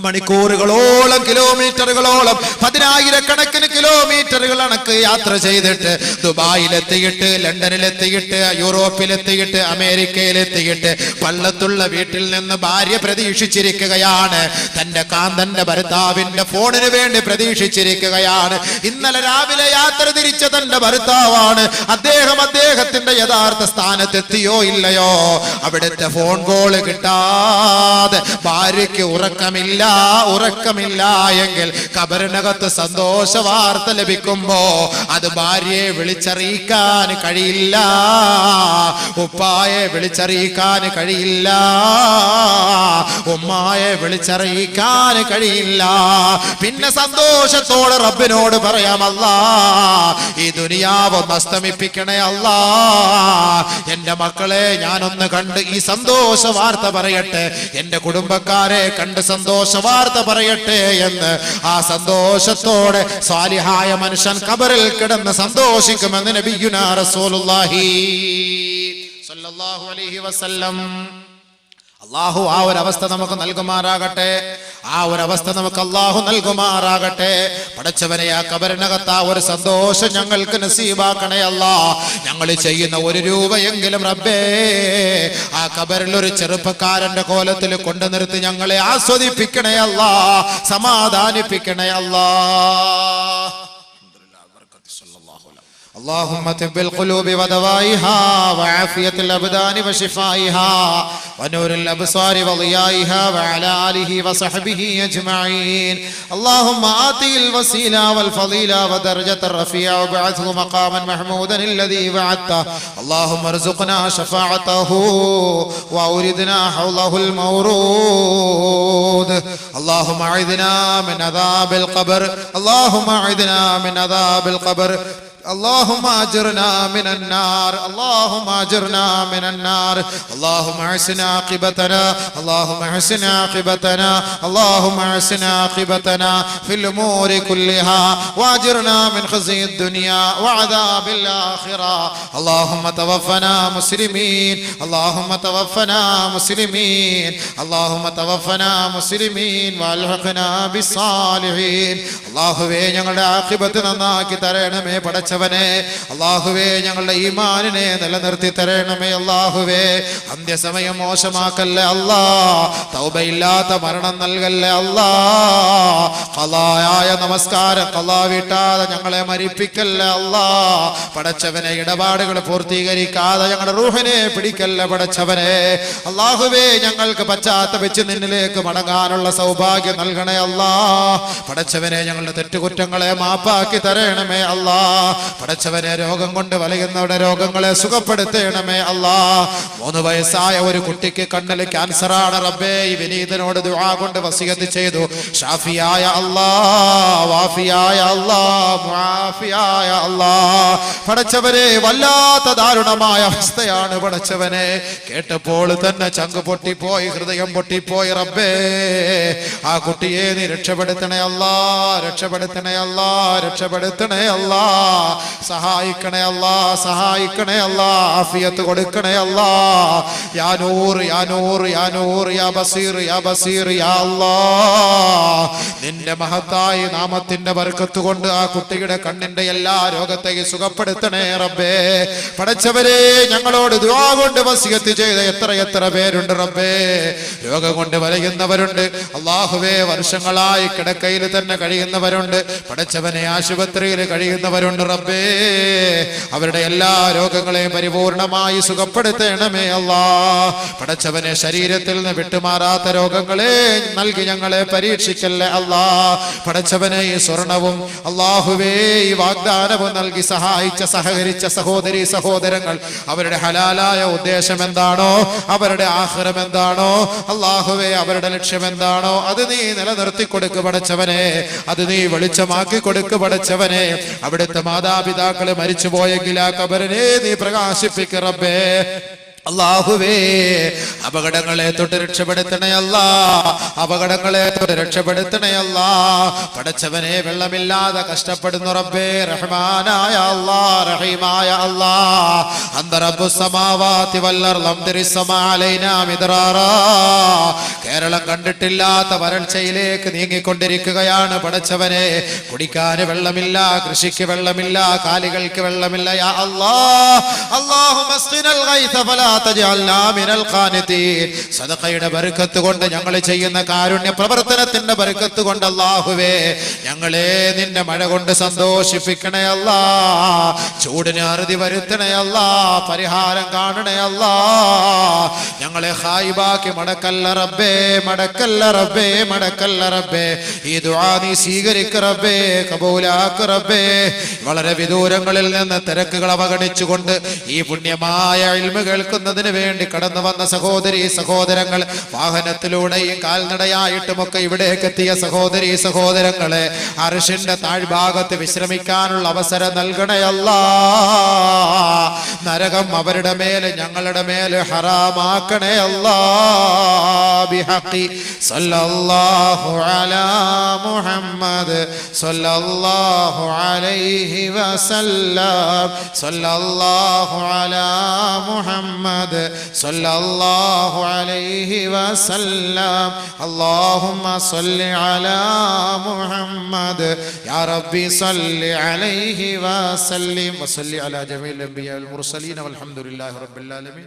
മണിക്കൂറുകളോളം, കിലോമീറ്ററുകളോളം, 10,000-കണക്കിന് കിലോമീറ്ററുകൾ കണക്ക് യാത്ര ചെയ്തിട്ട് ദുബായിലെത്തിയിട്ട്, ലണ്ടനിലെത്തിയിട്ട്, യൂറോപ്പിലെത്തിയിട്ട്, അമേരിക്കയിലെത്തിയിട്ട് പള്ളത്തുള്ള വീട്ടിൽ നിന്ന് ഭാര്യ പ്രതീക്ഷിച്ചിരിക്കുകയാണ്. തന്റെ കാന്തന്റെ ഭർത്താവിന്റെ ഫോണിന് വേണ്ടി പ്രതീക്ഷിച്ചിരിക്കുകയാണ്. ഇന്നലെ രാവിലെ യാത്ര തിരിച്ച തന്റെ ഭർത്താവാണ്. അദ്ദേഹത്തിന്റെ യഥാർത്ഥ സ്ഥാനത്തെത്തിയോ ഇല്ലയോ? അവിടുത്തെ ഫോൺ കോള് കിട്ടാതെ ഭാര്യയ്ക്ക് ഉറക്കമില്ല എങ്കിൽ ഖബറിനകത്ത് സന്തോഷ വാർത്ത ലഭിക്കുമ്പോ അത് ഭാര്യയെ വിളിച്ചറിയിക്കാൻ കഴിയില്ല, ഉപ്പായെ വിളിച്ചറിയിക്കാൻ കഴിയില്ല, ഉമ്മായെ വിളിച്ചറിയിക്കാൻ കഴിയില്ല. പിന്നെ സന്തോഷത്തോടെ റബ്ബിനോട് പറയാം, അല്ലാ ഈ ദുനിയാവ് ഒന്ന് അസ്തമിപ്പിക്കണേ അല്ലാ, എന്റെ മക്കളെ ഞാനൊന്ന് കണ്ട് ഈ സന്തോഷ വാർത്ത പറയട്ടെ, എന്റെ കുടുംബക്കാരെ കണ്ട് സന്തോഷ വാർത്ത പറയട്ടെ എന്ന് ആ സന്തോഷത്തോടെ സാലിഹായ മനുഷ്യൻ ഖബറിൽ കിടന്ന് സന്തോഷിക്കുമെന്ന് നബിയുനാ റസൂലുള്ളാഹി സ്വല്ലല്ലാഹു അലൈഹി വസല്ലം. അല്ലാഹു ആ ഒരു അവസ്ഥ നമുക്ക് നൽകുമാറാകട്ടെ, ആ ഒരു അവസ്ഥ നമുക്ക് അല്ലാഹു നൽകുമാറാകട്ടെ. പടച്ചവനെ, ആ ഖബറിനകത്ത് ആ ഒരു സന്തോഷം ഞങ്ങൾക്ക് നസീബാക്കണേ അല്ലാ. ഞങ്ങൾ ചെയ്യുന്ന 1 രൂപയെങ്കിലും റബ്ബേ ആ ഖബറിൽ ഒരു ചെറുപ്പക്കാരന്റെ കോലത്തിൽ കൊണ്ടു നിർത്തി ഞങ്ങളെ ആസ്വദിപ്പിക്കണേ അല്ലാ, സമാധാനിപ്പിക്കണേ അല്ലാ. اللهم طب القلوب ودوائها وعافية الأبدان وشفائها ونور الأبصار وضيائها وعلى آله وصحبه أجمعين. اللهم آتي الوسيلة والفضيلة ودرجة الرفيع وابعثه مقاما محمودا الذي وعدته. اللهم ارزقنا شفاعته وأوردنا حوضه المورود. اللهم أعذنا من عذاب القبر، اللهم أعذنا من عذاب القبر. اللهم اجرنا من النار، اللهم اجرنا من النار. اللهم احسن عاقبتنا، اللهم احسن عاقبتنا، اللهم احسن عاقبتنا في الامور كلها واجرنا من خزي الدنيا وعذاب الاخره. اللهم توفنا مسلمين، اللهم توفنا مسلمين، اللهم توفنا مسلمين والحقنا بالصالحين. അല്ലാഹുവേ, ഞങ്ങളുടെ ആഖിബത്ത് നന്നാക്കി തരണമേ പടച്ചവനെ. അല്ലാഹുവേ, ഞങ്ങളുടെ ഈമാനിനെ നിലനിർത്തി തരണമേ അല്ലാഹുവേ. അന്ത്യസമയം മോശമാക്കല്ലേ അല്ലാ, തൗബയില്ലാത്ത മരണം നൽകല്ലേ അല്ലാ. ഖളായായ നമസ്കാരം ഖളാ വീട്ടാതെ ഞങ്ങളെ മരിപ്പിക്കല്ലേ അല്ലാ. പടച്ചവനെ, ഇടപാടുകൾ പൂർത്തീകരിക്കാതെ ഞങ്ങളുടെ റൂഹിനെ പിടിക്കല്ലേ പടച്ചവനെ. അല്ലാഹുവേ, ഞങ്ങൾക്ക് പശ്ചാത്തപിച്ച് നിന്നിലേക്ക് മടങ്ങാനുള്ള സൗഭാഗ്യം നൽകണേ അല്ലാ. പടച്ചവനെ, ഞങ്ങളുടെ തെറ്റുകുറ്റങ്ങളെ മാപ്പാക്കി തരണമേ അല്ലാ. പടച്ചവനെ രോഗം കൊണ്ട് വലയുന്നവരുടെ രോഗങ്ങളെ സുഖപ്പെടുത്തണമേ അല്ലാ. 3 വയസ്സായ ഒരു കുട്ടിക്ക് കണ്ണിൽ ക്യാൻസറാണ് റബ്ബേ. ഈ വിനീതനോട് ദുആ കൊണ്ട് വസിയത്ത് ചെയ്തു. ഷാഫിയായ അല്ലാ, വാഫിയായ അല്ലാ, മുആഫിയായ അല്ലാ. പടച്ചവനെ വല്ലാത്ത ദാരുണമായ അവസ്ഥയാണ് പടച്ചവനെ. കേട്ടപ്പോൾ തന്നെ ചങ്ക് പൊട്ടിപ്പോയി, ഹൃദയം പൊട്ടിപ്പോയി റബ്ബേ. ആ കുട്ടിയെ നീ രക്ഷപ്പെടുത്തണേ അല്ലാ, രക്ഷപ്പെടുത്തണേ അല്ലാ, രക്ഷപ്പെടുത്തണേ അല്ലാ. സഹായിക്കണേ അല്ലാ, സഹായിക്കണേ അല്ലാ. ആഫിയത്ത് കൊടുക്കണേ അല്ലാ. യാ നൂർ, യാ നൂർ, യാ നൂർ, യാ ബസീർ, യാ ബസീർ, യാ അല്ലാ. നിന്റെ മഹത്തായ നാമത്തിന്റെ ബർക്കത്ത് കൊണ്ട് ആ കുട്ടിയുടെ കണ്ണിന്റെ എല്ലാ രോഗത്തെയും സുഖപ്പെടുത്തണേ റബ്ബേ. പടച്ചവരെ ഞങ്ങളോട് ദുആ കൊണ്ട് വസിയത്ത് ചെയ്ത എത്ര പേരുണ്ട് റബ്ബേ. രോഗം കൊണ്ട് വലയുന്നവരുണ്ട് അല്ലാഹുവേ. വർഷങ്ങളായി കിടക്കയിൽ തന്നെ കഴിയുന്നവരുണ്ട് പടച്ചവനെ. ആശുപത്രിയിൽ കഴിയുന്നവരുണ്ട് റബ്ബേ. അവരുടെ എല്ലാ രോഗങ്ങളെയും പരിപൂർണമായി സുഖപ്പെടുത്തണമേ അല്ലാ. പടച്ചവനെ ശരീരത്തിൽ നിന്ന് വിട്ടുമാറാത്ത രോഗങ്ങളെ നൽകി ഞങ്ങളെ പരീക്ഷിക്കല്ലേ അല്ലാ. പടച്ചവനെ ഈ സ്വർണവും അല്ലാഹുവേ ഈ വാഗ്ദാനവും നൽകി സഹായിച്ച സഹകരിച്ച സഹോദരി സഹോദരങ്ങൾ അവരുടെ ഹലാലായ ഉദ്ദേശം എന്താണോ, അവരുടെ ആഖിറം എന്താണോ അല്ലാഹുവേ, അവരുടെ ലക്ഷ്യം എന്താണോ അത് നീ നിലനിർത്തി കൊടുക്ക് പടച്ചവനെ. അത് നീ വെളിച്ചമാക്കി കൊടുക്ക് പടച്ചവനെ. അവിടുത്തെ മാതാപിതാക്കള് മരിച്ചുപോയെങ്കിൽ ആ ഖബറിനെ നീ പ്രകാശിപ്പിക്ക് റബ്ബേ. അല്ലാഹുവേ അപകടങ്ങളെ തൊട്ട് രക്ഷപ്പെടുത്തണേ അല്ലാ, അപകടങ്ങളെ തൊട്ട് രക്ഷപ്പെടുത്തണേ അല്ലാ. പടച്ചവനെ വെള്ളമില്ലാതെ കഷ്ടപ്പെടുന്നു റബ്ബേ. റഹ്മാനായ അല്ലാ, റഹീമായ അല്ലാ. അന്ത റബ്ബുസ് സമാവാതി വൽ അർള് അംതിരിസ് സമാ അലൈനാ മിദ്റാറാ. കേരളം കണ്ടിട്ടില്ലാത്ത വരൾച്ചയിലേക്ക് നീങ്ങിക്കൊണ്ടിരിക്കുകയാണ് പടച്ചവനെ. കുടിക്കാൻ വെള്ളമില്ല, കൃഷിക്ക് വെള്ളമില്ല, കാലികൾക്ക് വെള്ളമില്ല. യാ അല്ലാ, അല്ലാഹുമ്മ അസ്ഖിനൽ ഗൈസ ഫലാ തജഅൽനാ മിനൽ ഖാനിതീൻ. സദഖയുടെ ബർക്കത്ത് കൊണ്ട് ഞങ്ങൾ ചെയ്യുന്ന കാരുണ്യ പ്രവർത്തനത്തിന്റെ ബർക്കത്ത് കൊണ്ട് അല്ലാഹുവേ ഞങ്ങളെ നിന്റെ മഴ കൊണ്ട് സന്തോഷിപ്പിക്കണേ അല്ലാ. ചൂടിന് അറുതി വരുത്തണേ അല്ലാ, പരിഹാരം കാണണേ അല്ലാ. ഞങ്ങളെ ഖായിബാക്കി മടക്കല്ല റബ്ബേ, മടക്കല്ല റബ്ബേ, മടക്കല്ല റബ്ബേ. ഈ ദുആ നീ സ്വീകരിക്ക് റബ്ബേ, കബൂലാക്ക് റബ്ബേ. വളരെ വിദൂരങ്ങളിൽ നിന്ന് തിരക്കുകൾ അവഗണിച്ചുകൊണ്ട് ഈ പുണ്യമായ ഇൽമ കേൾക്കുന്നതിന് വേണ്ടി കടന്നു വന്ന സഹോദരി സഹോദരങ്ങൾ, വാഹനത്തിലൂടെയും കാൽനടയായിട്ടുമൊക്കെ ഇവിടേക്ക് എത്തിയ സഹോദരി സഹോദരങ്ങളെ അർശിന്റെ താഴ്ഭാഗത്ത് വിശ്രമിക്കാനുള്ള അവസരം നൽകണേ അല്ലാ. നരകം അവരുടെ മേൽ ഞങ്ങളുടെ മേൽ ഹറാമാക്കണേ അല്ലാ. ബിഹഖി സല്ലല്ലാഹു അലാ മുഹമ്മദ് സല്ലല്ലാഹു അലൈഹി വസല്ലം. സല്ലല്ലാഹു അലാ മുഹമ്മദ് സല്ലല്ലാഹു അലൈഹി വസല്ലം. അല്ലാഹുമ്മ സല്ലി അലാ മുഹമ്മദ് യാ റബ്ബി സല്ലി അലൈഹി വസല്ലിം. വസല്ലി അലാ ജമീൽ അംബിയാ വൽ മുർസലീൻ വൽഹംദുലില്ലാഹി റബ്ബിൽ ആലമീൻ.